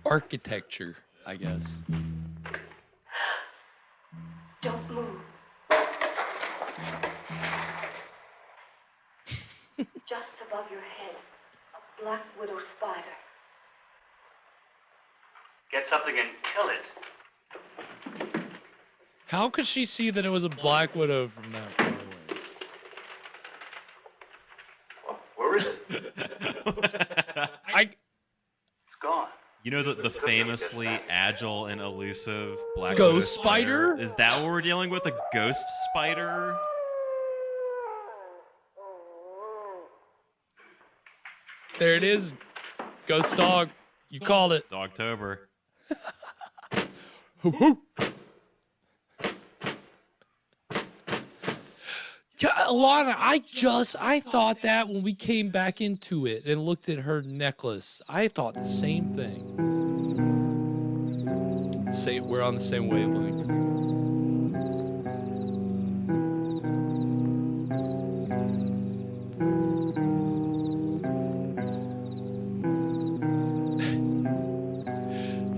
Speaker 7: architecture, I guess.
Speaker 12: Don't move. Just above your head, a black widow spider.
Speaker 9: Get something and kill it.
Speaker 7: How could she see that it was a black widow from that far away?
Speaker 9: Where is it? It's gone.
Speaker 8: You know the famously agile and elusive black
Speaker 7: Ghost
Speaker 8: widow
Speaker 7: spider?
Speaker 8: Is that what we're dealing with? A ghost spider?
Speaker 7: There it is. Ghost dog. You called it.
Speaker 8: Dogtober.
Speaker 7: Alana, I thought that when we came back into it and looked at her necklace. I thought the same thing. We're on the same wavelength.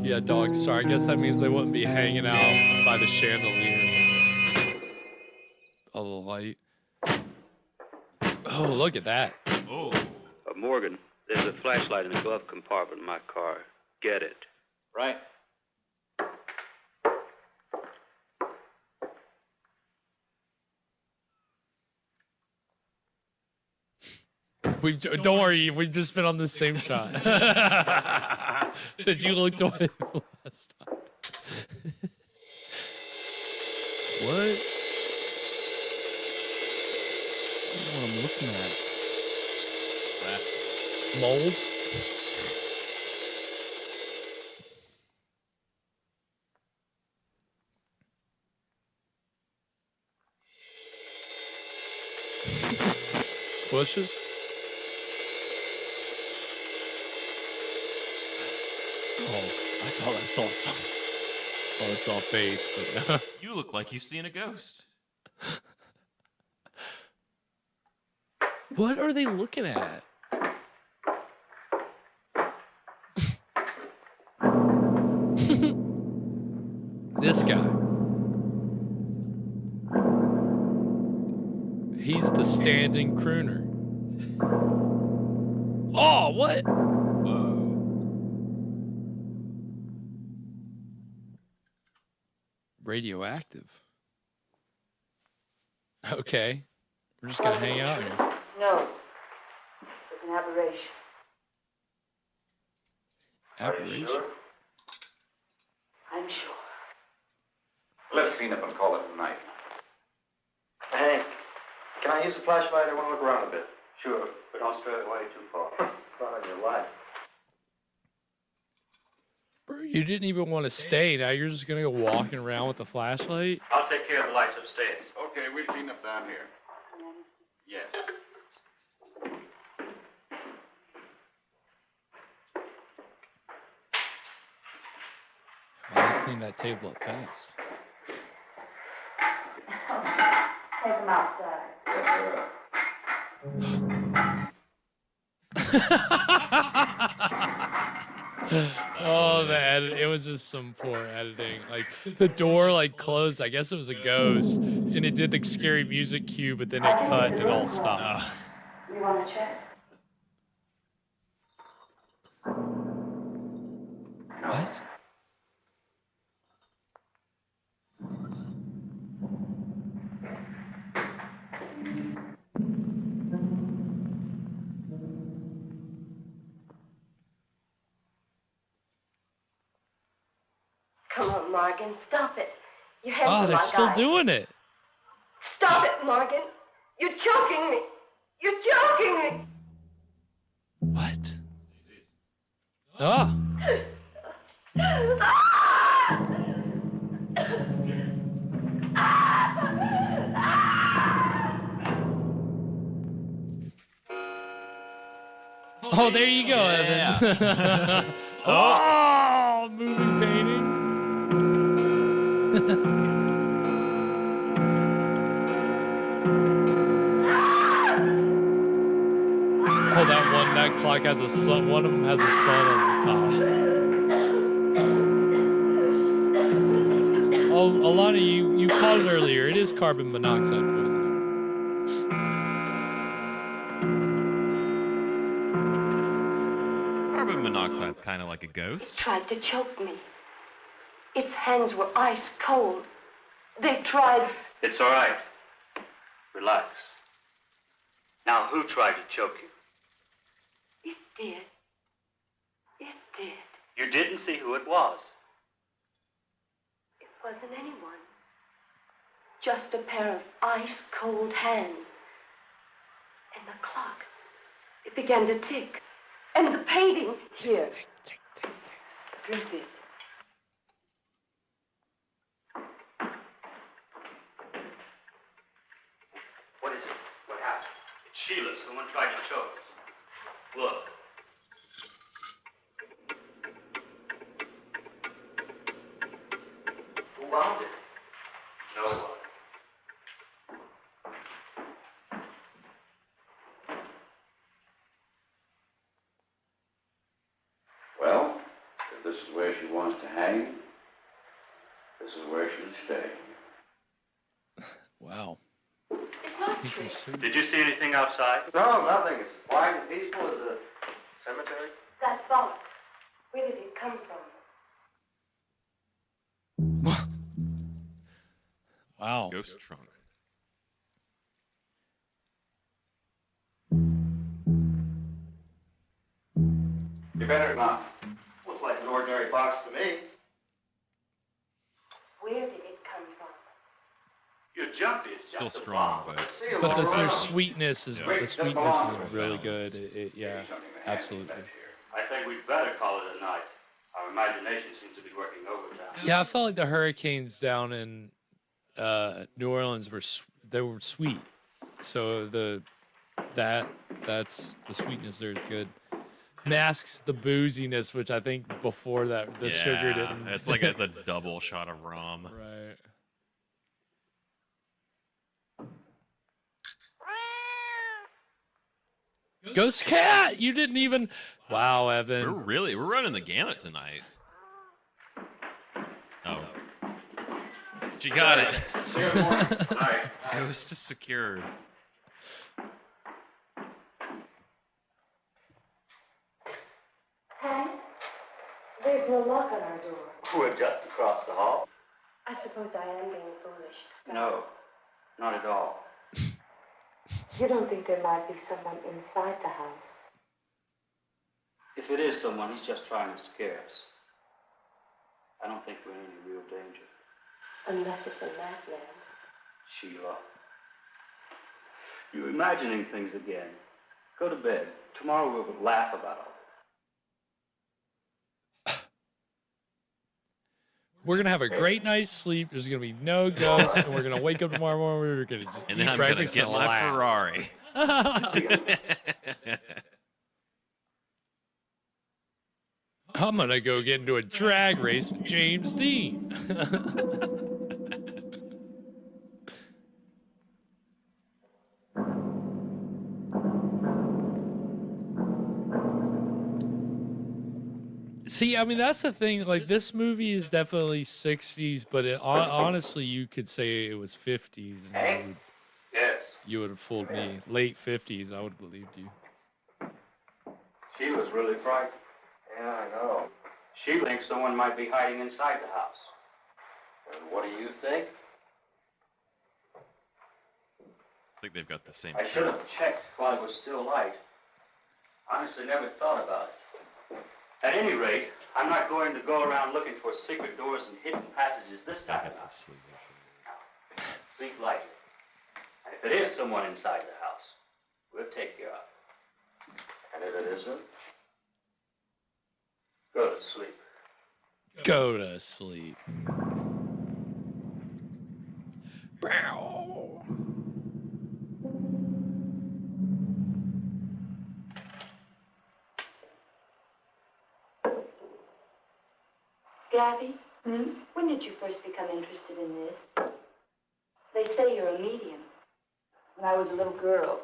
Speaker 7: Yeah, dog star. I guess that means they wouldn't be hanging out by the chandelier. Oh, the light. Oh, look at that.
Speaker 8: Oh.
Speaker 9: Morgan, there's a flashlight in the glove compartment of my car. Get it. Right.
Speaker 7: Don't worry, we've just been on the same shot. Since you looked away the last time. What? I don't know what I'm looking at. Mold? Bushes? Oh, I thought I saw some. Oh, I saw a face, but no.
Speaker 8: You look like you've seen a ghost.
Speaker 7: What are they looking at? This guy. He's the standing crooner. Oh, what? Radioactive. Okay. We're just gonna hang out here.
Speaker 12: No. It's an aberration.
Speaker 7: Aberration?
Speaker 12: I'm sure.
Speaker 9: Let's clean up and call it a night. Hey, can I use the flashlight? I want to look around a bit. Sure, but don't stray away too far. Thought of your life.
Speaker 7: Bro, you didn't even want to stay. Now you're just gonna go walking around with a flashlight?
Speaker 9: I'll take care of the lights upstairs. Okay, we'll clean up down here. Yes.
Speaker 7: Why did they clean that table up fast?
Speaker 10: from outside.
Speaker 7: Oh, the edit. It was just some poor editing. Like, the door, like, closed. I guess it was a ghost. And it did the scary music cue, but then it cut and it all stopped.
Speaker 10: You want to check?
Speaker 7: What?
Speaker 18: Come on, Morgan, stop it. Your hands
Speaker 7: Oh,
Speaker 18: are
Speaker 7: they're
Speaker 18: like
Speaker 7: still
Speaker 18: ice.
Speaker 7: doing it.
Speaker 18: Stop it, Morgan. You're choking me. You're choking me.
Speaker 7: What? Oh. Oh, there you go, Evan. Oh, moving painting. Oh, that clock has a sun. One of them has a sun on the top. Oh, Alana, you called it earlier. It is carbon monoxide poisoning.
Speaker 8: Carbon monoxide's kind of like a ghost.
Speaker 18: Tried to choke me. Its hands were ice cold. They tried.
Speaker 9: It's all right. Relax. Now, who tried to choke you?
Speaker 18: It did. It did.
Speaker 9: You didn't see who it was.
Speaker 18: It wasn't anyone. Just a pair of ice cold hands. And the clock. It began to tick. And the painting. Here. Drink this.
Speaker 9: What is it? What happened? It's Sheila. Someone tried to choke. Look. Who wound it? No one.
Speaker 19: Well, if this is where she wants to hang, this is where she'll stay.
Speaker 7: Wow.
Speaker 9: Did you see anything outside?
Speaker 20: No, nothing. It's quiet and peaceful as a cemetery.
Speaker 18: That box. Where did it come from?
Speaker 7: Wow.
Speaker 8: Ghost trunk.
Speaker 20: You better not. Looks like an ordinary box to me.
Speaker 18: Where did it come from?
Speaker 9: Your jump is
Speaker 8: Still strong, but
Speaker 7: But the sweetness is really good. Yeah, absolutely.
Speaker 9: I think we'd better call it a night. Our imagination seems to be working overtime.
Speaker 7: Yeah, I felt like the hurricanes down in New Orleans were sweet. So that's the sweetness there is good. Masks the booziness, which I think before that the sugar didn't.
Speaker 8: It's like it's a double shot of rum.
Speaker 7: Right. Ghost cat! You didn't even. Wow, Evan.
Speaker 8: We're running the gamut tonight. Oh. She got it. Ghost is secured.
Speaker 18: Hank, there's no lock on our door.
Speaker 9: We're just across the hall.
Speaker 18: I suppose I am being foolish.
Speaker 9: No, not at all.
Speaker 18: You don't think there might be someone inside the house?
Speaker 9: If it is someone, he's just trying to scare us. I don't think we're in any real danger.
Speaker 18: Unless it's a madman.
Speaker 9: Sheila. You're imagining things again. Go to bed. Tomorrow we'll laugh about all this.
Speaker 7: We're gonna have a great night's sleep. There's gonna be no ghosts, and we're gonna wake up tomorrow morning. We're gonna just
Speaker 8: And then
Speaker 7: eat
Speaker 8: I'm gonna
Speaker 7: breakfast
Speaker 8: get
Speaker 7: and
Speaker 8: my
Speaker 7: laugh.
Speaker 8: Ferrari.
Speaker 7: I'm gonna go get into a drag race with James Dean. See, I mean, that's the thing. Like, this movie is definitely 60s, but honestly, you could say it was 50s. And
Speaker 9: Yes.
Speaker 7: you would have fooled me. Late 50s, I would have believed you.
Speaker 9: She was really frightened. Yeah, I know. She thinks someone might be hiding inside the house. And what do you think?
Speaker 8: I think they've got the same.
Speaker 9: I should have checked while it was still light. Honestly, never thought about it. At any rate, I'm not going to go around looking for secret doors and hidden passages this time.
Speaker 8: I guess it's sleep.
Speaker 9: Sleep lightly. And if it is someone inside the house, we'll take care of it. And if it isn't, go to sleep.
Speaker 7: Go to sleep. Bow.
Speaker 12: Gabby, when did you first become interested in this? They say you're a medium. When I was a little girl,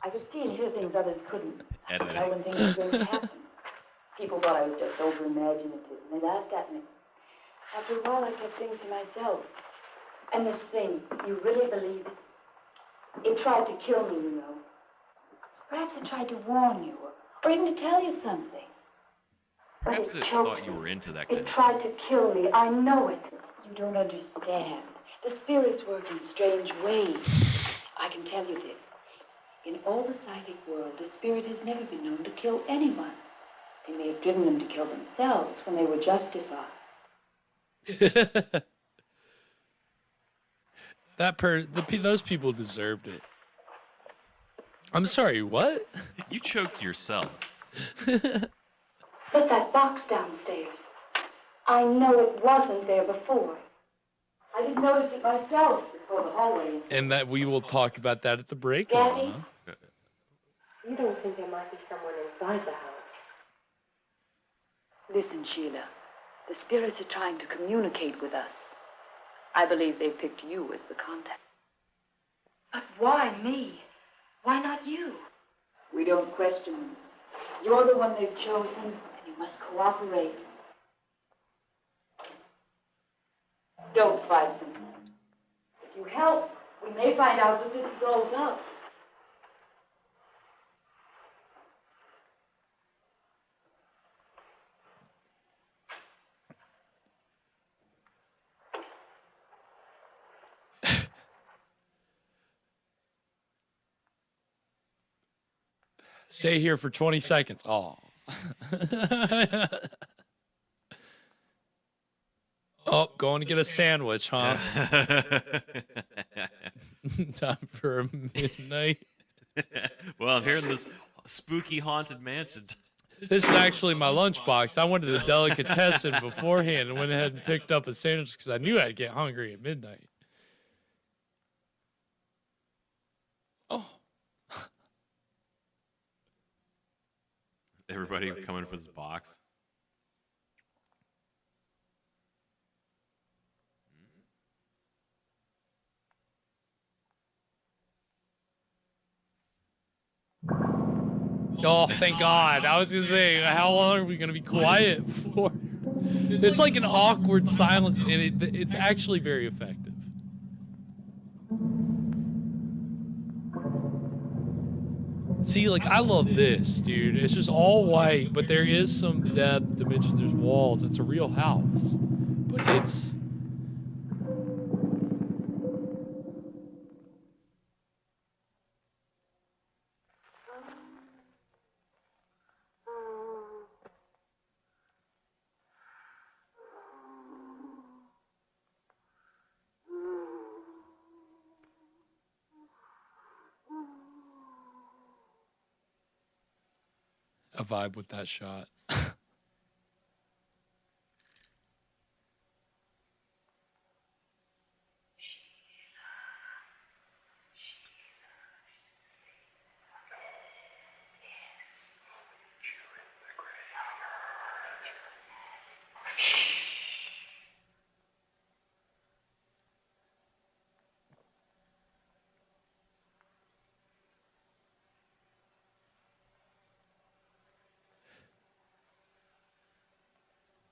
Speaker 12: I could see and hear things others couldn't. I could tell when things were going to happen. People thought I was just over-imaginative, and they laughed at me. After a while, I kept things to myself. And this thing, you really believe it? It tried to kill me, you know. Perhaps it tried to warn you, or even to tell you something.
Speaker 8: Perhaps it thought you were into that kind
Speaker 12: It
Speaker 8: of
Speaker 12: tried to kill me. I know it. You don't understand. The spirits work in strange ways. I can tell you this. In all the psychic world, the spirit has never been known to kill anyone. They may have driven them to kill themselves when they were justified.
Speaker 7: Those people deserved it. I'm sorry, what?
Speaker 8: You choked yourself.
Speaker 12: But that box downstairs, I know it wasn't there before. I didn't notice it myself before the hallway.
Speaker 7: And that we will talk about that at the break.
Speaker 12: Gabby?
Speaker 7: Huh?
Speaker 18: You don't think there might be someone inside the house?
Speaker 12: Listen, Sheila. The spirits are trying to communicate with us. I believe they picked you as the contact. But why me? Why not you? We don't question them. You're the one they've chosen, and you must cooperate. Don't fight them. If you help, we may find out what this is all about.
Speaker 7: Stay here for 20 seconds. Oh. Oh, going to get a sandwich, huh? Time for a midnight.
Speaker 8: Well, I'm here in this spooky haunted mansion.
Speaker 7: This is actually my lunchbox. I wanted a delicatessen beforehand and went ahead and picked up a sandwich because I knew I'd get hungry at midnight. Oh.
Speaker 8: Everybody coming for this box.
Speaker 7: Oh, thank God. I was going to say, how long are we going to be quiet for? It's like an awkward silence, and it's actually very effective. See, like, I love this, dude. It's just all white, but there is some depth, dimension. There's walls. It's a real house. But it's... a vibe with that shot.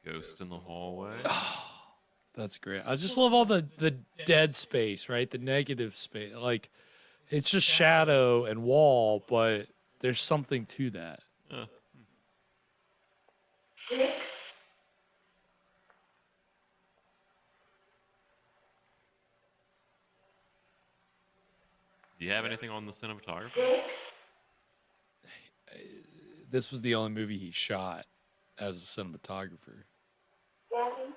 Speaker 8: Ghost in the hallway.
Speaker 7: That's great. I just love all the dead space, right? The negative space. Like, it's just shadow and wall, but there's something to that.
Speaker 18: Dick?
Speaker 8: Do you have anything on the cinematography?
Speaker 18: Dick?
Speaker 7: This was the only movie he shot as a cinematographer.
Speaker 18: Daddy?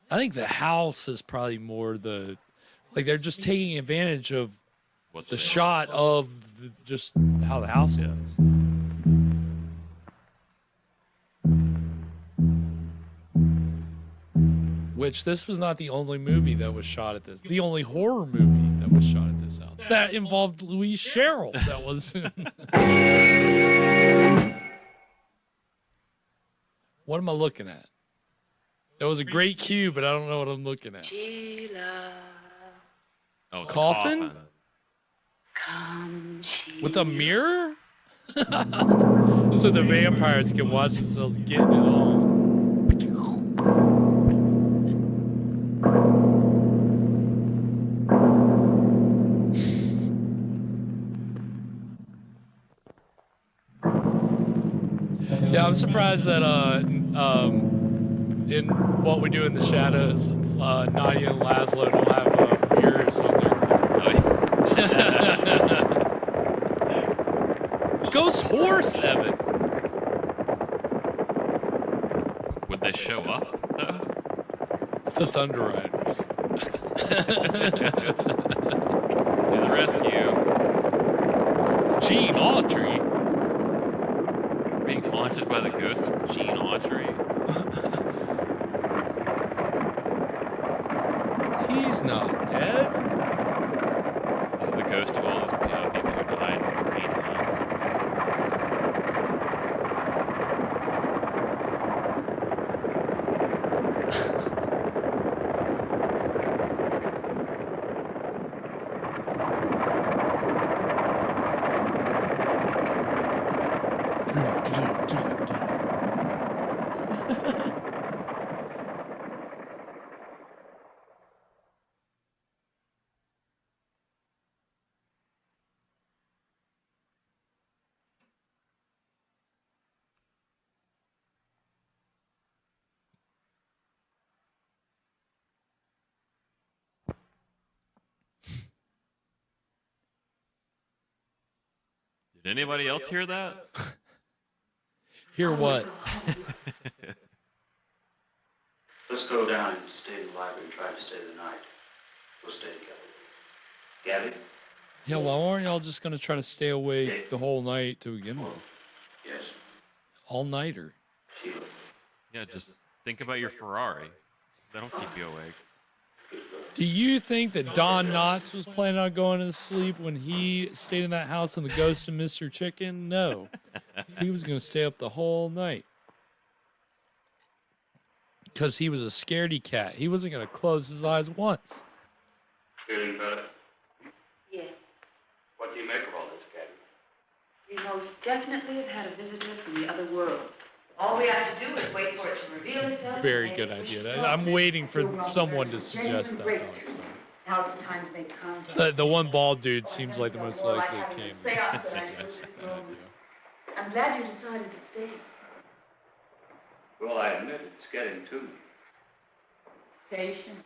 Speaker 7: I think the house is probably more the, like, they're just taking advantage of the shot of just how the house is. Which this was not the only movie that was shot at this. The only horror movie that was shot at this house. That involved Louise Sherrill. That was. What am I looking at? That was a great cue, but I don't know what I'm looking at.
Speaker 6: Sheila.
Speaker 8: Oh, it's
Speaker 7: Coffin?
Speaker 8: a coffin.
Speaker 6: Come, Sheila.
Speaker 7: With a mirror? So the vampires can watch themselves getting it on. Yeah, I'm surprised that in What We Do in the Shadows, Nadia and Laszlo don't have mirrors on their Ghost horse, Evan.
Speaker 8: Would they show up though?
Speaker 7: It's the Thunder Riders.
Speaker 8: To the rescue.
Speaker 7: Gene Autry.
Speaker 8: Being haunted by the ghost of Gene Autry.
Speaker 7: He's not dead.
Speaker 8: This is the ghost of all those people who died in Urania. Did anybody else hear that?
Speaker 7: Hear what?
Speaker 9: Let's go down and stay in the library and try to stay the night. We'll stay together. Gabby?
Speaker 7: Yeah, well, aren't y'all just gonna try to stay awake the whole night to begin with?
Speaker 9: Yes.
Speaker 7: All-nighter.
Speaker 8: Yeah, just think about your Ferrari. That'll keep you awake.
Speaker 7: Do you think that Don Knotts was planning on going to sleep when he stayed in that house in the Ghost of Mr. Chicken? No. He was going to stay up the whole night. Because he was a scaredy cat. He wasn't going to close his eyes once.
Speaker 9: Feeling better?
Speaker 18: Yes.
Speaker 9: What do you make of all this, Gabby?
Speaker 12: We most definitely have had a visitor from the other world. All we have to do is wait for it to reveal itself.
Speaker 7: Very good idea. I'm waiting for someone to suggest that.
Speaker 12: Now's the time to make contact.
Speaker 7: The one bald dude seems like the most likely came to suggest that idea.
Speaker 12: I'm glad you decided to stay.
Speaker 9: Well, I admit it's getting to me.
Speaker 12: Patient.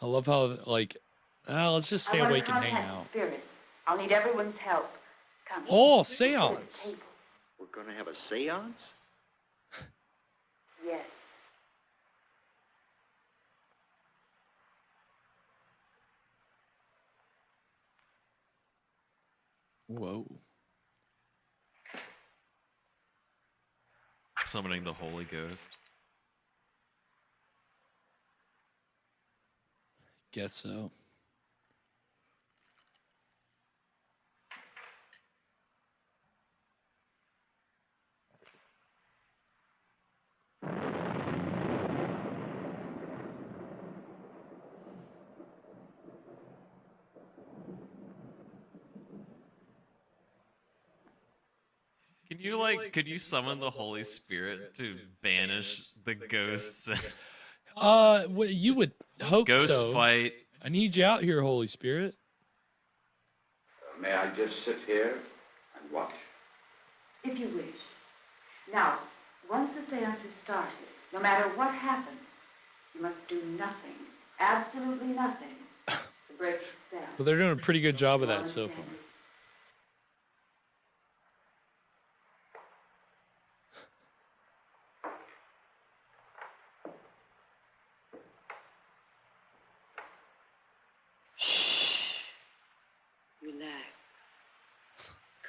Speaker 7: I love how, like, let's just stay awake and hang out.
Speaker 12: Spirit. I'll need everyone's help. Come.
Speaker 7: Oh, seance.
Speaker 9: We're going to have a seance?
Speaker 12: Yes.
Speaker 7: Whoa.
Speaker 8: Summoning the Holy Ghost.
Speaker 7: Guess so.
Speaker 8: could you summon the Holy Spirit to banish the ghosts?
Speaker 7: You would hope
Speaker 8: Ghost
Speaker 7: so.
Speaker 8: fight.
Speaker 7: I need you out here, Holy Spirit.
Speaker 19: May I just sit here and watch?
Speaker 12: If you wish. Now, once the seance is started, no matter what happens, you must do nothing, absolutely nothing, to break the spell.
Speaker 7: Well, they're doing a pretty good job of that so far.
Speaker 12: Relax.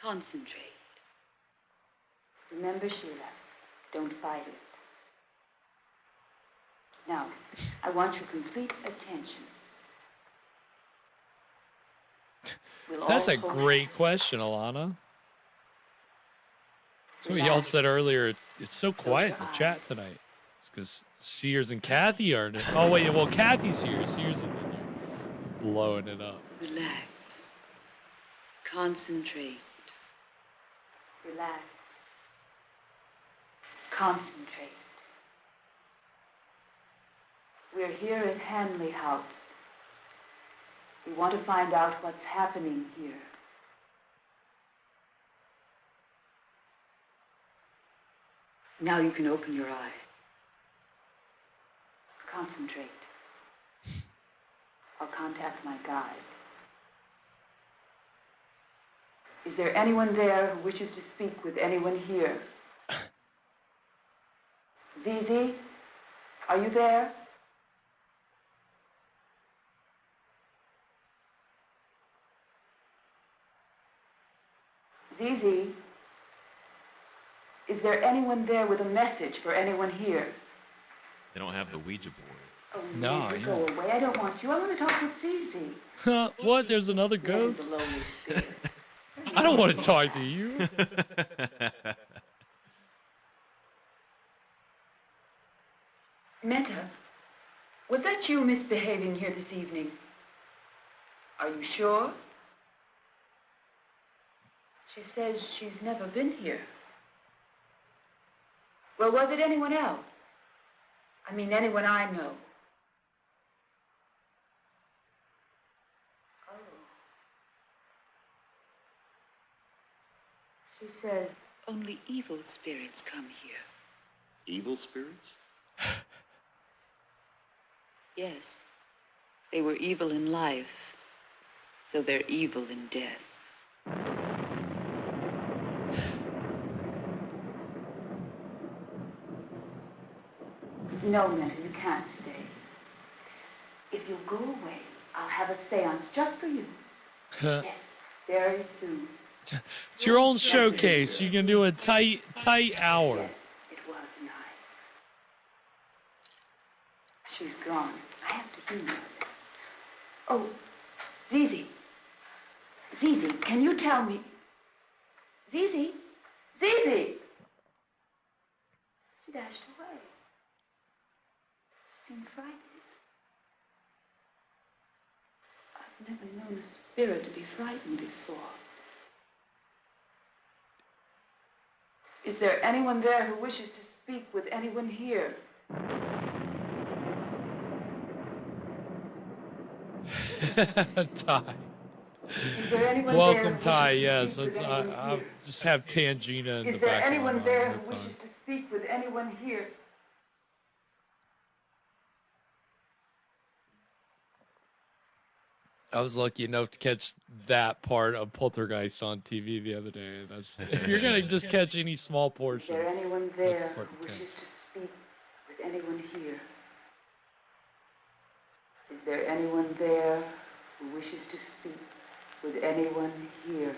Speaker 12: Concentrate. Remember, Sheila, don't fight it. Now, I want your complete attention.
Speaker 7: That's a great question, Alana. That's what y'all said earlier. It's so quiet in the chat tonight. It's because Sears and Kathy aren't. Oh, wait. Well, Kathy's here. Sears isn't in here. Blowing it up.
Speaker 12: Relax. Concentrate. Relax. Concentrate. We're here at Hanley House. We want to find out what's happening here. Now you can open your eyes. Concentrate. I'll contact my guide. Is there anyone there who wishes to speak with anyone here? Zizi, are you there? Zizi, is there anyone there with a message for anyone here?
Speaker 8: They don't have the Ouija board.
Speaker 12: Oh,
Speaker 7: No,
Speaker 12: never
Speaker 7: yeah.
Speaker 12: go away. I don't want you. I want to talk with Zizi.
Speaker 7: What? There's another ghost?
Speaker 12: The lonely spirit.
Speaker 7: I don't want to talk to you.
Speaker 12: Meta, was that you misbehaving here this evening? Are you sure? She says she's never been here. Well, was it anyone else? I mean, anyone I know. Oh. She says only evil spirits come here.
Speaker 19: Evil spirits?
Speaker 12: Yes. They were evil in life, so they're evil in death. No, Meta, you can't stay. If you'll go away, I'll have a seance just for you. Yes, very soon.
Speaker 7: It's your own showcase. You can do a tight hour.
Speaker 12: It was nice. She's gone. I have to do nothing. Oh, Zizi. Zizi, can you tell me? Zizi? Zizi! She dashed away. Seemed frightened. I've never known a spirit to be frightened before. Is there anyone there who wishes to speak with anyone here?
Speaker 7: Ty.
Speaker 12: Is there anyone
Speaker 7: Welcome,
Speaker 12: there who
Speaker 7: Ty.
Speaker 12: wishes to
Speaker 7: Yes,
Speaker 12: speak with
Speaker 7: I'll
Speaker 12: anyone
Speaker 7: just have Tangina in
Speaker 12: here?
Speaker 7: the
Speaker 12: Is there
Speaker 7: back of my
Speaker 12: anyone
Speaker 7: mind
Speaker 12: there
Speaker 7: all
Speaker 12: who
Speaker 7: the time.
Speaker 12: wishes to speak with anyone here?
Speaker 7: I was lucky enough to catch that part of Poltergeist on TV the other day. That's if you're gonna just catch any small
Speaker 12: Is
Speaker 7: portion.
Speaker 12: there anyone
Speaker 7: that's
Speaker 12: there
Speaker 7: the part
Speaker 12: who
Speaker 7: to catch.
Speaker 12: wishes to speak with anyone here? Is there anyone there who wishes to speak with anyone here?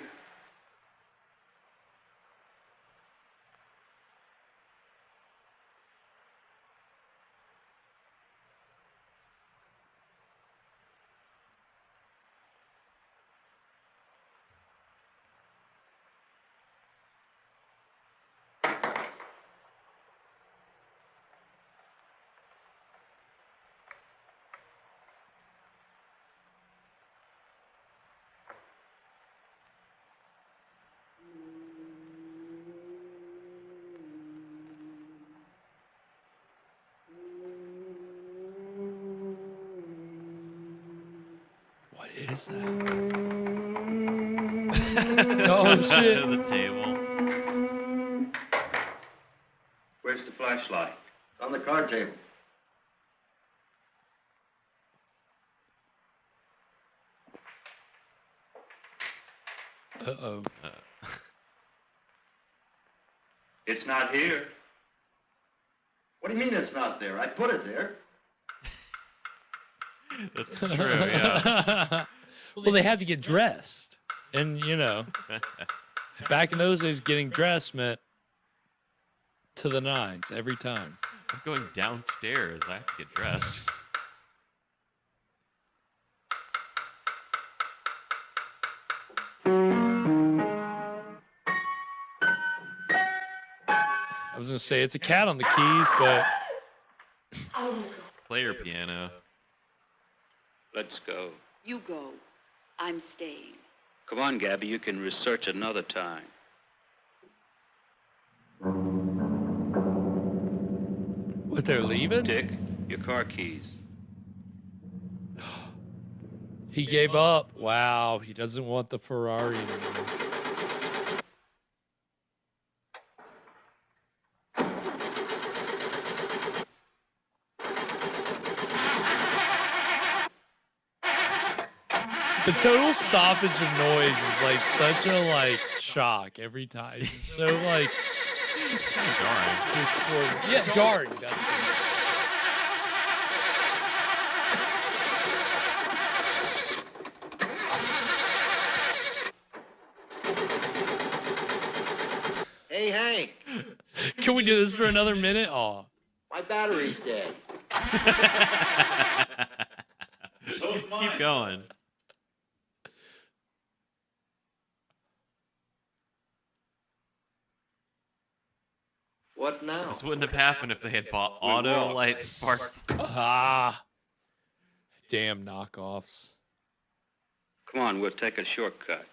Speaker 7: is that? Oh, shit.
Speaker 8: The table.
Speaker 20: Where's the flashlight? It's on the card table.
Speaker 7: Uh-oh.
Speaker 20: It's not here. What do you mean it's not there? I put it there.
Speaker 8: That's true, yeah.
Speaker 7: Well, they had to get dressed. And, you know, back in those days, getting dressed meant to the nines every time.
Speaker 8: I'm going downstairs. I have to get dressed.
Speaker 7: I was going to say, it's a cat on the keys, but...
Speaker 8: Play your piano.
Speaker 19: Let's go.
Speaker 21: You go. I'm staying.
Speaker 19: Come on, Gabby. You can research another time.
Speaker 7: What, they're leaving?
Speaker 19: Dick, your car keys.
Speaker 7: He gave up. Wow, he doesn't want the Ferrari anymore. The total stoppage of noise is like such a shock every time. It's so
Speaker 8: it's kind of jarring.
Speaker 7: Discord. Yeah, jarring. That's the word.
Speaker 9: Hey, Hank.
Speaker 7: Can we do this for another minute? Oh.
Speaker 9: My battery's dead.
Speaker 8: Keep going.
Speaker 9: What now?
Speaker 8: This wouldn't have happened if they had bought auto light spark.
Speaker 7: Ah. Damn knockoffs.
Speaker 19: Come on, we'll take a shortcut.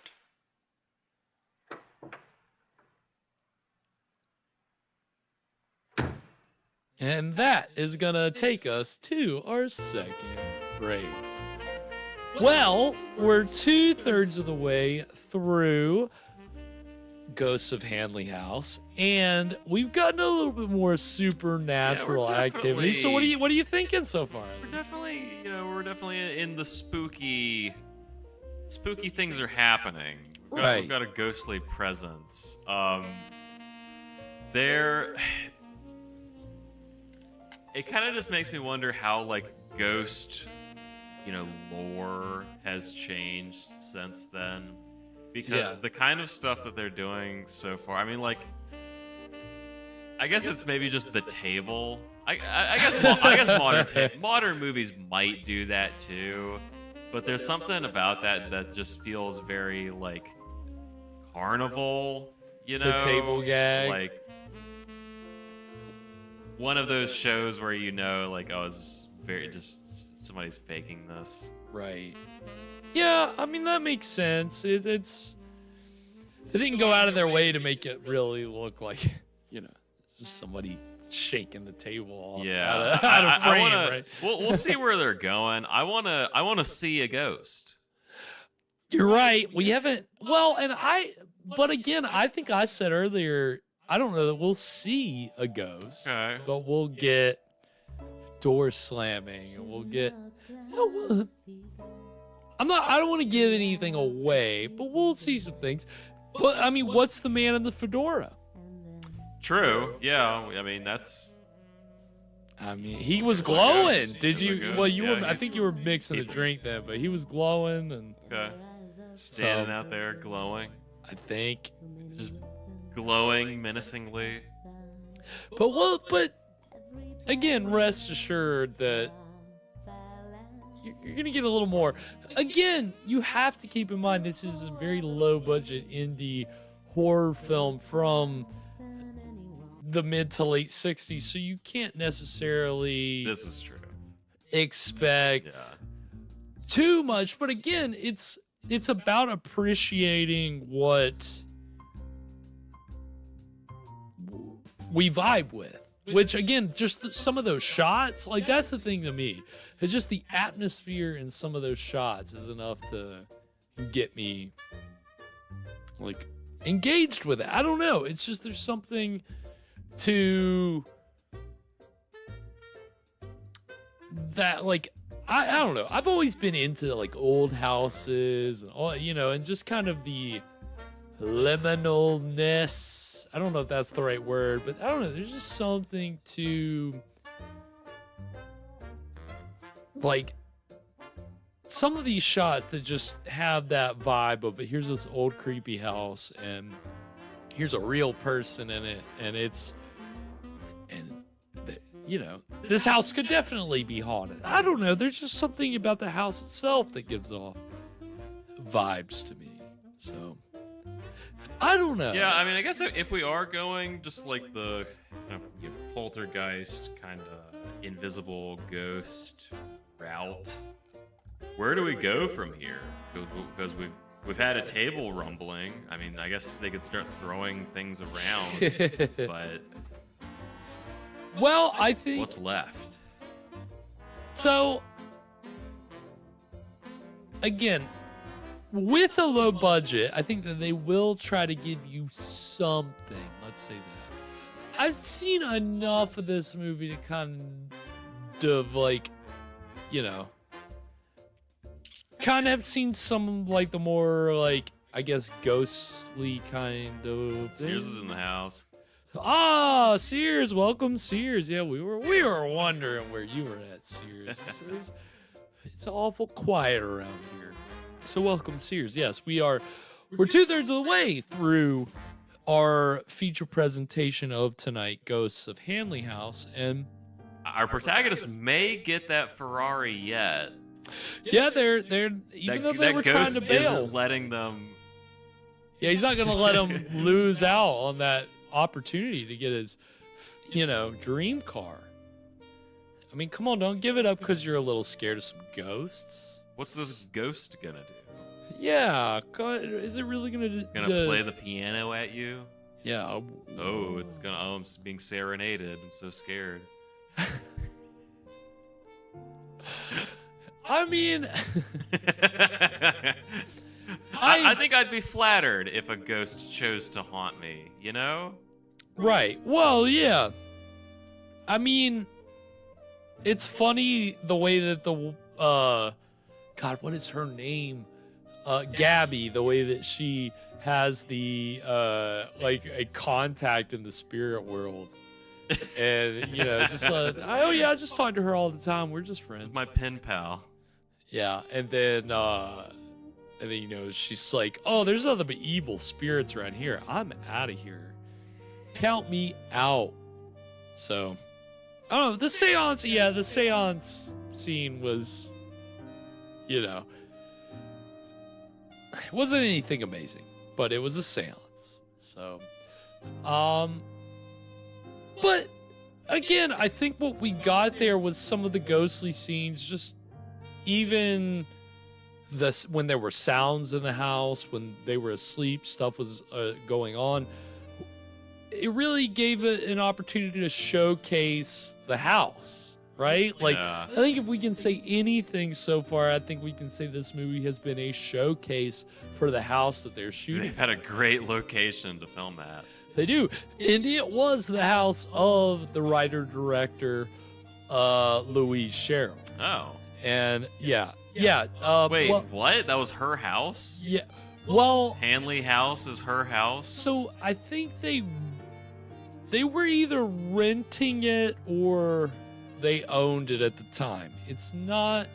Speaker 7: And that is going to take us to our second break. Well, we're 2/3 of the way through Ghosts of Hanley House, and we've gotten a little bit more supernatural activity. So what are you thinking so far?
Speaker 8: We're definitely in the spooky things are happening. We've got a ghostly presence. It kind of just makes me wonder how ghost, lore has changed since then. Because the kind of stuff that they're doing so far, I mean, I guess it's maybe just the table. I guess modern movies might do that too, but there's something about that just feels very carnival,
Speaker 7: The table gag.
Speaker 8: One of those shows where it's just somebody's faking this.
Speaker 7: Right. Yeah, I mean, that makes sense. They didn't go out of their way to make it really look like, it's just somebody shaking the table off out of frame, right?
Speaker 8: We'll see where they're going. I wanna see a ghost.
Speaker 7: You're right. We haven't. Well, but again, I think I said earlier, I don't know that we'll see a ghost, but we'll get door slamming, and we'll get. I don't want to give anything away, but we'll see some things. But I mean, what's the man in the fedora?
Speaker 8: True. Yeah. I mean,
Speaker 7: he was glowing. Did you? Well, you were. I think you were mixing a drink then, but he was glowing and.
Speaker 8: Standing out there glowing.
Speaker 7: I think.
Speaker 8: Just glowing menacingly.
Speaker 7: But again, rest assured that you're going to get a little more. Again, you have to keep in mind this is a very low-budget indie horror film from the mid to late 60s, so you can't necessarily...
Speaker 8: This is true.
Speaker 7: ...expect too much. But again, it's about appreciating what we vibe with. Which again, just some of those shots, like that's the thing to me. It's just the atmosphere in some of those shots is enough to get me like engaged with it. I don't know. It's just there's something to that, like I don't know. I've always been into like old houses and all, you know, and just kind of the liminalness. I don't know if that's the right word, but I don't know. There's just something to like some of these shots that just have that vibe of here's this old creepy house and here's a real person in it, and you know, this house could definitely be haunted. I don't know. There's just something about the house itself that gives off vibes to me. So I don't know.
Speaker 8: Yeah, I mean, I guess if we are going just like the poltergeist kind of invisible ghost route, where do we go from here? Because we've had a table rumbling. I mean, I guess they could start throwing things around, but
Speaker 7: well, I think
Speaker 8: what's left?
Speaker 7: So again, with a low budget, I think that they will try to give you something. Let's say that. I've seen enough of this movie to kind of like, you know, kind of have seen some like the more like, I guess, ghostly kind of
Speaker 8: Sears is in the house.
Speaker 7: Ah, Sears, welcome Sears. Yeah, we were wondering where you were at, Sears. It's awful quiet around here. So welcome Sears. Yes, we're 2/3 of the way through our feature presentation of tonight, Ghosts of Hanley House, and
Speaker 8: our protagonist may get that Ferrari yet.
Speaker 7: Yeah, they're even though they were trying to bail,
Speaker 8: isn't letting them.
Speaker 7: Yeah, he's not gonna let him lose out on that opportunity to get his, you know, dream car. I mean, come on, don't give it up because you're a little scared of some ghosts.
Speaker 8: What's this ghost gonna do?
Speaker 7: Yeah, God, is it really gonna?
Speaker 8: It's gonna play the piano at you.
Speaker 7: Yeah.
Speaker 8: Oh, it's gonna. Oh, I'm being serenaded. I'm so scared.
Speaker 7: I mean,
Speaker 8: I think I'd be flattered if a ghost chose to haunt me, you know?
Speaker 7: Right. Well, yeah. I mean, it's funny the way that the, God, what is her name? Gabby, the way that she has the, like, a contact in the spirit world. And, you know, just, oh yeah, I just talk to her all the time. We're just friends.
Speaker 8: It's my pen pal.
Speaker 7: Yeah, and then, you know, she's like, oh, there's nothing but evil spirits around here. I'm out of here. Count me out. So, I don't know. The seance scene was, you know, it wasn't anything amazing, but it was a seance. So, but again, I think what we got there was some of the ghostly scenes, just even when there were sounds in the house, when they were asleep, stuff was going on. It really gave it an opportunity to showcase the house, right? Like, I think if we can say anything so far, I think we can say this movie has been a showcase for the house that they're shooting.
Speaker 8: They've had a great location to film at.
Speaker 7: They do. And it was the house of the writer-director, Louise Sherrill.
Speaker 8: Oh.
Speaker 7: And, yeah.
Speaker 8: Wait, what? That was her house?
Speaker 7: Yeah. Well,
Speaker 8: Hanley House is her house?
Speaker 7: So I think they were either renting it or they owned it at the time. It's not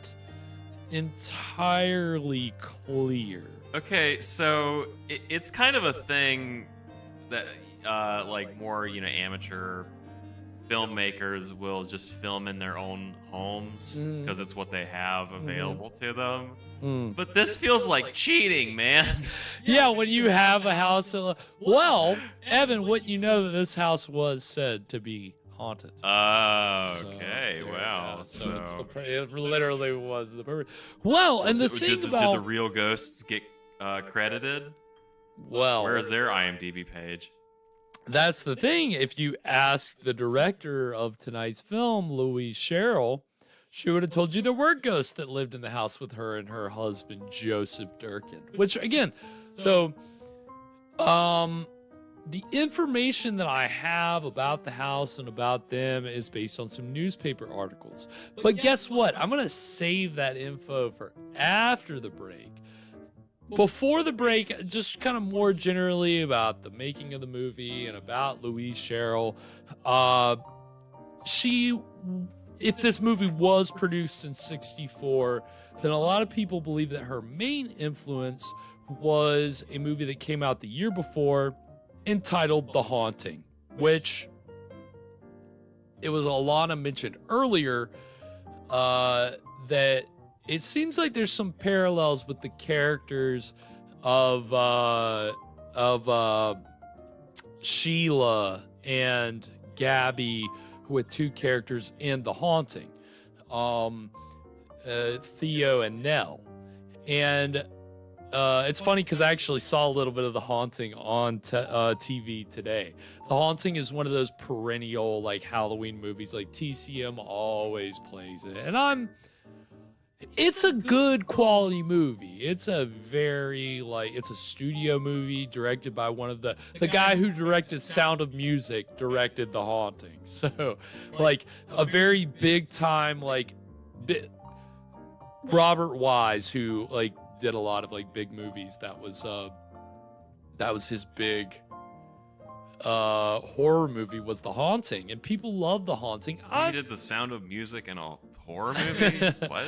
Speaker 7: entirely clear.
Speaker 8: Okay, so it's kind of a thing that like more, you know, amateur filmmakers will just film in their own homes because it's what they have available to them. But this feels like cheating, man.
Speaker 7: Yeah, when you have a house. Well, Evan, wouldn't you know that this house was said to be haunted?
Speaker 8: Oh, okay.
Speaker 7: So,
Speaker 8: wow.
Speaker 7: Yeah, so it literally was the purpose. Well, and the thing about...
Speaker 8: Did the real ghosts get credited?
Speaker 7: Well...
Speaker 8: Where's their IMDb page?
Speaker 7: that's the thing. If you ask the director of tonight's film, Louise Sherrill, she would have told you there were ghosts that lived in the house with her and her husband, Joseph Durkin. Which, again, so the information that I have about the house and about them is based on some newspaper articles. But guess what? I'm going to save that info for after the break. Before the break, just kind of more generally about the making of the movie and about Louise Sherrill. If this movie was produced in '64, then a lot of people believe that her main influence was a movie that came out the year before entitled The Haunting, which it was Alana mentioned earlier that it seems like there's some parallels with the characters of Sheila and Gabby, who are two characters in The Haunting, Theo and Nell. And it's funny because I actually saw a little bit of The Haunting on TV today. The Haunting is one of those perennial like Halloween movies. Like TCM always plays it, and it's a good quality movie. It's a very it's a studio movie directed by one of the guy who directed Sound of Music directed The Haunting. So like a very big time Robert Wise, who like did a lot of like big movies. That was his big horror movie, was The Haunting, and people love The Haunting.
Speaker 8: He did The Sound of Music in a horror movie? What?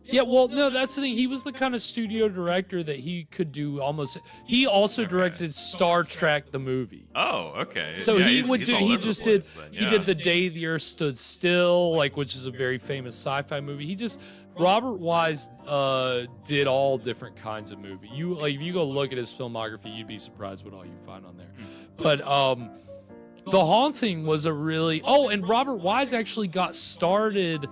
Speaker 7: Yeah, well, no, that's the thing. He was the kind of studio director that he could do almost. He also directed Star Trek the movie.
Speaker 8: Oh, okay.
Speaker 7: So
Speaker 8: yeah,
Speaker 7: he
Speaker 8: he's
Speaker 7: would
Speaker 8: all
Speaker 7: do.
Speaker 8: over
Speaker 7: He
Speaker 8: the
Speaker 7: just
Speaker 8: place
Speaker 7: did.
Speaker 8: then,
Speaker 7: He
Speaker 8: yeah.
Speaker 7: did The Day the Earth Stood Still, which is a very famous sci-fi movie. Robert Wise did all different kinds of movie. If you go look at his filmography, you'd be surprised what all you find on there. But The Haunting was a really. Oh, and Robert Wise actually got started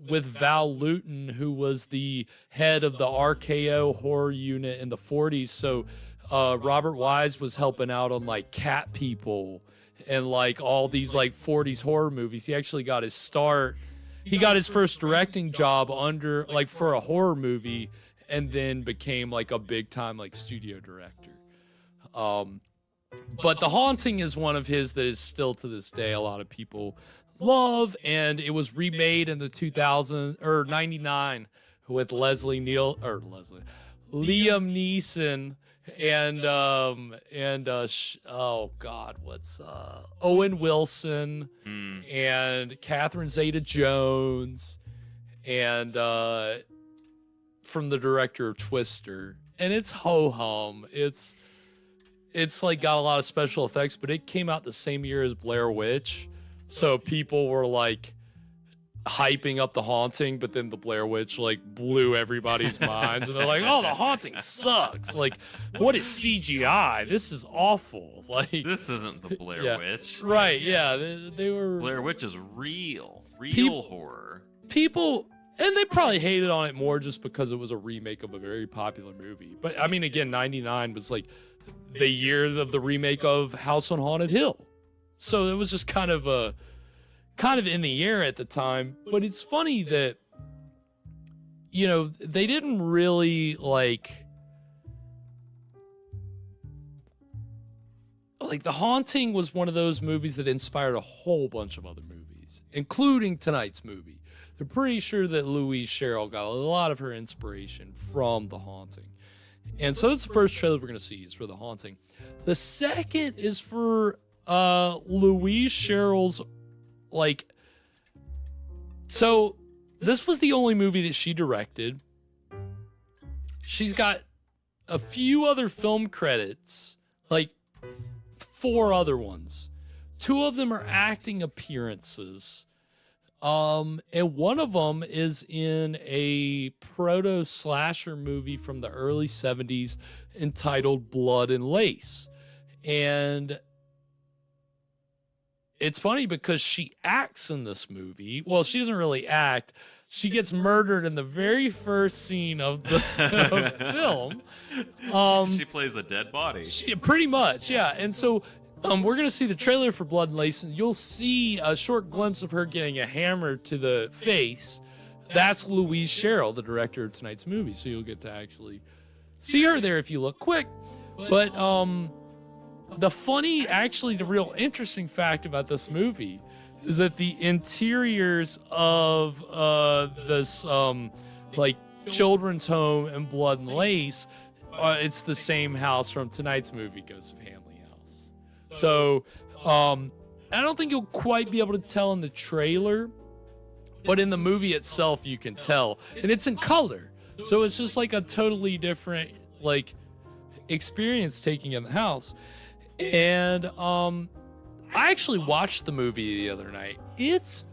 Speaker 7: with Val Lewton, who was the head of the RKO horror unit in the 40s. So Robert Wise was helping out on like Cat People and like all these like 40s horror movies. He actually got his start. He got his first directing job under like for a horror movie, and then became like a big time like studio director. But The Haunting is one of his that is still to this day a lot of people love, and it was remade in the 99 with Liam Neeson and Owen Wilson and Catherine Zeta-Jones and from the director of Twister, and it's ho-hum. It's like got a lot of special effects, but it came out the same year as Blair Witch. So people were like hyping up The Haunting, but then the Blair Witch like blew everybody's minds, and they're like, "Oh, The Haunting sucks! Like, what is CGI? This is awful! Like,
Speaker 8: this isn't the Blair Witch,
Speaker 7: right? Yeah, they were.
Speaker 8: Blair Witch is real horror.
Speaker 7: People, and they probably hated on it more just because it was a remake of a very popular movie. But I mean, again, '99 was like the year of the remake of House on Haunted Hill. So it was just kind of in the air at the time. But it's funny that, they didn't really like The Haunting was one of those movies that inspired a whole bunch of other movies, including tonight's movie. They're pretty sure that Louise Sherrill got a lot of her inspiration from The Haunting. And so that's the first trailer we're going to see is for The Haunting. The second is for Louise Sherrill's so this was the only movie that she directed. She's got a few other film credits, like 4 other ones. 2 of them are acting appearances. And one of them is in a proto slasher movie from the early 70s entitled Blood and Lace. And it's funny because she acts in this movie. Well, she doesn't really act. She gets murdered in the very first scene of the film.
Speaker 8: She plays a dead body.
Speaker 7: Pretty much, yeah. And so we're going to see the trailer for Blood and Lace, and you'll see a short glimpse of her getting a hammer to the face. That's Louise Sherrill, the director of tonight's movie, so you'll get to actually see her there if you look quick. But the real interesting fact about this movie is that the interiors of this like children's home and Blood and Lace, it's the same house from tonight's movie, Ghosts of Hanley House. So I don't think you'll quite be able to tell in the trailer, but in the movie itself you can tell, and it's in color, so it's just like a totally different like experience taking in the house. And I actually watched the movie the other night. It's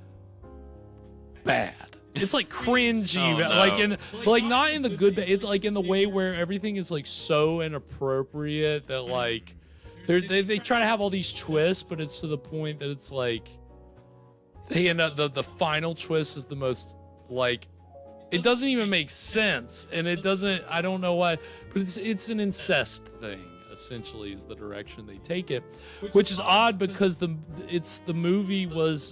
Speaker 7: bad. It's like cringy, like not in the good, it's like in the way where everything is like so inappropriate that like they try to have all these twists, but it's to the point that it's like they end up the final twist is the most like, it doesn't even make sense, and it doesn't, I don't know why, but it's an incest thing. Essentially is the direction they take it, which is odd because the movie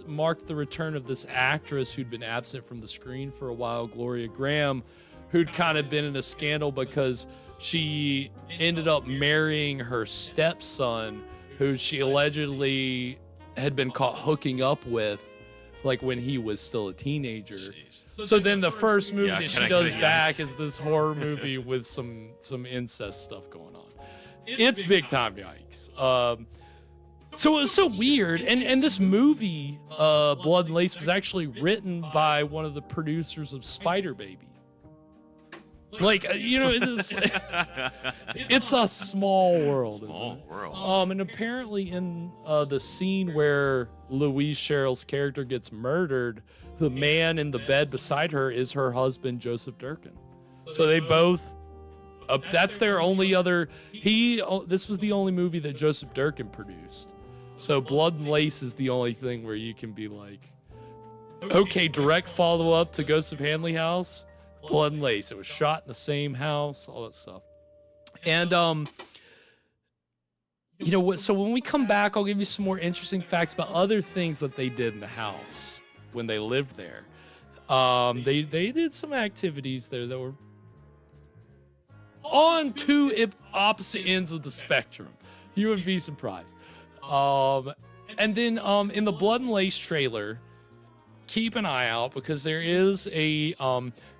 Speaker 7: marked the return of this actress who'd been absent from the screen for a while, Gloria Graham, who'd kind of been in a scandal because she ended up marrying her stepson, who she allegedly had been caught hooking up with, like when he was still a teenager. So then the first movie that she does back is this horror movie with some incest stuff going on. It's big time yikes. So it was so weird. And this movie, Blood and Lace, was actually written by one of the producers of Spider Baby. Like, you know, it's a small world. Small world. And apparently in the scene where Louise Sherrill's character gets murdered, the man in the bed beside her is her husband, Joseph Durkin. So they both... that's their only other... This was the only movie that Joseph Durkin produced. So Blood and Lace is the only thing where you can be like, okay, direct follow-up to Ghosts of Hanley House, Blood and Lace. It was shot in the same house, all that stuff. And, you know what? So when we come back, I'll give you some more interesting facts about other things that they did in the house when they lived there. They did some activities there that were on two opposite ends of the spectrum. You would be surprised. And then in the Blood and Lace trailer, keep an eye out because there is a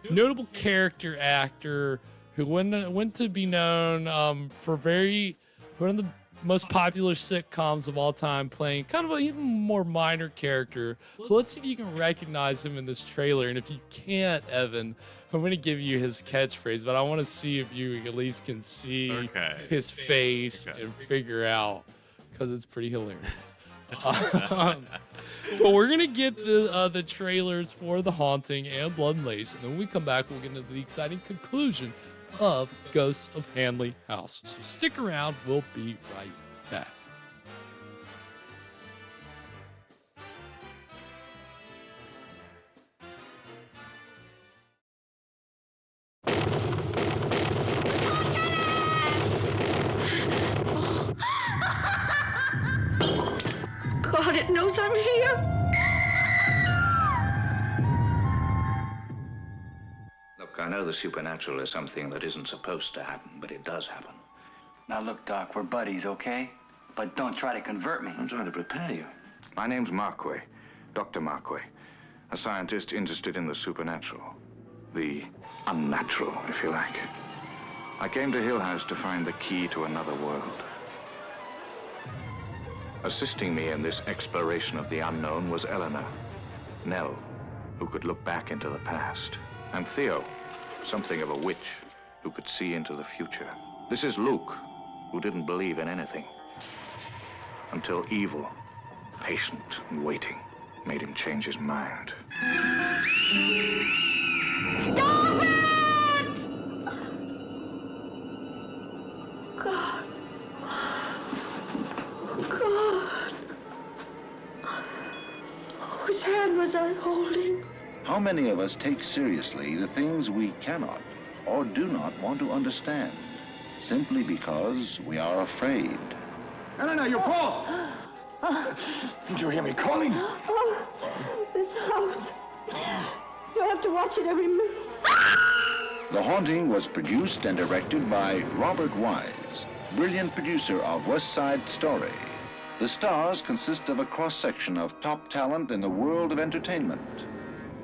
Speaker 7: notable character actor who went to be known for one of the most popular sitcoms of all time, playing kind of an even more minor character. Let's see if you can recognize him in this trailer. And if you can't, Evan, I'm going to give you his catchphrase, but I want to see if you at least can see his face and figure out, because it's pretty hilarious. But we're going to get the trailers for The Haunting and Blood and Lace, and then when we come back, we'll get into the exciting conclusion of Ghosts of Hanley House. So stick around. We'll be right back.
Speaker 17: God, it knows I'm here.
Speaker 19: Look, I know the supernatural is something that isn't supposed to happen, but it does happen.
Speaker 2: Now look, Doc, we're buddies, okay? But don't try to convert me.
Speaker 19: I'm trying to prepare you. My name's Marquis, Dr. Marquis, a scientist interested in the supernatural. The unnatural, if you like. I came to Hill House to find the key to another world. Assisting me in this exploration of the unknown was Eleanor, Nell, who could look back into the past, and Theo, something of a witch, who could see into the future. This is Luke, who didn't believe in anything, until evil, patient and waiting, made him change his mind.
Speaker 17: Stop it! God. God. Whose hand was I holding?
Speaker 22: How many of us take seriously the things we cannot or do not want to understand, simply because we are afraid?
Speaker 14: Elena, your phone! Did you hear me calling?
Speaker 18: Oh, this house. You have to watch it every minute.
Speaker 22: The Haunting was produced and directed by Robert Wise, brilliant producer of West Side Story. The stars consist of a cross-section of top talent in the world of entertainment.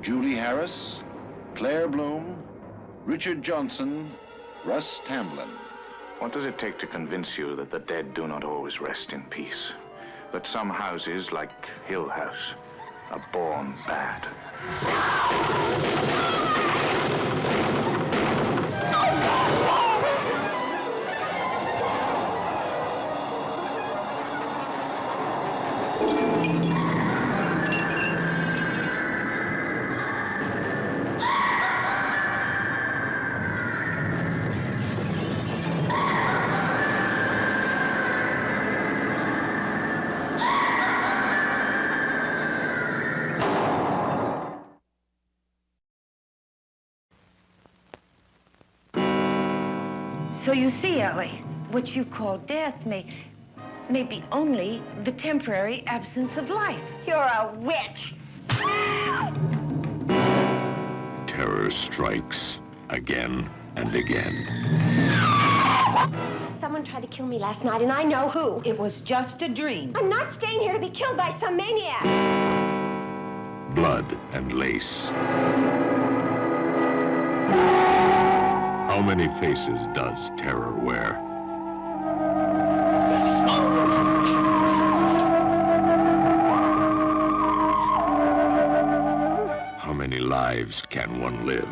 Speaker 22: Julie Harris, Claire Bloom, Richard Johnson, Russ Tamblyn.
Speaker 19: What does it take to convince you that the dead do not always rest in peace? That some houses, like Hill House, are born bad?
Speaker 1: So you see, Ellie, what you call death may be only the temporary absence of life. You're a witch.
Speaker 3: Terror strikes again and again.
Speaker 18: Someone tried to kill me last night, and I know who.
Speaker 1: It was just a dream.
Speaker 18: I'm not staying here to be killed by some maniac.
Speaker 3: Blood and lace. How many faces does terror wear? How many lives can one live?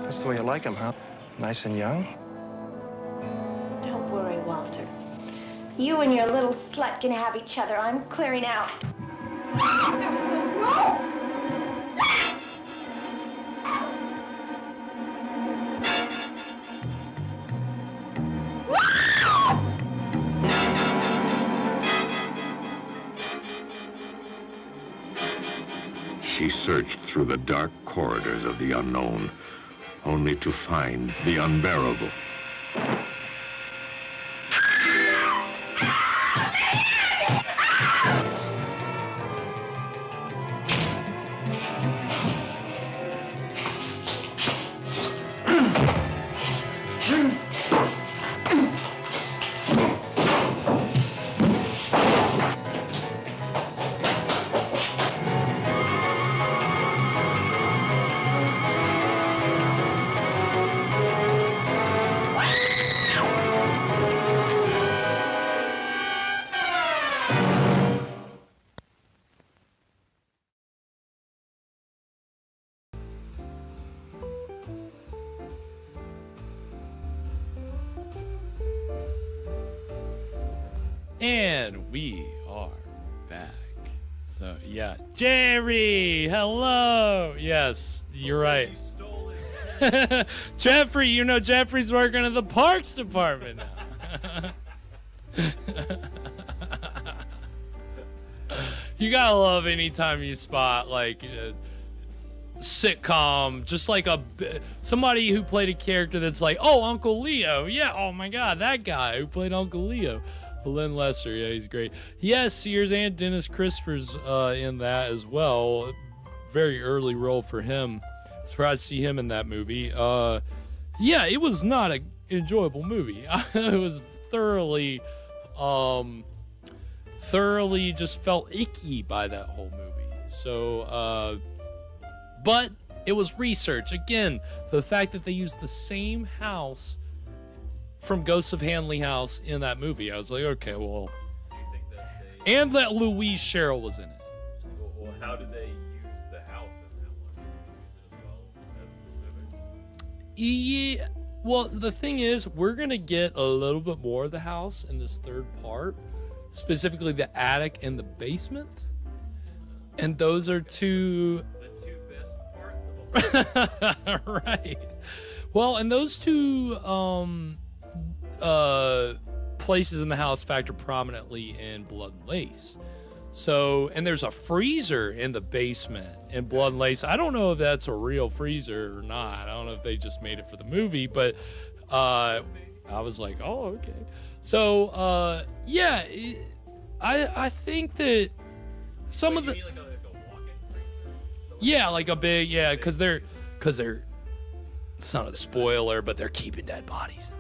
Speaker 23: That's the way you like him, huh? Nice and young?
Speaker 18: Don't worry, Walter. You and your little slut can have each other. I'm clearing out.
Speaker 3: She searched through the dark corridors of the unknown, only to find the unbearable.
Speaker 7: And we are back. So, yeah. Jerry, hello. Yes, you're right. Jeffrey, you know Jeffrey's working in the parks department now. You gotta love anytime you spot, like, sitcom, just like somebody who played a character that's like, oh, Uncle Leo. Yeah, oh my God, that guy who played Uncle Leo. Len Lesser, yeah, he's great. Yes, Sears and Dennis Crisper's in that as well. Very early role for him. Surprised to see him in that movie. Yeah, it was not an enjoyable movie. It was thoroughly just felt icky by that whole movie. So, but it was research. Again, the fact that they used the same house from Ghosts of Hanley House in that movie. I was like, okay, well. And that Louise Sherrill was in it.
Speaker 8: Well, how did they use the house in that one? Did they use it as well as this movie?
Speaker 7: Yeah. Well, the thing is, we're going to get a little bit more of the house in this third part. Specifically the attic and the basement. And those are two...
Speaker 8: The two best parts of a
Speaker 7: right. Well, and those two... places in the house factor prominently in Blood and Lace. So, and there's a freezer in the basement in Blood and Lace. I don't know if that's a real freezer or not. I don't know if they just made it for the movie, but I was like, oh, okay. So, yeah, I think that some of the... Yeah, like a big, yeah, because they're, it's not a spoiler, but they're keeping dead bodies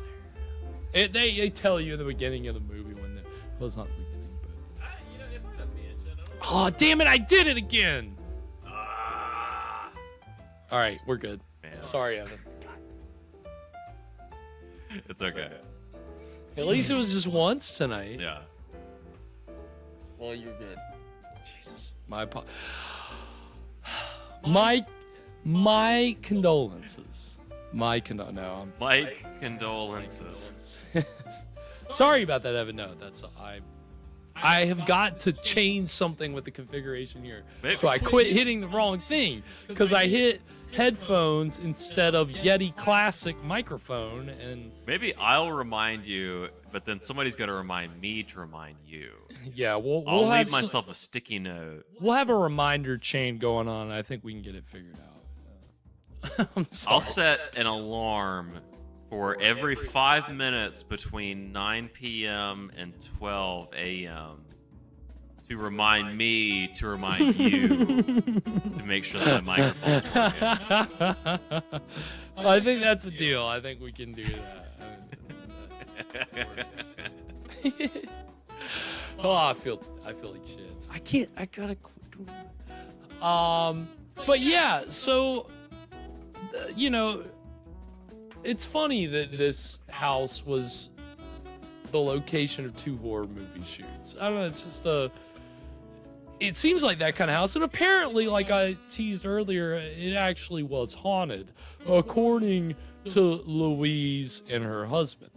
Speaker 7: in there. They tell you in the beginning of the movie when the, well, it's not the beginning, but. Oh, damn it, I did it again! All right, we're good. Man. Sorry, Evan.
Speaker 8: It's okay.
Speaker 7: At least it was just once tonight.
Speaker 8: Yeah.
Speaker 7: Well, you're good. Jesus. My condolences. My
Speaker 8: condolences.
Speaker 7: Sorry about that, Evan. No, that's I have got to change something with the configuration here.
Speaker 8: Maybe.
Speaker 7: So I quit hitting the wrong thing because I hit headphones instead of Yeti Classic microphone, and
Speaker 8: maybe I'll remind you, but then somebody's got to remind me to remind you.
Speaker 7: Yeah,
Speaker 8: I'll leave myself a sticky note.
Speaker 7: We'll have a reminder chain going on. I think we can get it figured out. I'm sorry.
Speaker 8: I'll set an alarm for every 5 minutes between 9 p.m. and 12 a.m. to remind me to remind you to make sure that my microphone's working.
Speaker 7: I think that's a deal. I think we can do that. Oh, I feel like shit. I gotta quit doing that. But yeah, so you know, it's funny that this house was the location of 2 horror movie shoots. I don't know, it's just it seems like that kind of house, and apparently, like I teased earlier, it actually was haunted, according to Louise and her husband.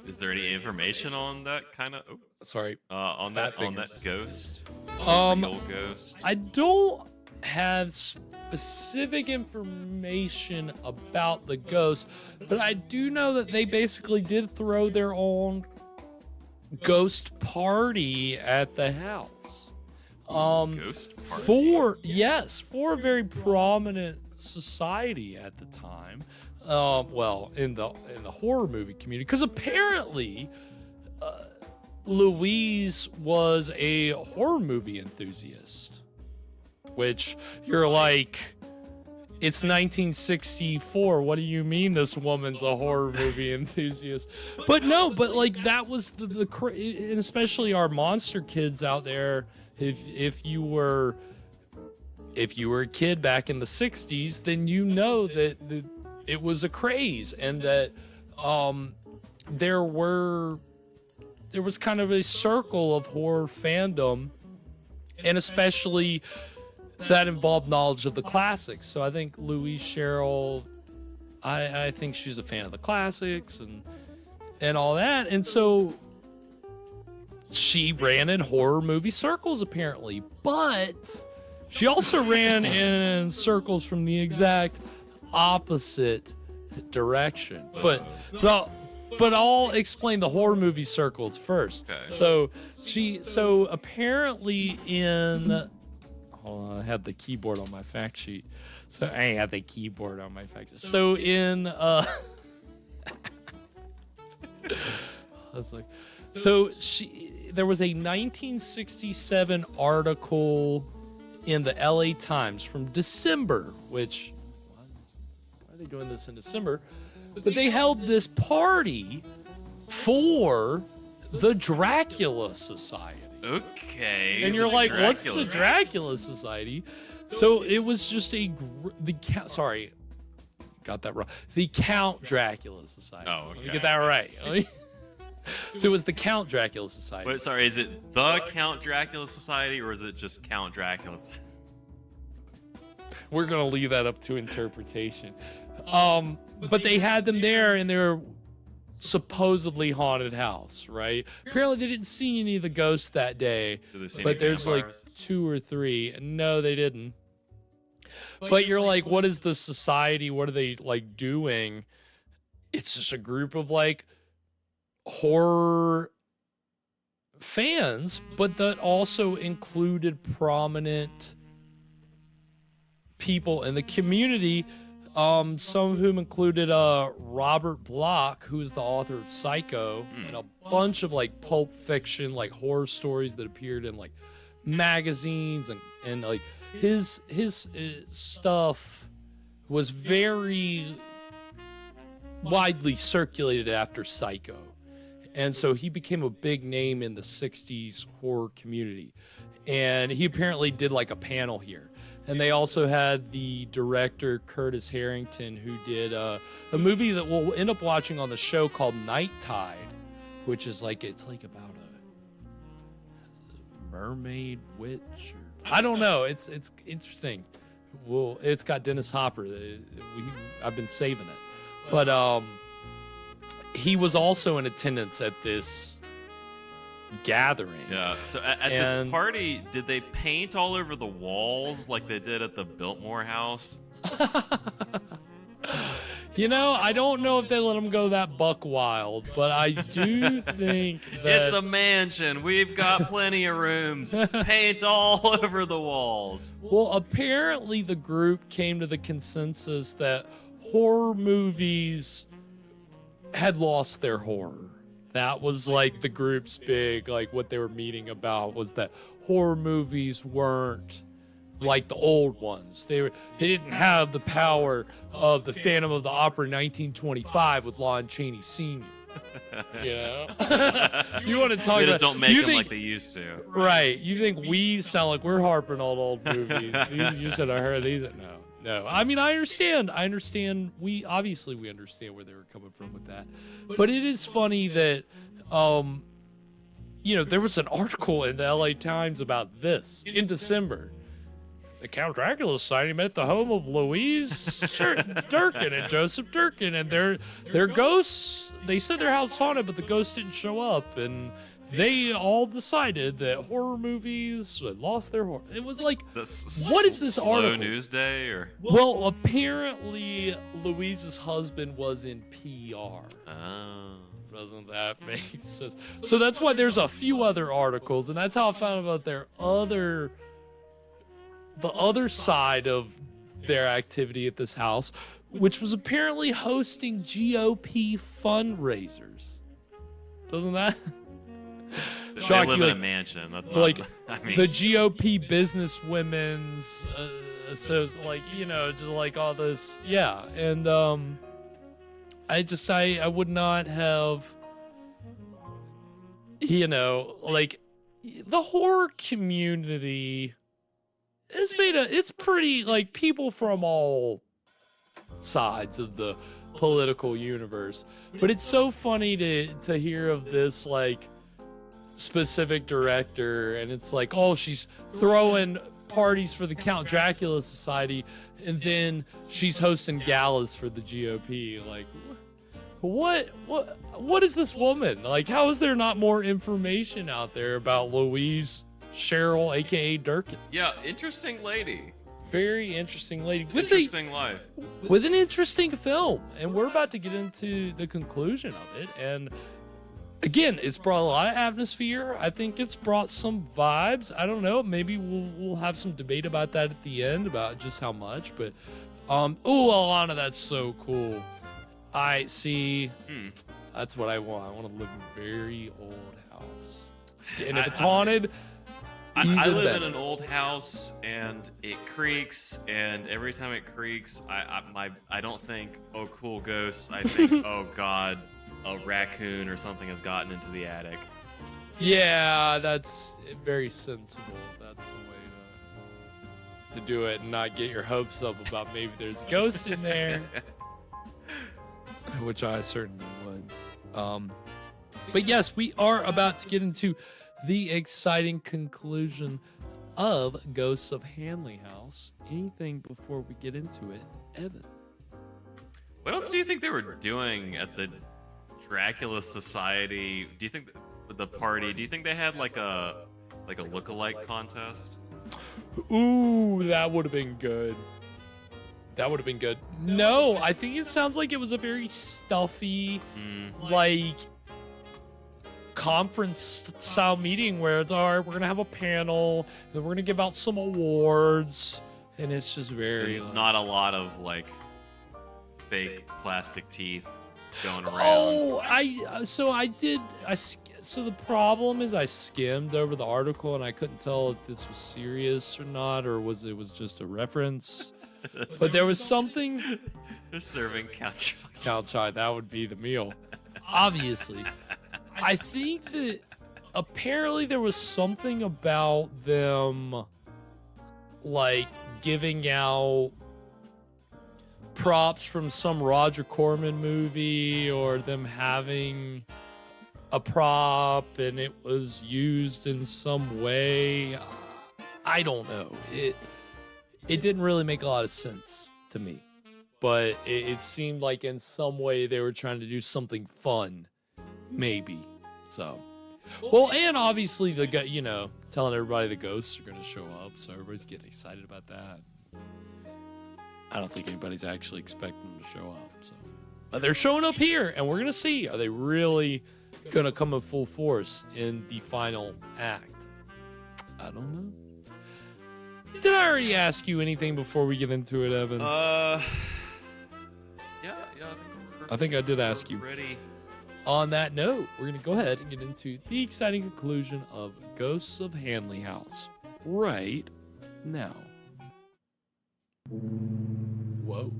Speaker 8: Is there any information on that kind of? Oh,
Speaker 7: sorry.
Speaker 8: On that ghost.
Speaker 7: Real
Speaker 8: ghost.
Speaker 7: I don't have specific information about the ghost, but I do know that they basically did throw their own ghost party at the house.
Speaker 8: Ghost party?
Speaker 7: For a very prominent society at the time. Well, in the horror movie community, because apparently Louise was a horror movie enthusiast, which you're like, it's 1964. What do you mean this woman's a horror movie enthusiast? But no, but like that was the and especially our monster kids out there. If you were a kid back in the 60s, then you know that it was a craze, and that there was kind of a circle of horror fandom, and especially that involved knowledge of the classics. So I think Louise Sherrill, I think she's a fan of the classics and all that, and so she ran in horror movie circles apparently, but she also ran in circles from the exact opposite direction. But I'll explain the horror movie circles first. Okay. So apparently in, hold on, I had the keyboard on my fact sheet. So I had the keyboard on my fact sheet. So in that's like, so there was a 1967 article in the LA Times from December, which, why are they doing this in December? But they held this party for the Dracula Society.
Speaker 8: Okay.
Speaker 7: And you're like, what's the Dracula Society? So it was just sorry, got that wrong. The Count Dracula Society.
Speaker 8: Oh, okay.
Speaker 7: Let me get that right. So it was the Count Dracula Society.
Speaker 8: Wait, sorry, is it the Count Dracula Society, or is it just Count Dracula?
Speaker 7: We're gonna leave that up to interpretation. But they had them there in their supposedly haunted house, right? Apparently they didn't see any of the ghosts that day, but there's like 2 or 3. No, they didn't. But you're like, what is the society? What are they like doing? It's just a group of like horror fans, but that also included prominent people in the community. Some of whom included Robert Bloch, who is the author of Psycho, and a bunch of like pulp fiction, like horror stories that appeared in like magazines, and like his stuff was very widely circulated after Psycho. And so he became a big name in the 60s horror community. And he apparently did like a panel here. And they also had the director Curtis Harrington, who did a movie that we'll end up watching on the show called Night Tide, which is like, it's like about a mermaid witch. I don't know. It's interesting. Well, it's got Dennis Hopper. I've been saving it. But he was also in attendance at this gathering.
Speaker 8: Yeah. So at this party, did they paint all over the walls like they did at the Biltmore house?
Speaker 7: You know, I don't know if they let him go that buck wild, but I do think that
Speaker 8: It's a mansion. We've got plenty of rooms. Paint all over the walls.
Speaker 7: Well, apparently the group came to the consensus that horror movies had lost their horror. That was like the group's big, like what they were meeting about was that horror movies weren't like the old ones. They didn't have the power of the Phantom of the Opera 1925 with Lon Chaney Sr. You know? You want to talk
Speaker 8: They just
Speaker 7: about,
Speaker 8: don't make them like they used to.
Speaker 7: Right. You think we sound like we're harping on old movies. You should have heard these. No. I mean, I understand. We understand where they were coming from with that. But it is funny that, you know, there was an article in the LA Times about this in December. The Count Dracula Society met at the home of Louise Durkin and Joseph Durkin, and their ghosts, they said their house was haunted, but the ghosts didn't show up, and they all decided that horror movies had lost their horror. It was like, what is this
Speaker 8: Slow
Speaker 7: article?
Speaker 8: news day, or?
Speaker 7: Well, apparently Louise's husband was in PR.
Speaker 8: Oh.
Speaker 7: Doesn't that make sense? So that's why there's a few other articles, and that's how I found about the other side of their activity at this house, which was apparently hosting GOP fundraisers. Doesn't that
Speaker 8: They live in a mansion. That's
Speaker 7: like
Speaker 8: not, I mean,
Speaker 7: the GOP businesswomen's, so like, you know, just like all this, yeah. And I would not have, you know, like the horror community. It's pretty, like, people from all sides of the political universe. But it's so funny to hear of this, like, specific director, and it's like, oh, she's throwing parties for the Count Dracula Society, and then she's hosting galas for the GOP. Like, what is this woman? Like, how is there not more information out there about Louise Cheryl, aka Durkin?
Speaker 8: Yeah, interesting lady.
Speaker 7: Very interesting lady.
Speaker 8: Interesting life.
Speaker 7: With an interesting film. And we're about to get into the conclusion of it. And again, it's brought a lot of atmosphere. I think it's brought some vibes. I don't know. Maybe we'll have some debate about that at the end, about just how much. But, oh, Alana, that's so cool. I see. That's what I want. I want to live in a very old house. And if it's haunted,
Speaker 8: I live
Speaker 7: better.
Speaker 8: in an old house, and it creaks, and every time it creaks, I don't think, oh, cool ghosts. I think, oh, God, a raccoon or something has gotten into the attic.
Speaker 7: Yeah, that's very sensible. That's the way to do it and not get your hopes up about maybe there's a ghost in there, which I certainly would. But yes, we are about to get into the exciting conclusion of Ghosts of Hanley House. Anything before we get into it, Evan?
Speaker 8: What else do you think they were doing at the Dracula Society? Do you think the party? Do you think they had like a look-alike contest?
Speaker 7: Ooh, that would have been good. That would have been good. No, I think it sounds like it was a very stuffy, like, conference style meeting where it's, all right, we're gonna have a panel, and we're gonna give out some awards, and it's just very
Speaker 8: not a lot of like fake plastic teeth going around.
Speaker 7: Oh, so the problem is I skimmed over the article and I couldn't tell if this was serious or not, or was just a reference. But there was something.
Speaker 8: They're serving cow chai.
Speaker 7: Cow chai, that would be the meal. Obviously. I think that apparently there was something about them like giving out props from some Roger Corman movie, or them having a prop and it was used in some way. I don't know. It didn't really make a lot of sense to me, but it seemed like in some way they were trying to do something fun, maybe. So, well, and obviously telling everybody the ghosts are going to show up, so everybody's getting excited about that. I don't think anybody's actually expecting them to show up. So, but they're showing up here, and we're going to see, are they really going to come in full force in the final act? I don't know. Did I already ask you anything before we get into it, Evan?
Speaker 8: Yeah.
Speaker 7: I think I did ask you.
Speaker 8: Ready.
Speaker 7: On that note, we're going to go ahead and get into the exciting conclusion of Ghosts of Hanley House right now. Whoa.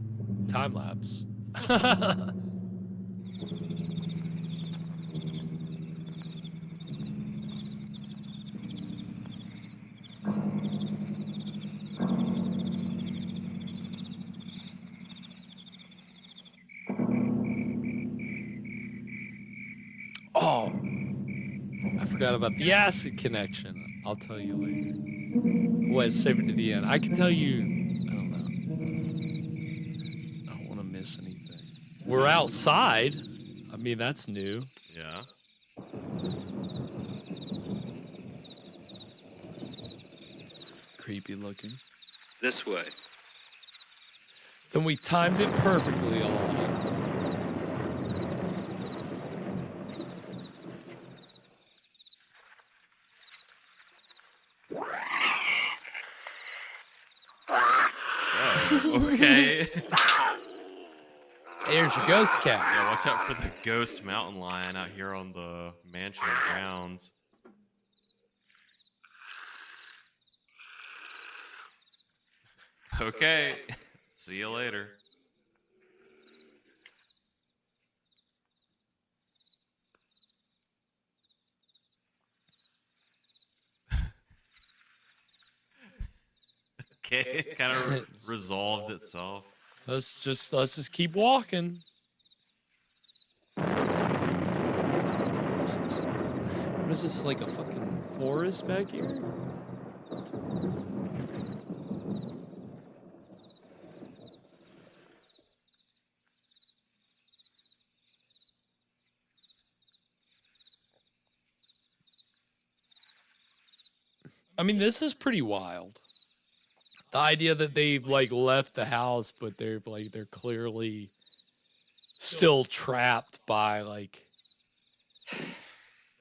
Speaker 7: Time lapse. Oh, I forgot about the acid connection. I'll tell you later. Wait, save it to the end. I can tell you, I don't know. I don't want to miss anything. We're outside. I mean, that's new.
Speaker 8: Yeah.
Speaker 7: Creepy looking.
Speaker 20: This way.
Speaker 7: Then we timed it perfectly, Alana.
Speaker 8: Okay.
Speaker 7: There's your ghost cat.
Speaker 8: Yeah, watch out for the ghost mountain lion out here on the mansion grounds. Okay. See you later. Okay, it kind of resolved itself.
Speaker 7: Let's just keep walking. What is this, like a fucking forest back here? I mean, this is pretty wild. The idea that they've like left the house, but they're clearly still trapped by like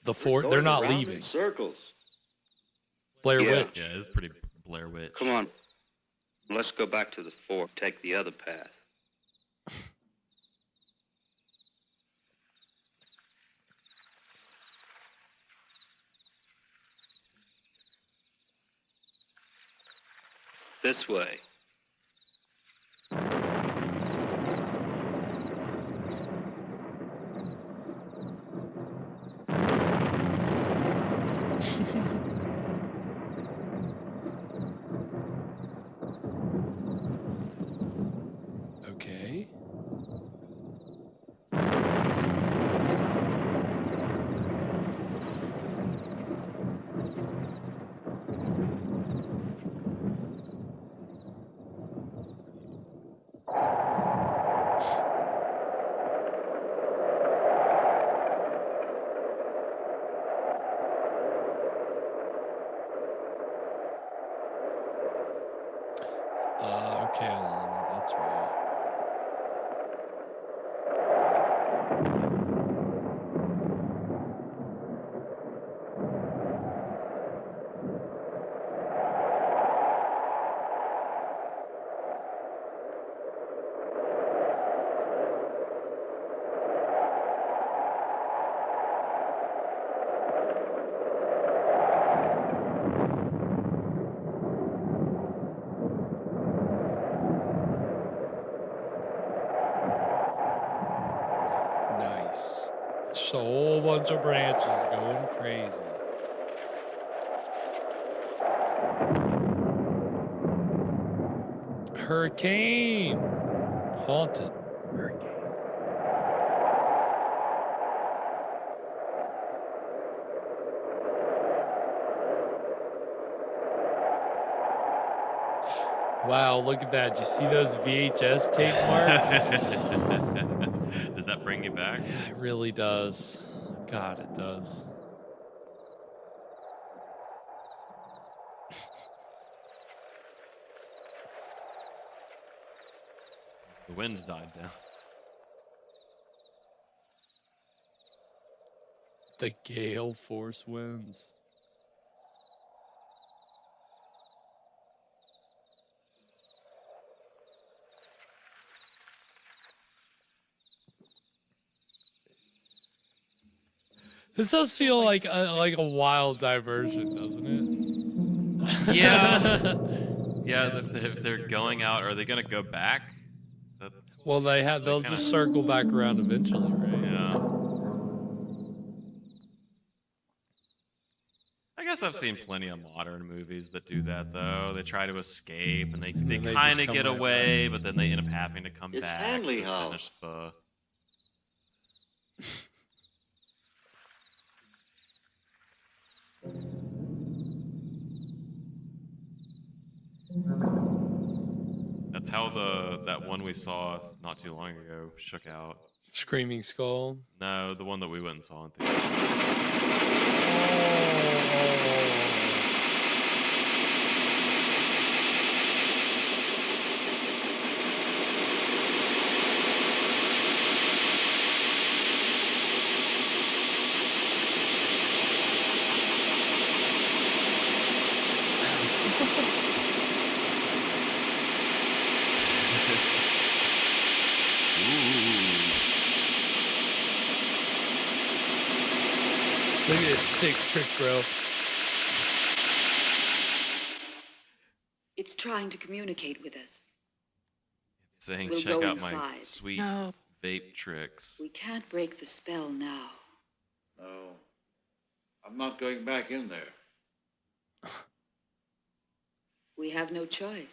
Speaker 7: the fort. They're not leaving.
Speaker 20: Circles.
Speaker 7: Blair Witch.
Speaker 8: Yeah, it's pretty Blair Witch.
Speaker 20: Come on. Let's go back to the fort. Take the other path. This way.
Speaker 7: Okay. bunch of branches going crazy. Hurricane. Haunted. Hurricane. Wow, look at that. Did you see those VHS tape marks?
Speaker 8: Does that bring you back?
Speaker 7: It really does. God, it does.
Speaker 8: The wind died down.
Speaker 7: The gale force winds. This does feel like a wild diversion, doesn't it?
Speaker 8: Yeah. Yeah, if they're going out, are they going to go back?
Speaker 7: Well, they'll just circle back around eventually, right?
Speaker 8: Yeah. I guess I've seen plenty of modern movies that do that, though. They try to escape, and they kind of get away, but then they end up having to come back
Speaker 20: Hanley
Speaker 8: to
Speaker 20: House.
Speaker 8: finish the... That's how that one we saw not too long ago shook out.
Speaker 7: Screaming Skull?
Speaker 8: No, the one that we went and saw in theaters.
Speaker 7: Look at this sick trick, bro.
Speaker 21: It's trying to communicate with us.
Speaker 8: It's saying,
Speaker 21: We'll
Speaker 8: check
Speaker 21: go
Speaker 8: out my
Speaker 21: inside.
Speaker 8: sweet
Speaker 21: No.
Speaker 8: vape tricks.
Speaker 21: We can't break the spell now.
Speaker 20: No, I'm not going back in there.
Speaker 21: We have no choice.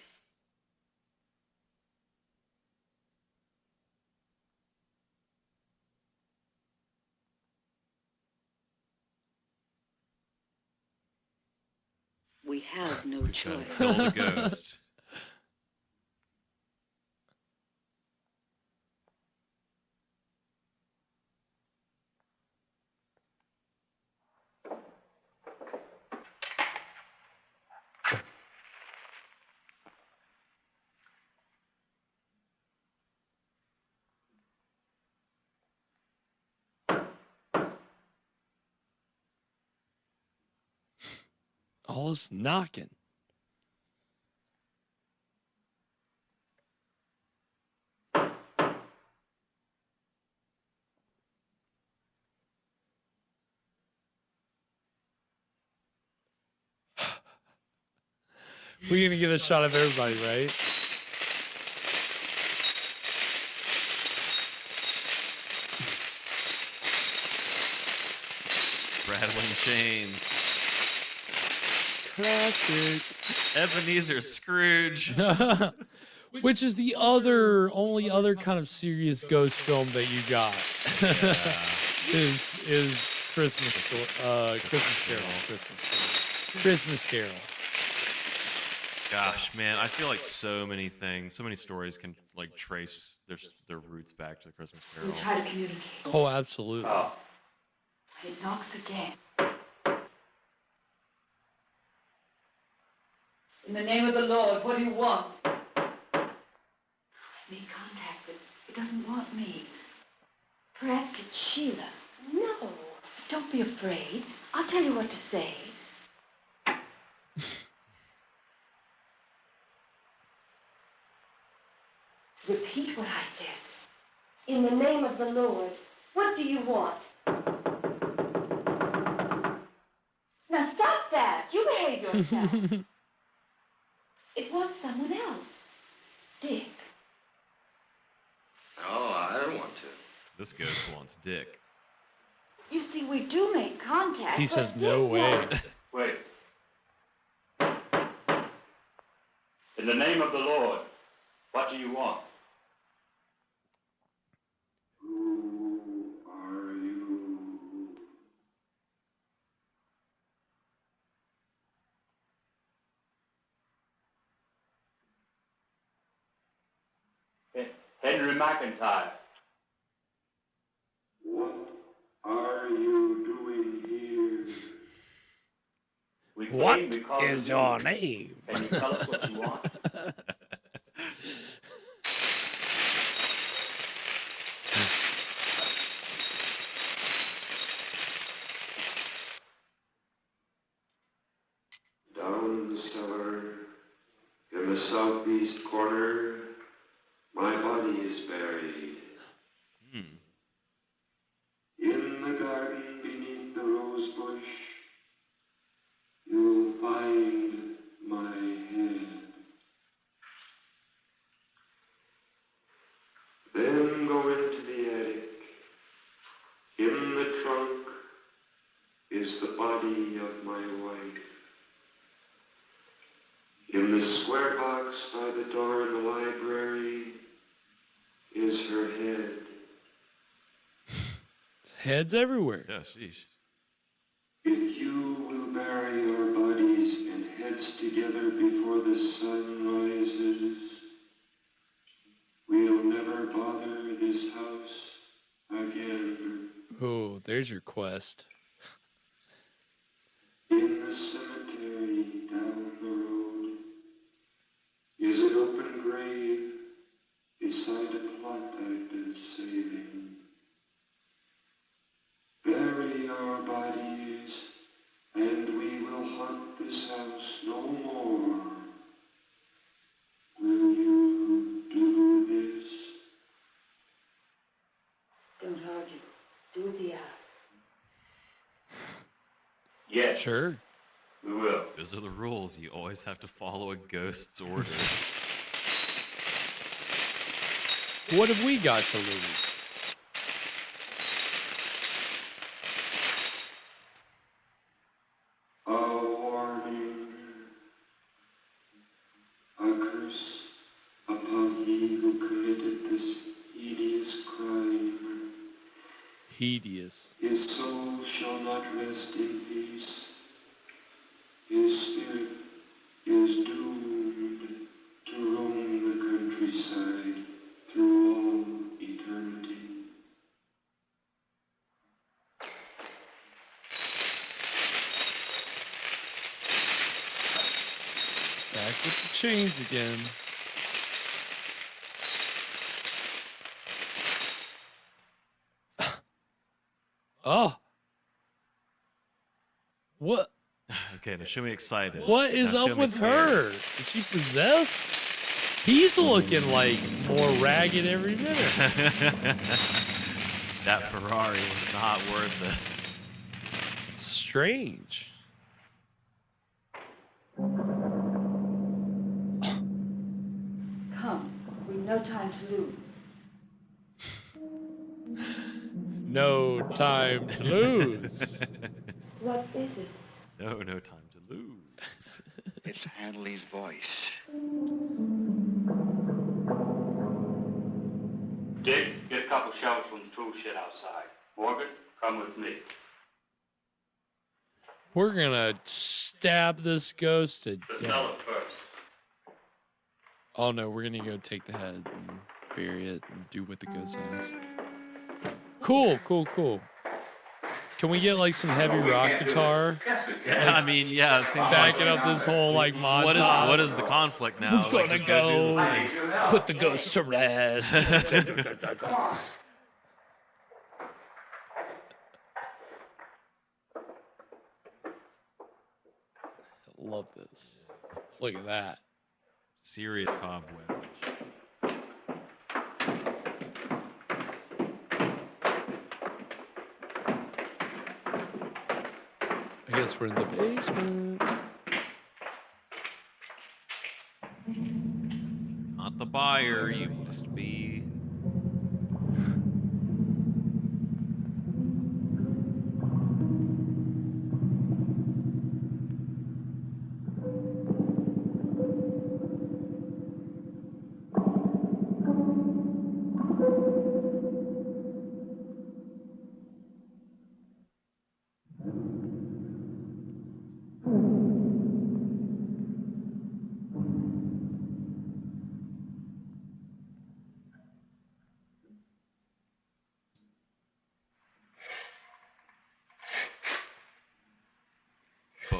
Speaker 21: We have no choice.
Speaker 8: Kill the ghost.
Speaker 7: All this knocking. We're gonna get a shot of everybody, right?
Speaker 8: Rattling chains.
Speaker 7: Classic.
Speaker 8: Ebenezer Scrooge.
Speaker 7: Which is the only other kind of serious ghost film that you got. is Christmas Carol. Christmas Carol.
Speaker 8: Gosh, man, I feel like so many stories can like trace their roots back to the Christmas Carol.
Speaker 12: We try to communicate.
Speaker 7: Oh, absolutely.
Speaker 12: It knocks again. In the name of the Lord, what do you want? I made contact, but it doesn't want me. Perhaps it's Sheila.
Speaker 18: No, don't be afraid. I'll tell you what to say.
Speaker 12: Repeat what I said.
Speaker 18: In the name of the Lord, what do you want? Now stop that. You behave yourself. It wants someone else. Dick.
Speaker 20: Oh, I don't want to.
Speaker 8: This ghost wants dick.
Speaker 12: You see, we do make contact.
Speaker 7: He says, no way.
Speaker 20: Wait. In the name of the Lord, what do you want?
Speaker 14: Who are you?
Speaker 20: Henry McIntyre.
Speaker 14: What are you doing here?
Speaker 20: We
Speaker 7: What
Speaker 20: came because
Speaker 7: is
Speaker 20: of
Speaker 7: your
Speaker 20: you.
Speaker 7: name?
Speaker 20: Can you tell us what you want?
Speaker 14: Down the cellar, in the southeast corner, my body is buried. In the garden beneath the rose bush, you'll find my head. Then go into the attic. In the trunk is the body of my wife. In the square box by the door in the library is her head.
Speaker 7: Heads everywhere.
Speaker 8: Yeah, sheesh.
Speaker 14: If you will bury your bodies and heads together before the sun rises, we'll never bother this house again.
Speaker 7: Oh, there's your quest.
Speaker 14: In the cemetery down the road is an open grave beside a plot I've been saving. Bury our bodies, and we will haunt this house no more. Will you do this?
Speaker 12: Don't argue. Do the act.
Speaker 20: Yes.
Speaker 7: Sure.
Speaker 20: We will.
Speaker 8: Those are the rules. You always have to follow a ghost's orders.
Speaker 7: What have we got to lose?
Speaker 14: A warning, a curse upon he who committed this hideous crime.
Speaker 7: Hideous.
Speaker 14: His soul shall not rest in peace. His spirit is doomed to roam the countryside through all eternity.
Speaker 7: Back with the chains again. Oh. What?
Speaker 8: Okay, now show me excited.
Speaker 7: What is
Speaker 8: Now show
Speaker 7: up
Speaker 8: me
Speaker 7: with
Speaker 8: scared.
Speaker 7: her? Is she possessed? He's looking like more ragged every minute.
Speaker 8: That Ferrari was not worth it.
Speaker 7: Strange.
Speaker 12: Come. We've no time to lose.
Speaker 7: No time to lose.
Speaker 12: What is it?
Speaker 8: No time to lose.
Speaker 9: It's Hanley's voice.
Speaker 20: Dick, get a couple shovels from the tool shed outside. Morgan, come with me.
Speaker 7: We're gonna stab this ghost to
Speaker 20: The
Speaker 7: death.
Speaker 20: cellar first.
Speaker 7: Oh no, we're gonna go take the head and bury it and do what the ghost asks. Cool. Can we get like some heavy rock guitar?
Speaker 8: Yeah, I mean, yeah, it seems
Speaker 7: backing
Speaker 8: like
Speaker 7: up this whole like montage.
Speaker 8: what is the conflict now?
Speaker 7: We're
Speaker 8: Like,
Speaker 7: gonna
Speaker 8: just go do the
Speaker 7: go
Speaker 8: thing.
Speaker 7: put the ghost to rest. Love this. Look at that.
Speaker 8: Serious cobweb.
Speaker 7: I guess we're in the basement.
Speaker 8: Not the buyer, you must be.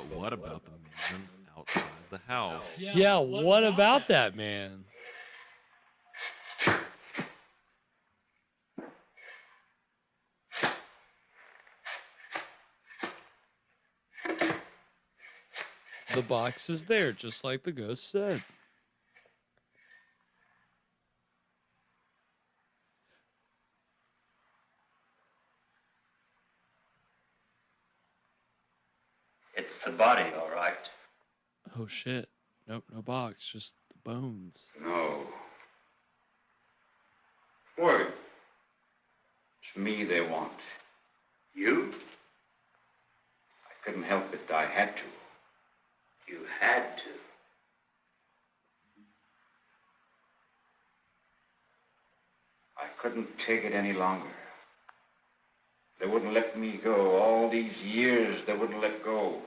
Speaker 8: But what about the man outside the house?
Speaker 7: Yeah, what about that man? The box is there, just like the ghost said.
Speaker 20: It's the body, all right.
Speaker 7: Oh shit. Nope, no box, just the bones.
Speaker 9: No. Word. It's me they want.
Speaker 20: You?
Speaker 9: I couldn't help it. I had to.
Speaker 20: You had to.
Speaker 9: I couldn't take it any longer. They wouldn't let me go. All these years, they wouldn't let go.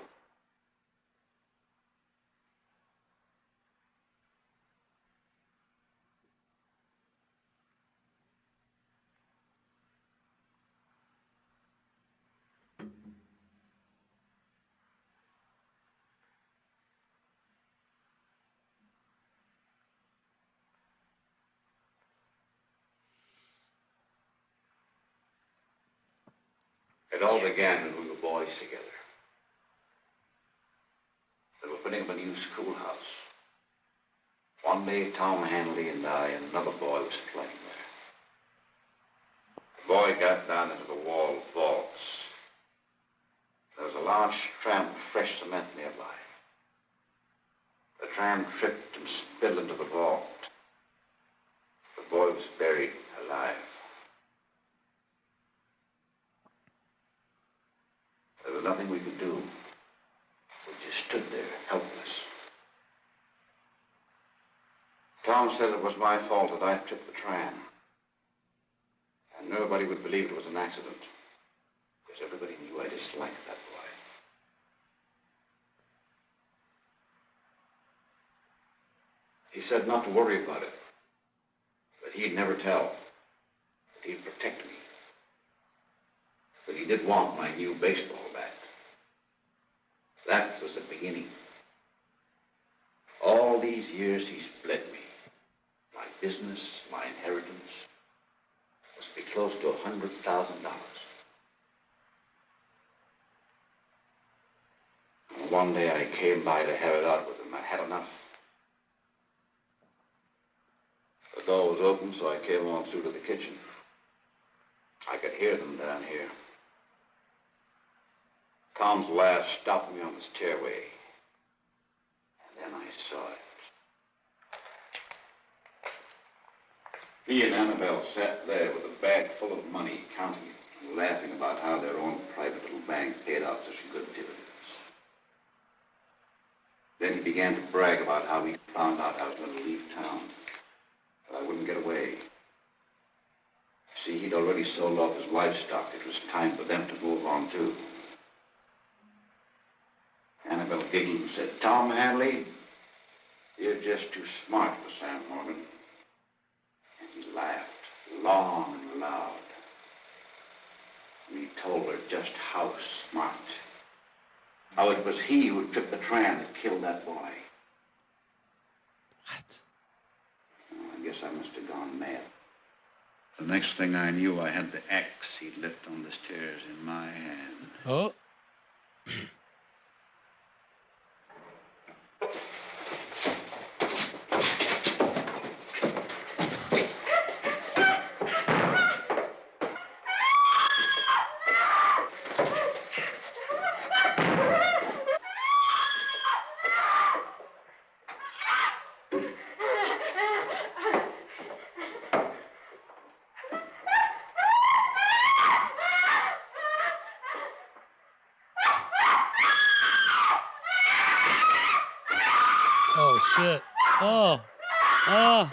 Speaker 9: It all began when we were boys together. They were putting up a new schoolhouse. One day, Tom Hanley and I and another boy was playing there. The boy got down into the wall vaults. There was a large tram of fresh cement nearby. The tram tripped and spilled into the vault. The boy was buried alive. There was nothing we could do. We just stood there, helpless. Tom said it was my fault that I tripped the tram. And nobody would believe it was an accident. Because everybody knew I disliked that boy. He said not to worry about it. That he'd never tell. That he'd protect me. But he did want my new baseball bat. That was the beginning. All these years he's bled me. My business, my inheritance, must be close to $100,000. And one day I came by to have it out with him. I had enough. The door was open, so I came on through to the kitchen. I could hear them down here. Tom's laugh stopped me on the stairway. And then I saw it. He and Annabelle sat there with a bag full of money, counting it, and laughing about how their own private little bank paid out such good dividends. Then he began to brag about how he found out I was going to leave town, that I wouldn't get away. See, he'd already sold off his livestock. It was time for them to move on, too. Annabelle giggled and said, Tom Hanley, you're just too smart for Sam Morgan. And he laughed long and loud. And he told her just how smart. How it was he who tripped the tram that killed that boy.
Speaker 7: What?
Speaker 9: I guess I must have gone mad. The next thing I knew, I had the axe he'd left on the stairs in my hand.
Speaker 7: Oh. Oh, shit. Oh. Ah.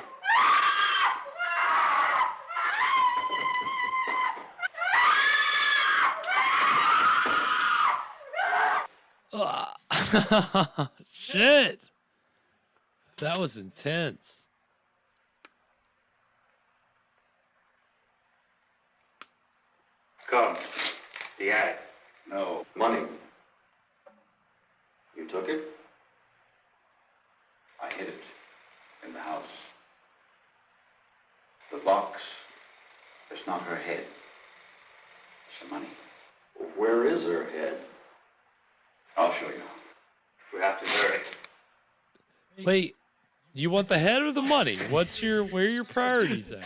Speaker 7: Shit. That was intense.
Speaker 9: Come. The attic. No. Money.
Speaker 20: You took it? I hid it in the house. The box. It's not her head. It's the money.
Speaker 9: Where is her head?
Speaker 20: I'll show you.
Speaker 9: We have to hurry.
Speaker 7: Wait, you want the head or the money? Where are your priorities at?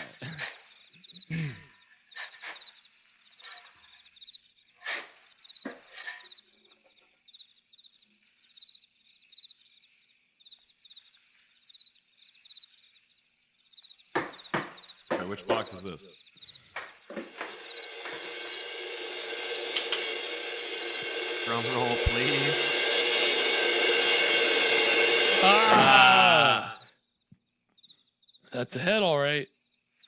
Speaker 8: Okay, which box is this? Drum roll, please.
Speaker 7: Ah! That's a head, all right.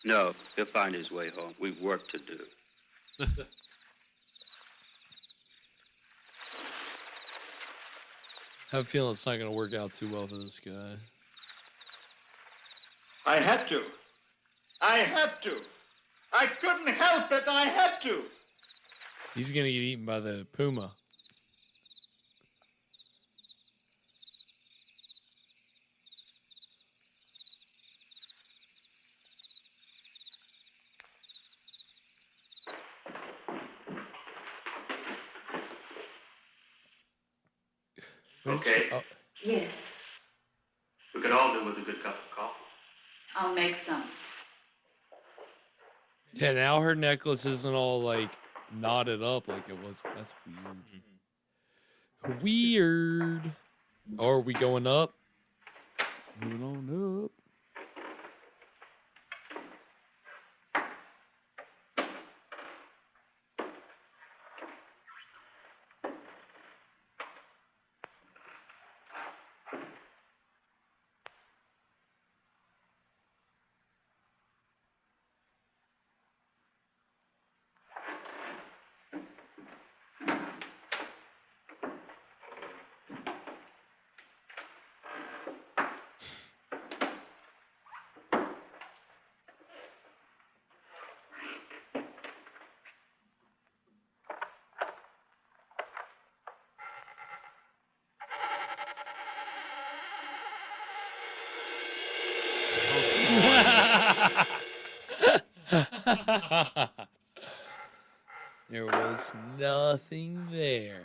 Speaker 9: No, he'll find his way home. We've work to do.
Speaker 7: I have a feeling it's not going to work out too well for this guy.
Speaker 20: I had to. I had to. I couldn't help it. I had to.
Speaker 7: He's going to get eaten by the puma.
Speaker 9: Okay.
Speaker 7: Oh.
Speaker 15: Yes,
Speaker 9: We could all do with a good cup of coffee.
Speaker 15: I'll make some.
Speaker 7: Yeah, now her necklace isn't all like knotted up like it was. That's weird. Weird. Oh, are we going up? Moving on up. There was nothing there.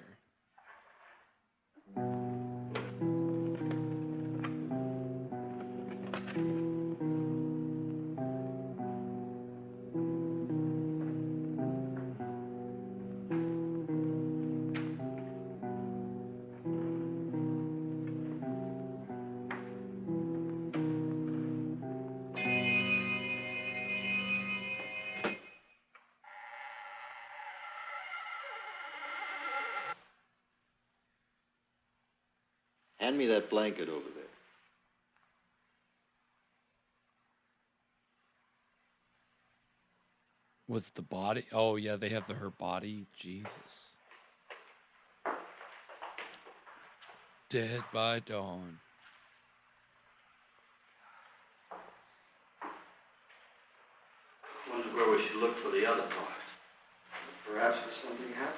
Speaker 9: Hand me that blanket over there.
Speaker 7: Was the body? Oh, yeah, they have her body. Jesus. Dead by dawn.
Speaker 9: Wonder where we should look for the other part. Perhaps for something happened.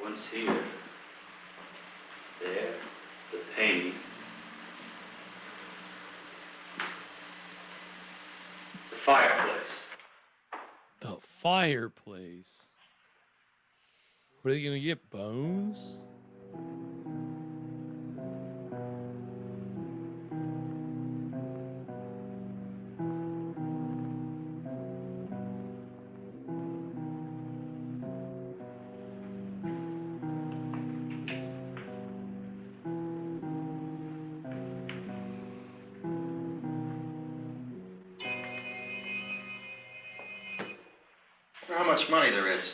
Speaker 9: Once here. There. The painting. The fireplace.
Speaker 7: The fireplace. What are they gonna get? Bones?
Speaker 9: How much money there is?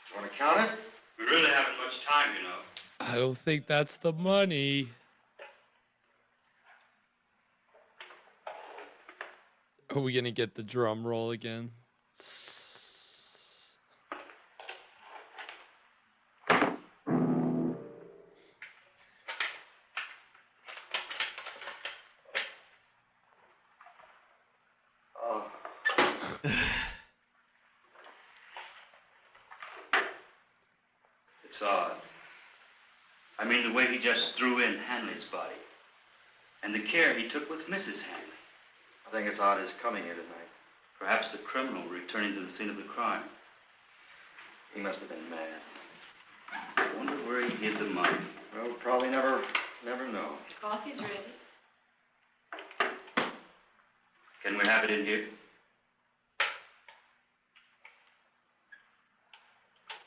Speaker 9: You want to count it? We really haven't much time, you know.
Speaker 7: I don't think that's the money. Are we gonna get the drum roll again?
Speaker 9: Oh. It's odd. I
Speaker 20: I mean the way he just threw in Hanley's body. And the care he took with Mrs. Hanley.
Speaker 9: I think it's odd his coming here tonight.
Speaker 20: Perhaps the criminal returning to the scene of the crime.
Speaker 9: He must have been mad.
Speaker 20: I wonder where he hid the money.
Speaker 9: Well, we'll probably never know.
Speaker 18: Coffee's ready.
Speaker 20: Can we have it in here?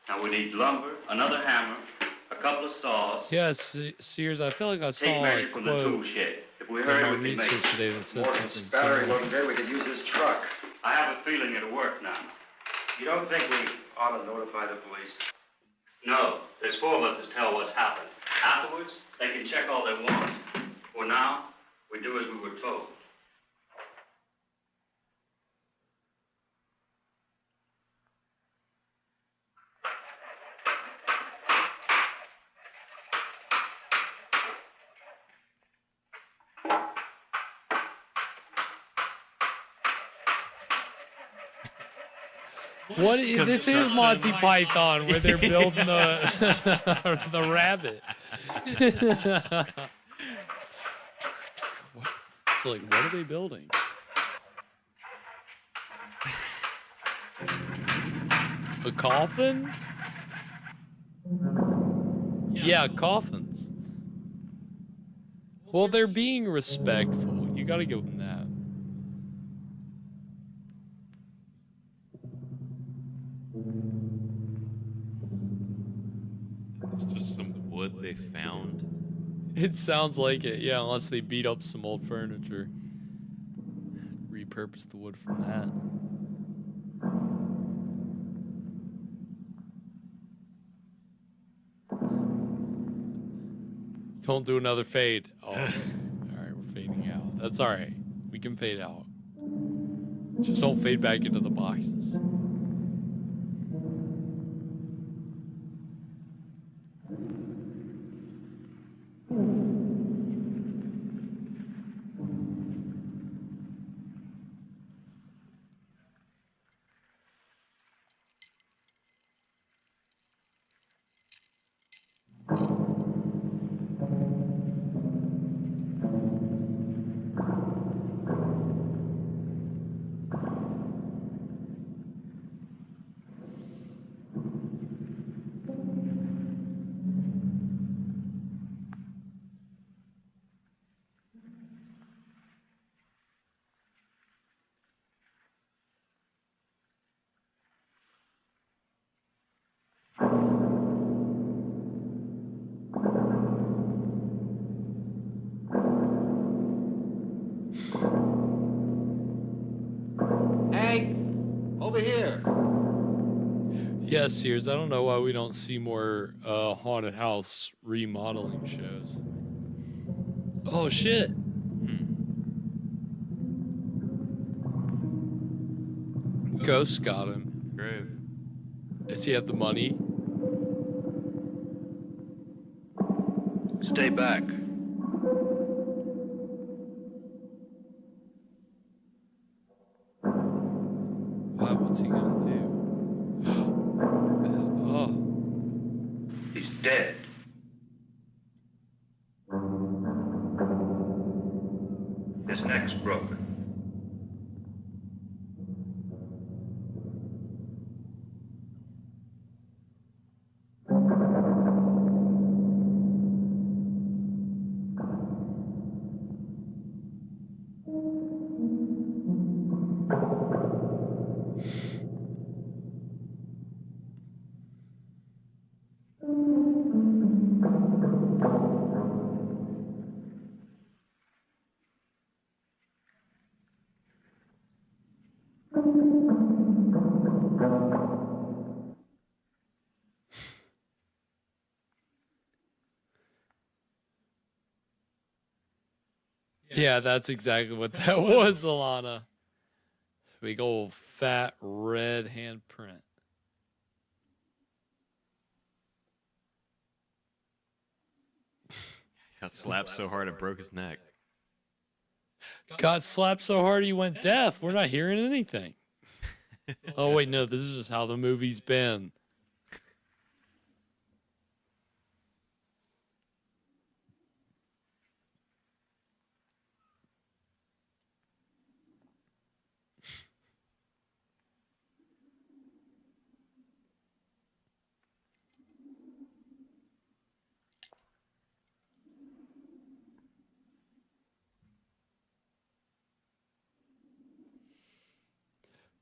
Speaker 20: Now we need lumber, another hammer, a couple of saws.
Speaker 7: Yes, Sears, I feel like I saw
Speaker 20: Take
Speaker 7: a
Speaker 20: measure from the tool
Speaker 7: quote
Speaker 20: shed. If we
Speaker 7: in
Speaker 20: hurry,
Speaker 7: my
Speaker 20: we can make
Speaker 7: research
Speaker 20: it.
Speaker 7: today that said something
Speaker 9: Battery
Speaker 7: similar.
Speaker 9: wasn't there, we could use his truck.
Speaker 20: I have a feeling it'll work now.
Speaker 9: You don't think we ought to notify the police?
Speaker 20: No, there's 4 of us to tell what's happened. Afterwards, they can check all they want. For now, we do as we were told.
Speaker 7: What is, this is Monty Python where they're building the the rabbit. So like, what are they building? A coffin? Yeah, coffins. Well, they're being respectful. You gotta give them that.
Speaker 8: It's just some wood they found.
Speaker 7: It sounds like it, yeah, unless they beat up some old furniture. Repurpose the wood from that. Don't do another fade. Oh, alright, we're fading out. That's alright. We can fade out. Just don't fade back into the boxes.
Speaker 9: Over here.
Speaker 7: Yes, Sears, I don't know why we don't see more haunted house remodeling shows. Oh, shit. Ghost got him.
Speaker 8: Grave.
Speaker 7: Does he have the money?
Speaker 9: Stay back.
Speaker 7: What's he gonna do? Oh.
Speaker 20: He's dead. His neck's broken.
Speaker 7: Yeah, that's exactly what that was, Alana. Big old fat red handprint.
Speaker 8: Got slapped so hard it broke his neck.
Speaker 7: Got slapped so hard he went deaf. We're not hearing anything. Oh, wait, no, this is just how the movie's been.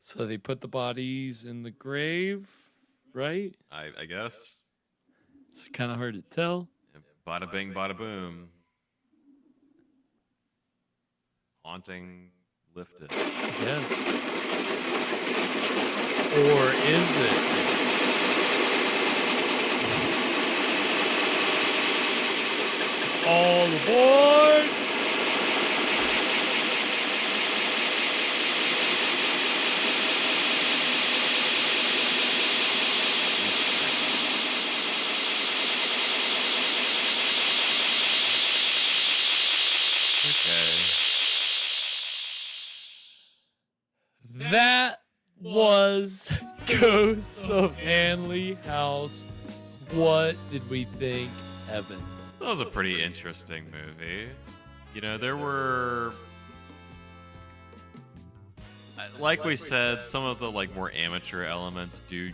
Speaker 7: So they put the bodies in the grave, right?
Speaker 8: I guess.
Speaker 7: It's kind of hard to tell.
Speaker 8: Bada bing, bada boom. Haunting lifted.
Speaker 7: Yes. Or is it? All aboard!
Speaker 8: Okay.
Speaker 7: That was Ghosts of Hanley House. What did we think, Evan?
Speaker 8: That was a pretty interesting movie. You know, there were, like we said, some of the more amateur elements do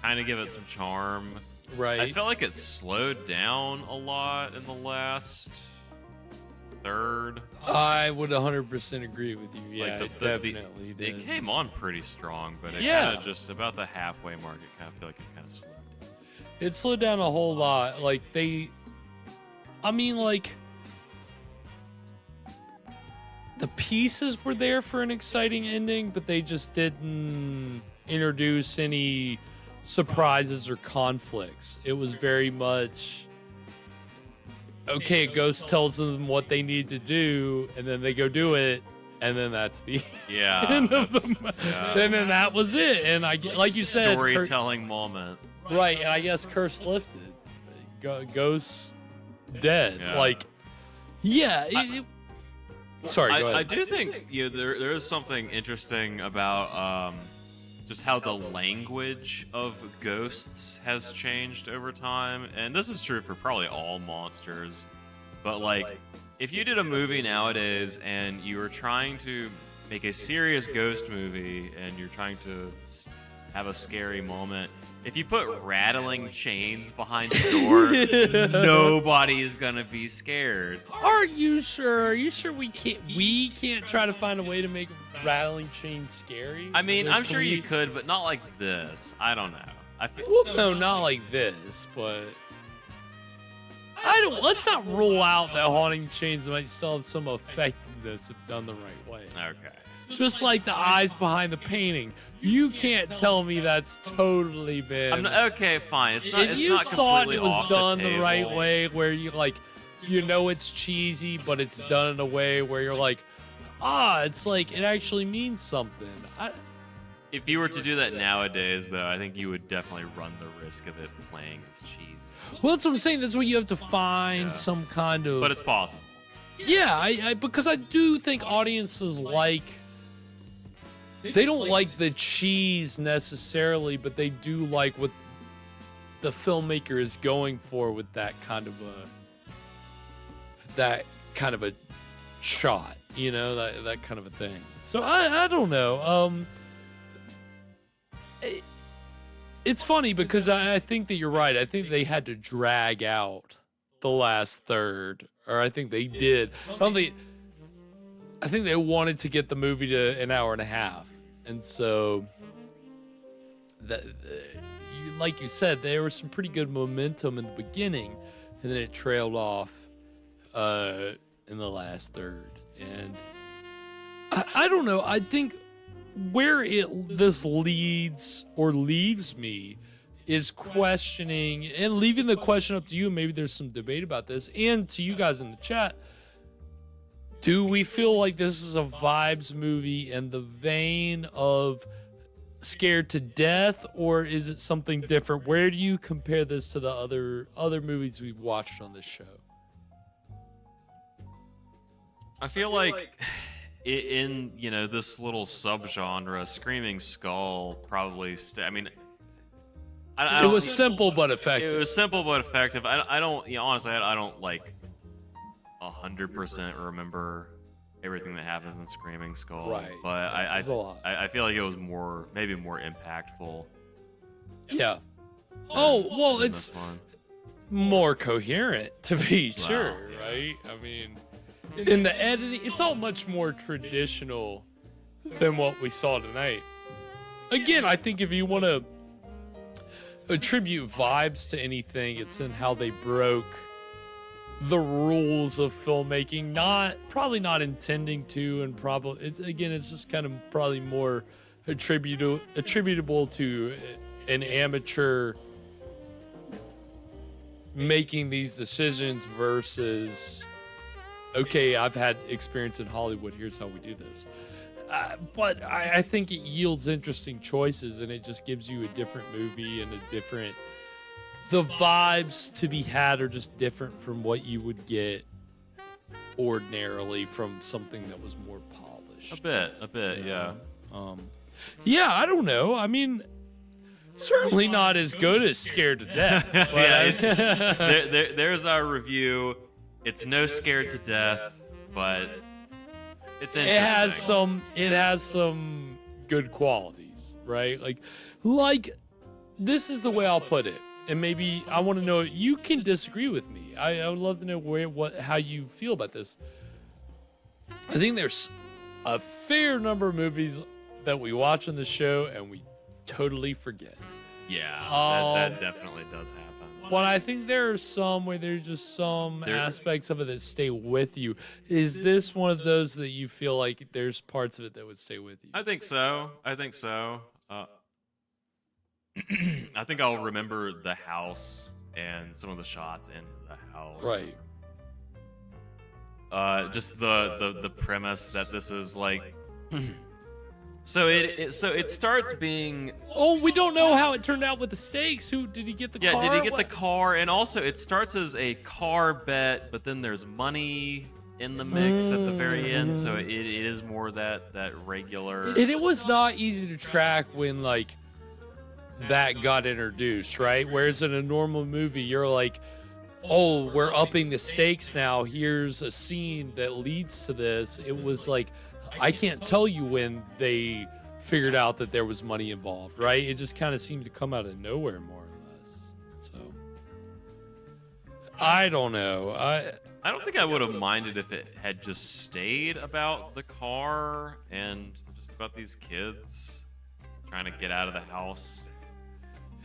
Speaker 8: kind of give it some charm.
Speaker 7: Right.
Speaker 8: I felt like it slowed down a lot in the last third.
Speaker 7: I would 100% agree with you. Yeah,
Speaker 8: Like
Speaker 7: it definitely did.
Speaker 8: It came on pretty strong, but it
Speaker 7: Yeah.
Speaker 8: kind of just about the halfway mark, it kind of feel like it kind of slowed.
Speaker 7: It slowed down a whole lot. Like the pieces were there for an exciting ending, but they just didn't introduce any surprises or conflicts. It was very much, okay, Ghost tells them what they need to do, and then they go do it, and then that's the end of the then that was it. And like you said,
Speaker 8: storytelling moment.
Speaker 7: Right, and I guess curse lifted. Ghost dead.
Speaker 8: Yeah.
Speaker 7: Sorry, go ahead.
Speaker 8: I do think there is something interesting about just how the language of ghosts has changed over time, and this is true for probably all monsters. But if you did a movie nowadays and you were trying to make a serious ghost movie and you're trying to have a scary moment, if you put rattling chains behind the door, nobody is gonna be scared.
Speaker 7: Are you sure? Are you sure we can't try to find a way to make rattling chains scary?
Speaker 8: I mean, I'm sure you could, but not like this. I don't know.
Speaker 7: Well, no, not like this, but let's not rule out that haunting chains might still have some effectiveness if done the right way.
Speaker 8: Okay.
Speaker 7: Just like the eyes behind the painting. You can't tell me that's totally been...
Speaker 8: okay, fine. It's not.
Speaker 7: If
Speaker 8: It's
Speaker 7: you
Speaker 8: not
Speaker 7: saw it,
Speaker 8: completely
Speaker 7: it was
Speaker 8: off
Speaker 7: done
Speaker 8: the
Speaker 7: the
Speaker 8: table.
Speaker 7: right way, where it's cheesy, but it's done in a way where you're like, it's like it actually means something.
Speaker 8: If you were to do that nowadays, though, I think you would definitely run the risk of it playing as cheesy.
Speaker 7: Well, that's what I'm saying. That's what you have to find some kind of.
Speaker 8: But it's possible.
Speaker 7: Yeah, because I do think audiences they don't like the cheese necessarily, but they do like what the filmmaker is going for with that kind of a shot, that kind of a thing. So I don't know. It's funny because I think that you're right. I think they had to drag out the last third, or I think they did. I think they wanted to get the movie to an hour and a half. And so, like you said, there was some pretty good momentum in the beginning, and then it trailed off in the last third. And I don't know. I think where this leads or leaves me is questioning and leaving the question up to you. Maybe there's some debate about this, and to you guys in the chat. Do we feel like this is a vibes movie in the vein of Scared to Death, or is it something different? Where do you compare this to the other movies we've watched on this show?
Speaker 8: I feel like in this little subgenre, Screaming Skull probably.
Speaker 7: It was simple but effective.
Speaker 8: It was simple but effective. I don't. Honestly, I don't 100% remember everything that happens in Screaming Skull.
Speaker 7: Right.
Speaker 8: But
Speaker 7: There's a lot.
Speaker 8: I feel like it was maybe more impactful.
Speaker 7: Yeah. Oh, well, it's more coherent, to be sure, right? I mean, in the editing, it's all much more traditional than what we saw tonight. again, I think if you want to attribute vibes to anything, it's in how they broke the rules of filmmaking, probably not intending to, and probably it's just kind of probably more attributable to an amateur making these decisions versus, okay, I've had experience in Hollywood, here's how we do this. But I think it yields interesting choices, and it just gives you a different movie and the vibes to be had are just different from what you would get ordinarily from something that was more polished.
Speaker 8: A bit, yeah.
Speaker 7: Yeah, I don't know. I mean, certainly not as good as Scared to Death. But
Speaker 8: there's our review. It's no Scared to Death, but it's interesting.
Speaker 7: It has some good qualities, right? Like this is the way I'll put it. And maybe I want to know, you can disagree with me. I would love to know how you feel about this. I think there's a fair number of movies that we watch on the show and we totally forget.
Speaker 8: Yeah, that definitely does happen.
Speaker 7: But I think there are some where there's just some aspects of it that stay with you. Is this one of those that you feel like there's parts of it that would stay with you?
Speaker 8: I think so. I think I'll remember the house and some of the shots in the house.
Speaker 7: Right.
Speaker 8: Just the premise that this is like. So it starts being.
Speaker 7: Oh, we don't know how it turned out with the stakes. Who did he get the car?
Speaker 8: Yeah, did he get the car? And also, it starts as a car bet, but then there's money in the mix at the very end. So it is more that regular.
Speaker 7: And it was not easy to track when that got introduced, right? Whereas in a normal movie, you're like, oh, we're upping the stakes now. Here's a scene that leads to this. It was like, I can't tell you when they figured out that there was money involved, right? It just kind of seemed to come out of nowhere, more or less. So, I don't know.
Speaker 8: I don't think I would have minded if it had just stayed about the car and just about these kids trying to get out of the house.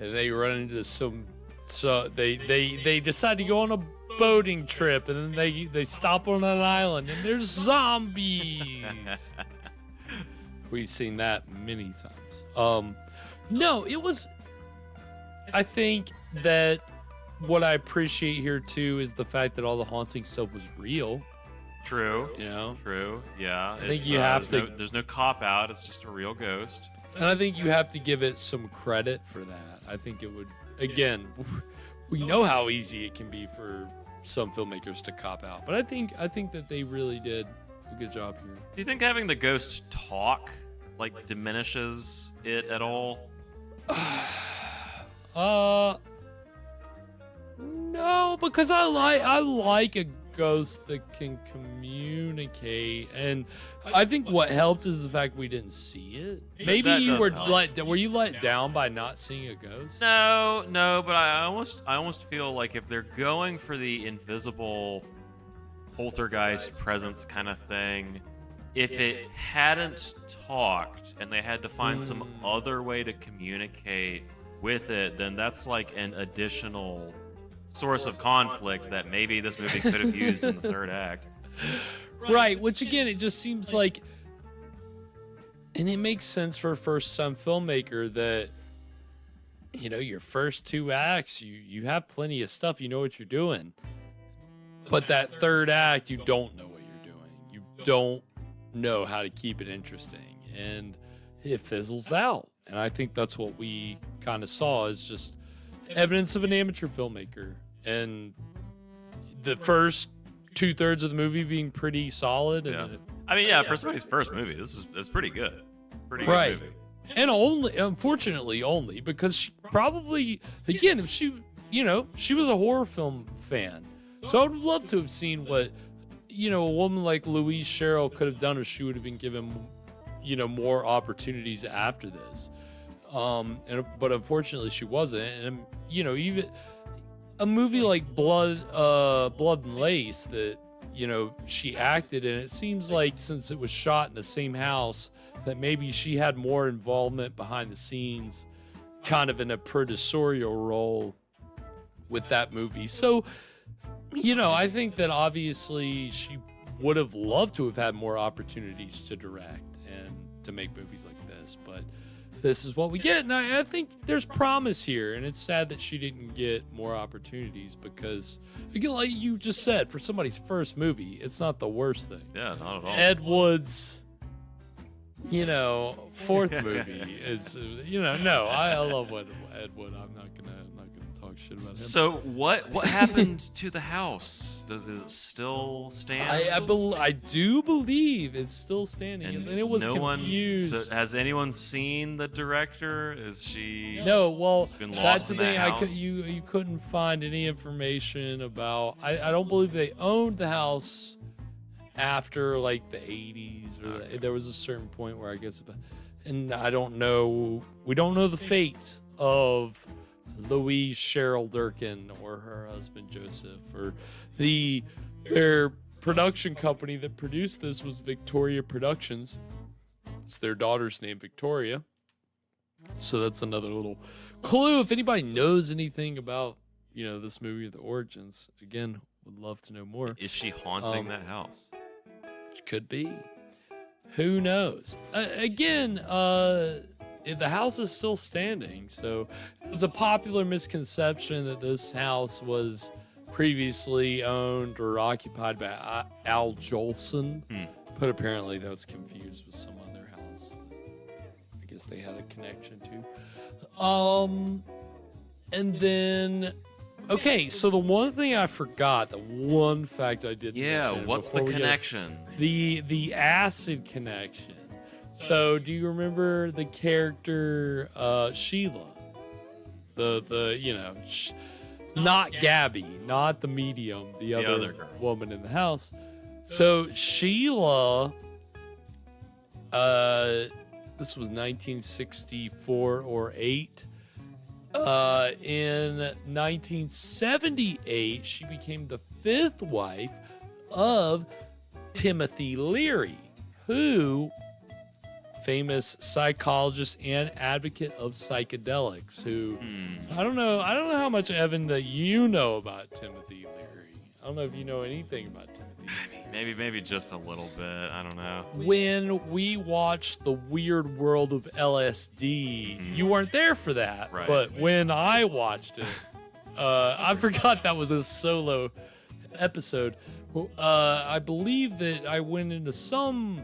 Speaker 7: And they run into so they decide to go on a boating trip, and then they stop on an island, and there's zombies. We've seen that many times. No, it was. I think that what I appreciate here too is the fact that all the haunting stuff was real.
Speaker 8: True.
Speaker 7: You know.
Speaker 8: True. Yeah.
Speaker 7: I think you have to.
Speaker 8: There's no cop out. It's just a real ghost.
Speaker 7: And I think you have to give it some credit for that. I think it would, again, we know how easy it can be for some filmmakers to cop out, but I think that they really did a good job here.
Speaker 8: Do you think having the ghost talk diminishes it at all?
Speaker 7: No, because I like a ghost that can communicate, and I think what helped is the fact we didn't see it. Maybe you were let down by not seeing a ghost?
Speaker 8: No, but I almost feel like if they're going for the invisible poltergeist presence kind of thing, if it hadn't talked and they had to find some other way to communicate with it, then that's like an additional source of conflict that maybe this movie could have used in the third act.
Speaker 7: Right, which again, it just seems like, and it makes sense for a first-time filmmaker that, your first two acts, you have plenty of stuff, you know what you're doing. But that third act, you don't know what you're doing. You don't know how to keep it interesting, and it fizzles out. And I think that's what we kind of saw, is just evidence of an amateur filmmaker, and the first 2/3 of the movie being pretty solid. And
Speaker 8: for somebody's first movie, it's pretty good. Pretty good movie.
Speaker 7: And unfortunately only because she probably, again, if she was a horror film fan, so I would love to have seen what a woman like Louise Sherrill could have done if she would have been given more opportunities after this. But unfortunately she wasn't. And even a movie like Blood and Lace that you know, she acted, and it seems like since it was shot in the same house, that maybe she had more involvement behind the scenes, kind of in a producerial role with that movie. So, you know, I think that obviously she would have loved to have had more opportunities to direct and to make movies like this, but this is what we get. And I think there's promise here, and it's sad that she didn't get more opportunities because, again, like you just said, for somebody's first movie, it's not the worst thing.
Speaker 8: Yeah, not at all.
Speaker 7: Ed Wood's, you know, fourth movie is, you know, no, I love Ed Wood. I'm not gonna talk shit about him.
Speaker 8: So what happened to the house? Is it still stand?
Speaker 7: I do believe it's still standing, and it was confused.
Speaker 8: So has anyone seen the director? Is she?
Speaker 7: No. Well,
Speaker 8: been
Speaker 7: that's
Speaker 8: lost
Speaker 7: the
Speaker 8: in
Speaker 7: thing.
Speaker 8: that house?
Speaker 7: You couldn't find any information about. I don't believe they owned the house after like the 80s, or there was a certain point where I guess, and I don't know. We don't know the fate of Louise Cheryl Durkin or her husband Joseph, or their production company that produced this was Victoria Productions. It's their daughter's name, Victoria. So that's another little clue. If anybody knows anything about, you know, this movie, the origins, again, would love to know more.
Speaker 8: Is she haunting that house?
Speaker 7: Could be. Who knows? Again, the house is still standing, so it's a popular misconception that this house was previously owned or occupied by Al Jolson, but apparently that was confused with some other house that I guess they had a connection to. And then, okay, so the one thing I forgot, the one fact I didn't mention
Speaker 8: what's the connection?
Speaker 7: The acid connection. So, do you remember the character Sheila? The you know, not Gabby, not the medium, the other
Speaker 8: girl.
Speaker 7: Woman in the house. So Sheila, this was 1964 or 8. In 1978, she became the 5th wife of Timothy Leary, who famous psychologist and advocate of psychedelics, who I don't know how much, Evan, that you know about Timothy Leary. I don't know if you know anything about Timothy Leary.
Speaker 8: Maybe just a little bit. I don't know.
Speaker 7: When we watched The Weird World of LSD, you weren't there for that.
Speaker 8: Right.
Speaker 7: But when I watched it, I forgot that was a solo episode. I believe that I went into some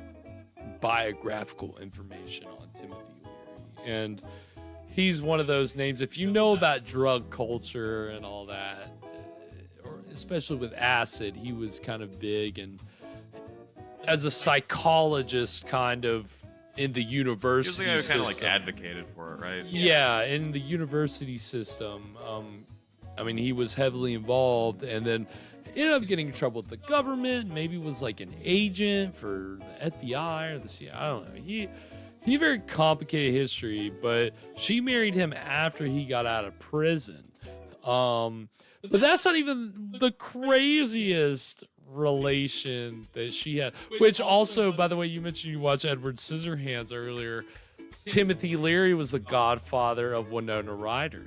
Speaker 7: biographical information on Timothy Leary, and he's one of those names, if you know about drug culture and all that, or especially with acid, he was kind of big, and as a psychologist kind of in the university
Speaker 8: He was the guy who
Speaker 7: system.
Speaker 8: kind of like advocated for it, right?
Speaker 7: Yeah, in the university system. I mean, he was heavily involved, and then ended up getting in trouble with the government. Maybe was like an agent for the FBI or the CIA. I don't know. He very complicated history, but she married him after he got out of prison. But that's not even the craziest relation that she had. Which also, by the way, you mentioned you watched Edward Scissorhands earlier. Timothy Leary was the godfather of Winona Ryder.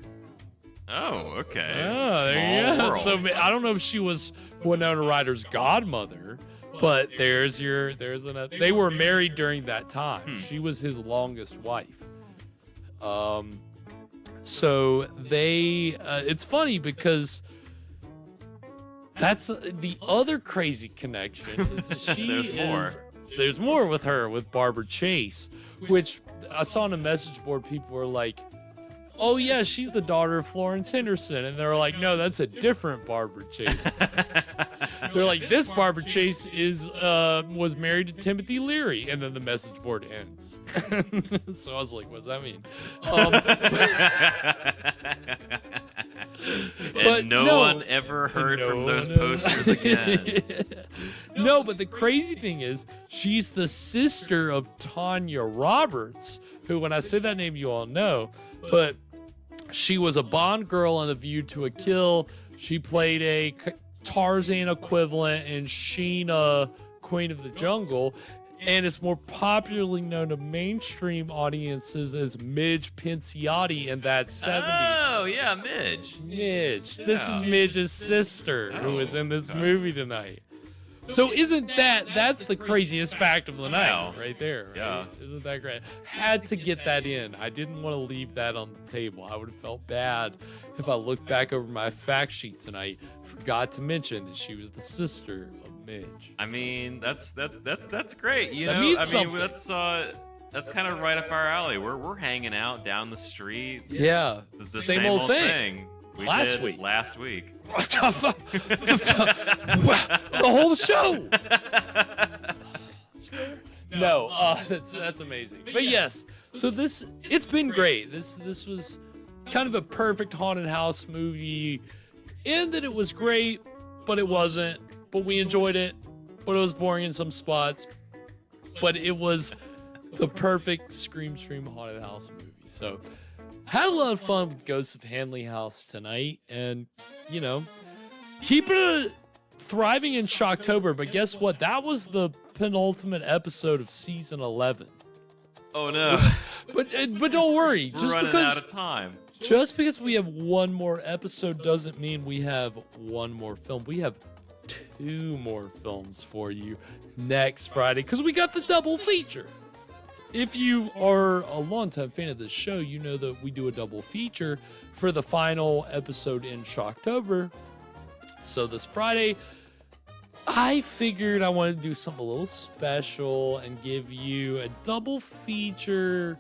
Speaker 8: Oh, okay.
Speaker 7: Oh,
Speaker 8: Small world.
Speaker 7: So I don't know if she was Winona Ryder's godmother, but there's another. They were married during that time. She was his longest wife. So they. It's funny because that's the other crazy connection. Is that she
Speaker 8: There's more.
Speaker 7: There's more with her, with Barbara Chase, which I saw on a message board. People were like, oh yeah, she's the daughter of Florence Henderson, and they're like, no, that's a different Barbara Chase. They're like, this Barbara Chase was married to Timothy Leary, and then the message board ends. So I was like, what does that mean?
Speaker 8: And no one ever heard from those posters again.
Speaker 7: No, but the crazy thing is, she's the sister of Tanya Roberts, who, when I say that name, you all know, but she was a Bond girl in A View to a Kill. She played a Tarzan equivalent and Sheena, Queen of the Jungle. And it's more popularly known to mainstream audiences as Midge Pinciotti in that 70s.
Speaker 8: Oh, yeah, Midge.
Speaker 7: Midge. This is Midge's sister who is in this movie tonight. So that's the craziest fact of the night right there. Right?
Speaker 8: Yeah.
Speaker 7: Isn't that great? Had to get that in. I didn't want to leave that on the table. I would have felt bad if I looked back over my fact sheet tonight, forgot to mention that she was the sister of Midge.
Speaker 8: I mean, that's great. You
Speaker 7: That
Speaker 8: know,
Speaker 7: means
Speaker 8: I mean,
Speaker 7: something.
Speaker 8: that's kind of right up our alley. We're hanging out down the street.
Speaker 7: Yeah.
Speaker 8: The
Speaker 7: Same old thing.
Speaker 8: We
Speaker 7: Last
Speaker 8: did
Speaker 7: week.
Speaker 8: Last week.
Speaker 7: The whole show. No, that's amazing. But yes, so it's been great. This was kind of a perfect haunted house movie, in that it was great, but it wasn't. But we enjoyed it, but it was boring in some spots. But it was the perfect Scream haunted house movie. So had a lot of fun with Ghosts of Hanley House tonight, and keep it thriving in Shocktober. But guess what? That was the penultimate episode of season 11.
Speaker 8: Oh no!
Speaker 7: But don't worry.
Speaker 8: We're
Speaker 7: just
Speaker 8: running
Speaker 7: because
Speaker 8: out of time.
Speaker 7: Just because we have one more episode doesn't mean we have one more film. We have 2 more films for you next Friday because we got the double feature. If you are a longtime fan of this show, you know that we do a double feature for the final episode in Shocktober. So this Friday, I figured I wanted to do something a little special and give you a double feature.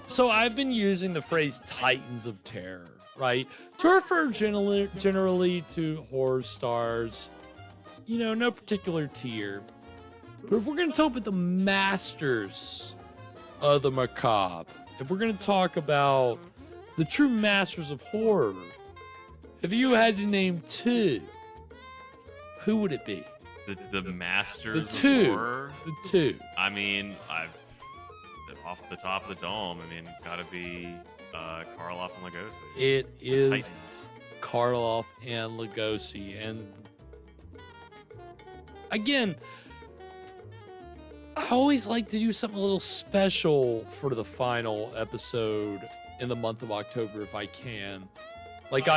Speaker 7: So I've been using the phrase Titans of Terror, right? To refer generally to horror stars, no particular tier. But if we're going to talk about the masters of the macabre, if we're going to talk about the true masters of horror, if you had to name 2, who would it be?
Speaker 8: The masters
Speaker 7: The 2.
Speaker 8: of horror?
Speaker 7: The 2.
Speaker 8: I mean, off the top of the dome, I mean, it's got to be Karloff and Lugosi.
Speaker 7: It is
Speaker 8: Titans.
Speaker 7: Karloff and Lugosi. And again, I always like to do something a little special for the final episode in the month of October if I can. Like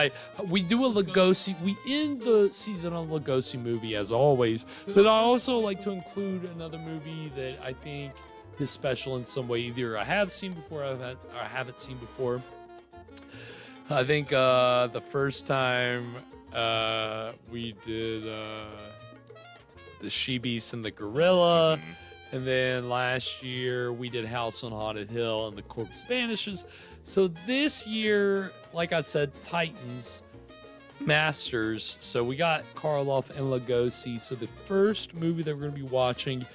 Speaker 7: we do a Lugosi, we end the season on a Lugosi movie as always, but I also like to include another movie that I think is special in some way. Either I have seen before or I haven't seen before. I think the first time we did the She-Beast and the Gorilla, and then last year we did House on Haunted Hill and the Corpse Vanishes. So this year, like I said, Titans, Masters. So we got Karloff and Lugosi. So the first movie that we're going to be watching,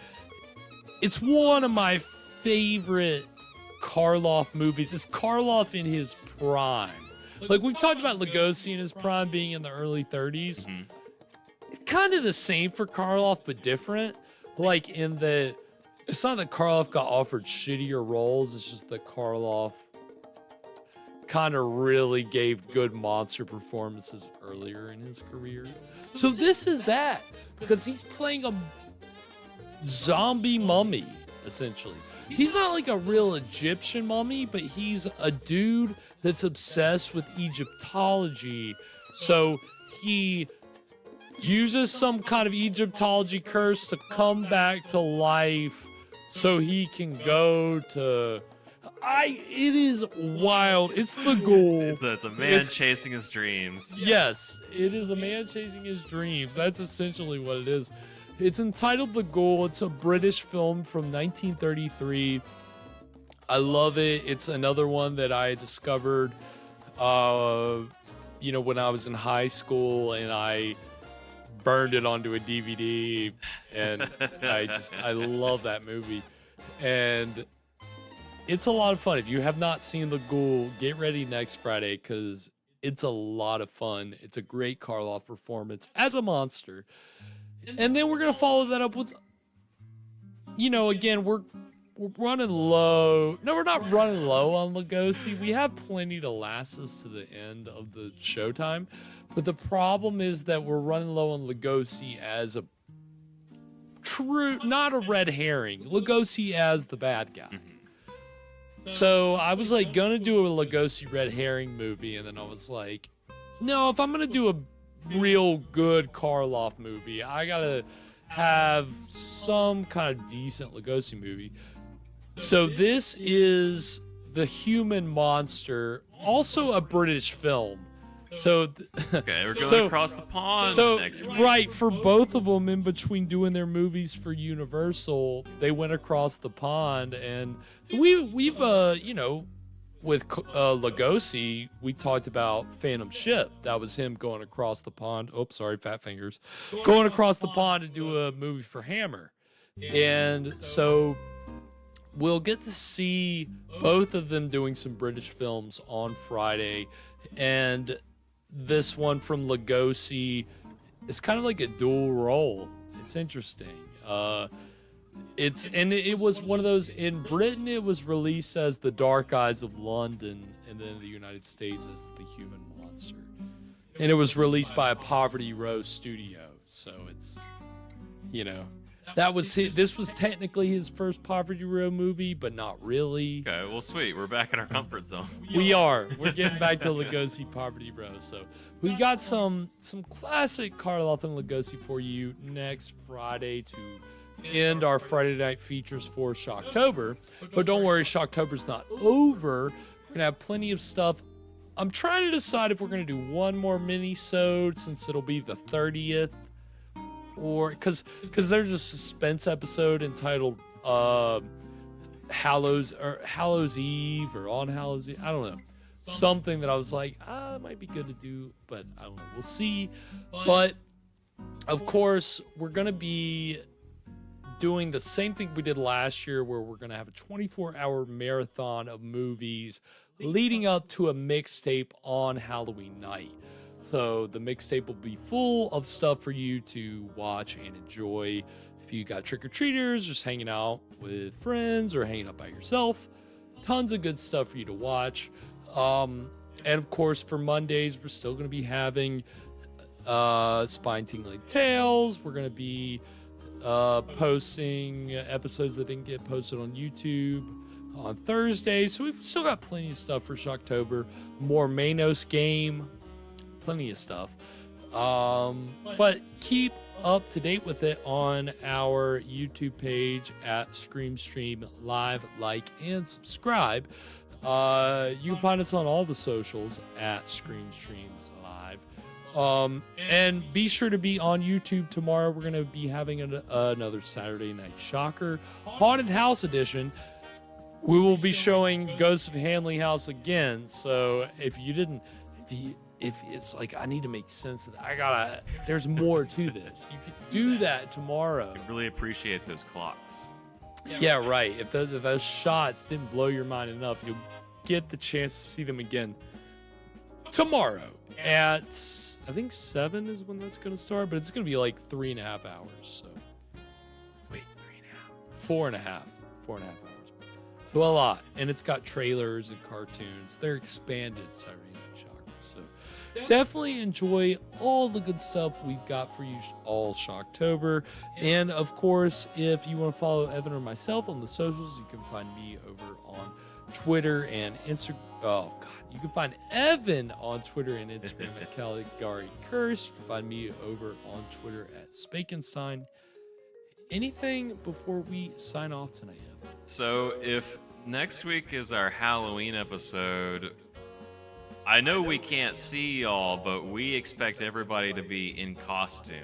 Speaker 7: it's one of my favorite Karloff movies. It's Karloff in his prime. Like we've talked about Lugosi in his prime being in the early 30s. It's kind of the same for Karloff, but different. Like it's not that Karloff got offered shittier roles. It's just that Karloff kind of really gave good monster performances earlier in his career. So this is that, because he's playing a zombie mummy, essentially. He's not like a real Egyptian mummy, but he's a dude that's obsessed with Egyptology. So he uses some kind of Egyptology curse to come back to life so he can go to... it is wild. It's the goal.
Speaker 8: It's a man chasing his dreams.
Speaker 7: Yes, it is a man chasing his dreams. That's essentially what it is. It's entitled The Ghoul. It's a British film from 1933. I love it. It's another one that I discovered, when I was in high school, and I burned it onto a DVD, and I love that movie. And it's a lot of fun. If you have not seen The Ghoul, get ready next Friday, because it's a lot of fun. It's a great Karloff performance as a monster. And then we're going to follow that up with, again, we're we're running low. No, we're not running low on Lugosi. We have plenty to last us to the end of the showtime. But the problem is that we're running low on Lugosi as a not a red herring. Lugosi as the bad guy. So I was like gonna do a Lugosi red herring movie, and then I was like, no, if I'm gonna do a real good Karloff movie, I gotta have some kind of decent Lugosi movie. So this is The Human Monster, also a British film. So
Speaker 8: okay, we're going across the pond next week.
Speaker 7: Right, for both of them, in between doing their movies for Universal, they went across the pond, and we've you know, with Lugosi, we talked about Phantom Ship. That was him going across the pond. Oh, sorry, fat fingers. Going across the pond to do a movie for Hammer. And so we'll get to see both of them doing some British films on Friday. And this one from Lugosi is kind of like a dual role. It's interesting. It was one of those, in Britain it was released as The Dark Eyes of London, and then in the United States as The Human Monster. And it was released by a Poverty Row studio. So it's, you know, this was technically his first Poverty Row movie, but not really.
Speaker 8: Okay, well, sweet. We're back in our comfort zone.
Speaker 7: We are. We're getting back to Lugosi Poverty Row. So we've got some classic Karloff and Lugosi for you next Friday to end our Friday night features for Shocktober. But don't worry, Shocktober's not over. We're going to have plenty of stuff. I'm trying to decide if we're going to do one more mini-sode, since it'll be the 30th. Or because there's a suspense episode entitled Hallows Eve or On Hallows Eve. I don't know. Something that I was like, it might be good to do, but I don't know. We'll see. But of course, we're gonna be doing the same thing we did last year, where we're gonna have a 24-hour marathon of movies leading up to a mixtape on Halloween night. So the mixtape will be full of stuff for you to watch and enjoy. If you got trick-or-treaters, just hanging out with friends or hanging out by yourself, tons of good stuff for you to watch. And of course, for Mondays, we're still going to be having Spine-Tingling Tales. We're going to be posting episodes that didn't get posted on YouTube on Thursday. So we've still got plenty of stuff for Shocktober. More Manos Game. Plenty of stuff. But keep up to date with it on our YouTube page at ScreamStream Live. Like and subscribe. You can find us on all the socials at ScreamStream Live. And be sure to be on YouTube tomorrow. We're going to be having another Saturday Night Shocker Haunted House Edition. We will be showing Ghosts of Hanley House again. So if it's like, I need to make sense of that, there's more to this. You could do that tomorrow.
Speaker 8: I really appreciate those clocks.
Speaker 7: Yeah, right. If those shots didn't blow your mind enough, you'll get the chance to see them again tomorrow at, I think 7 is when that's going to start, but it's going to be like 3.5 hours. So, wait, 3.5? 4.5 hours. So a lot. And it's got trailers and cartoons. They're expanded Saturday Night Shocker. So definitely enjoy all the good stuff we've got for you all Shocktober. And of course, if you want to follow Evan or myself on the socials, you can find me over on Twitter and Instagram. Oh God, you can find Evan on Twitter and Instagram at Caligari Curse. You can find me over on Twitter at Spakenstein. Anything before we sign off tonight, Evan?
Speaker 8: So if next week is our Halloween episode, I know we can't see y'all, but we expect everybody to be in costume.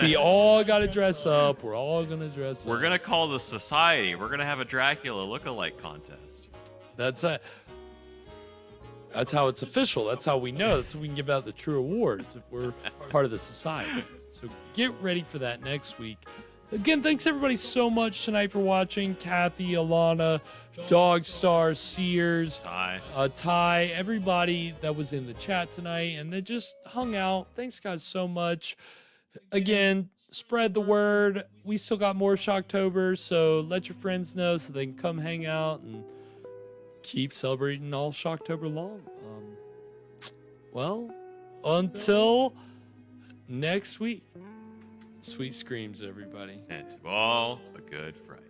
Speaker 7: We all got to dress up. We're all going to dress up.
Speaker 8: We're going to call the society. We're going to have a Dracula look-alike contest.
Speaker 7: That's how it's official. That's how we know. That's how we can give out the true awards if we're part of the society. So get ready for that next week. Again, thanks everybody so much tonight for watching. Kathy, Alana, Dogstar, Sears, Ty, everybody that was in the chat tonight and that just hung out. Thanks guys so much. Again, spread the word. We still got more Shocktober, so let your friends know so they can come hang out and keep celebrating all Shocktober long. Well, until next week, sweet screams, everybody.
Speaker 8: And to all a good Friday.